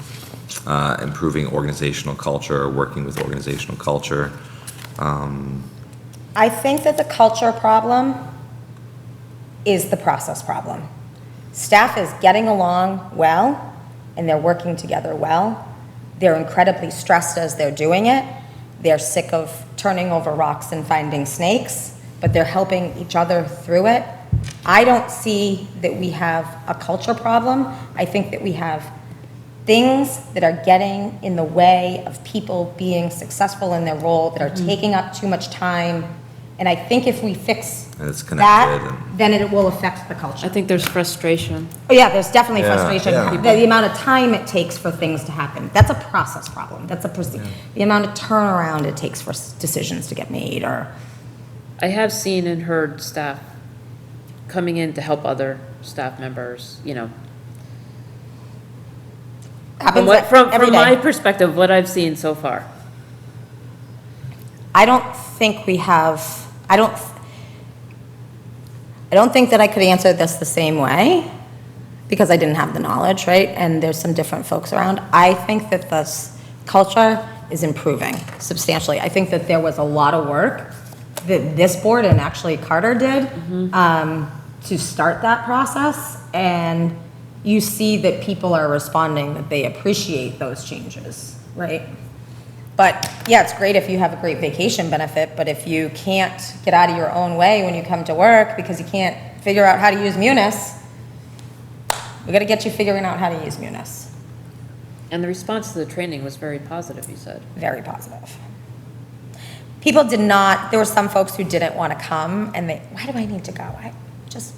improving organizational culture, or working with organizational culture. I think that the culture problem is the process problem. Staff is getting along well, and they're working together well. They're incredibly stressed as they're doing it. They're sick of turning over rocks and finding snakes, but they're helping each other through it. I don't see that we have a culture problem. I think that we have things that are getting in the way of people being successful in their role, that are taking up too much time. And I think if we fix And it's connected that, and- then it will affect the culture. I think there's frustration. Oh, yeah, there's definitely Yeah, frustration. yeah. The amount of time it takes for things to happen, that's a process problem. That's the amount of turnaround it takes for decisions to get made, or, I have seen and heard staff coming in to help other staff members, you know. happens From every my day. perspective, what I've seen so far. I don't think we have, I don't think that I could answer this the same way, because I didn't have the knowledge, right? And there's some different folks around. I think that culture is improving substantially. I think that there was a lot of work that this board and actually Carter did to start that process, and you see that people are responding, that they appreciate those changes, right? But, yeah, it's great if you have a great vacation benefit, but if you can't get out of your own way when you come to work because you can't figure out how to use Munis, we gotta get you figuring out how to use Munis. And the response to the training was very positive, you said. Very positive. People did not, there were some folks who didn't want to come, and why do I need to go? Just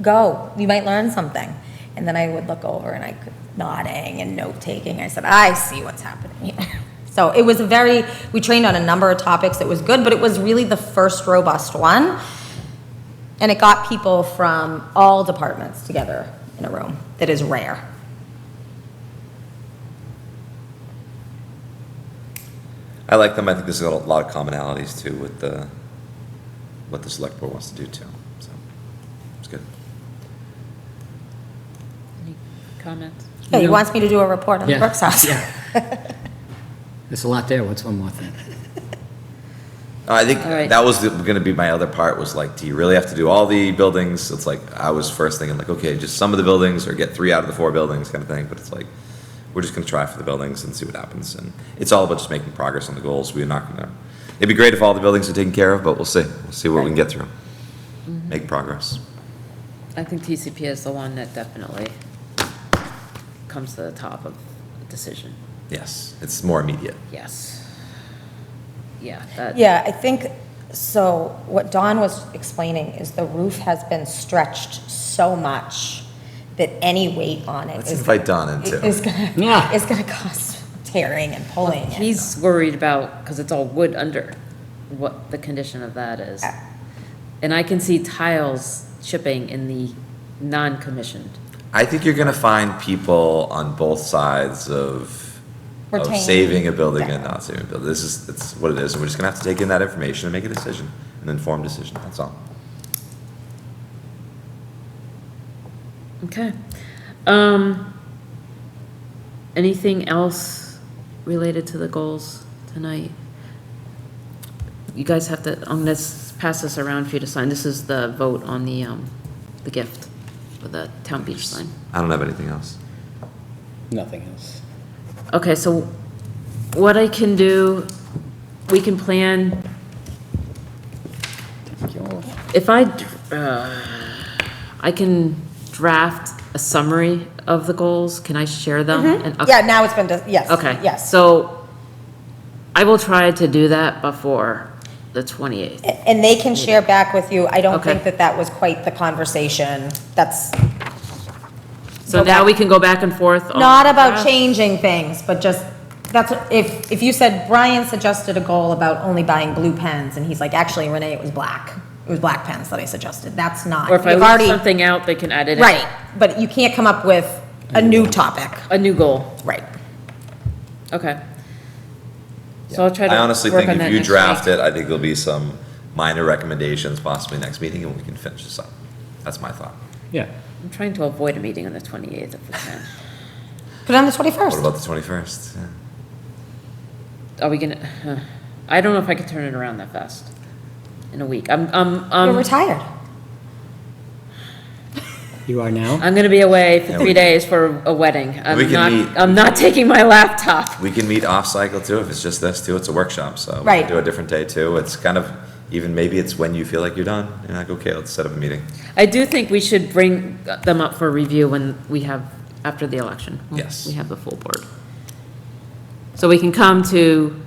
go, you might learn something. And then I would look over and I could, nodding and note-taking, I said, I see what's happening here. So it was we trained on a number of topics, it was good, but it was really the first robust one. And it got people from all departments together in a room, that is rare. I like them. I think there's a lot of commonalities too with what the select board wants to do too. So it's good. Any comments? Yeah, he No. wants me to do a report on the Yeah, Brooks House. yeah. There's a lot there. What's one more thing? I think All right. that was going to be my other part was like, do you really have to do all the buildings? It's like, I was first thinking like, okay, just some of the buildings or get 3 out of the 4 buildings kind of thing. But it's like, we're just going to try for the buildings and see what happens. And it's all about just making progress on the goals. We're not going to, it'd be great if all the buildings are taken care of, but we'll see. We'll see what we can get through. Make progress. I think TCP is the one that definitely comes to the top of the decision. Yes, it's more immediate. Yes. Yeah, that. Yeah, I think, so what Dawn was explaining is the roof has been stretched so much that any weight on it Let's is. invite Don in too. Is gonna, Yeah. is gonna cause tearing and pulling. and- He's worried about, because it's all wood under, what the condition of that is. And I can see tiles chipping in the non-commissioned. I think you're going to find people on both sides of Retaining. saving a building and Yeah. not saving a building. It's what it is, and we're just going to have to take in that information and make a decision, an informed decision, that's all. Okay. Anything else related to the goals tonight? You guys have to, I'm gonna pass this around for you to sign. This is the vote on the gift for the town beach sign. I don't have anything else. Nothing else. Okay, so what I can do, we can plan, if I can draft a summary of the goals, can I share them? And- Yeah, now it's been, yes. Okay. Yes. So I will try to do that before the 28th. And they can share back with you. I don't Okay. think that that was quite the conversation. That's So Go now back. we can go back and forth on. not about drafts? changing things, but just, that's, if you said, Brian suggested a goal about only buying blue pens, and he's like, actually, Renee, it was black. It was black pens that I suggested. That's not. Or if I you've leave already- something out, they can add it in. Right, but you can't come up with a new topic. A new goal. Right. Okay. So I'll try to I honestly work think on if that you next draft week. it, I think there'll be some minor recommendations possibly next meeting and we can finish this up. That's my thought. Yeah. I'm trying to avoid a meeting on the 28th if we can. Put it on the What 21st. about the 21st? Yeah. Are we gonna, I don't know if I could turn it around that fast in a week. You're I'm retired. You are now? I'm gonna be away for Yeah, 3 we- days for a wedding. We can meet- I'm not taking my laptop. We can meet off cycle too, if it's just this too, it's a workshop, so. we can Right. Do a different day too, it's kind of, even maybe it's when you feel like you're done, you're like, okay, let's set up a meeting. I do think we should bring them up for review when we have, after the election. when Yes. We have the full board. So we can come to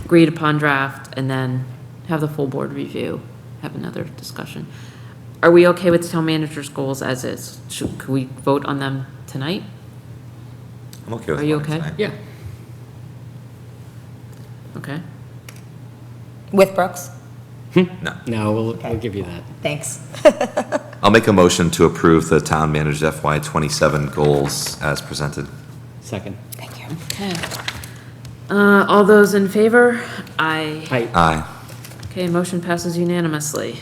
agreed upon draft and then have the full board review, have another discussion. Are we okay with the town manager's goals as is? Could we vote on them tonight? I'm okay with Are you voting okay? tonight. Yeah. Okay. With Brooks? No. No, we'll give you that. Thanks. I'll make a motion to approve the town manager's FY '27 goals as presented. Second. Thank you. Okay. All those in favor? Aye. Hi. Aye. Okay, motion passes unanimously.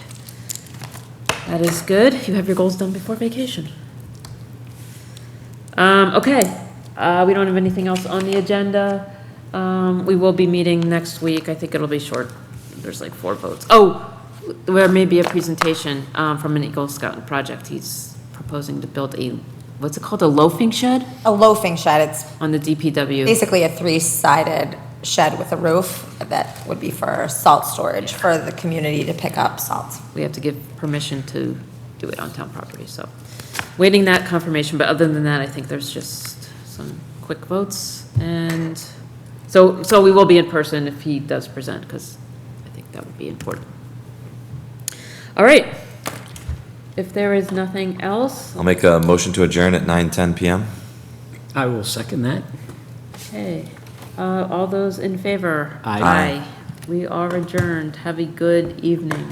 That is good. You have your goals done before vacation. Okay, We don't have anything else on the agenda. We will be meeting next week. I think it'll be short. There's like 4 votes. Oh, there may be a presentation from an Eagle Scout project. He's proposing to build a, what's it called, a loafing shed A loafing shed, it's on the DPW. basically a 3-sided shed with a roof that would be for salt storage for the community to pick up salt. We have to give permission to do it on town property, so. Waiting that confirmation, but other than that, I think there's just some quick votes. And so we will be in person if he does present, because I think that would be important. All right. If there is nothing else, I'll make a motion to adjourn at 9:10 PM. I will second that. okay. All those in favor? Aye. Aye. We are adjourned. Have a good evening.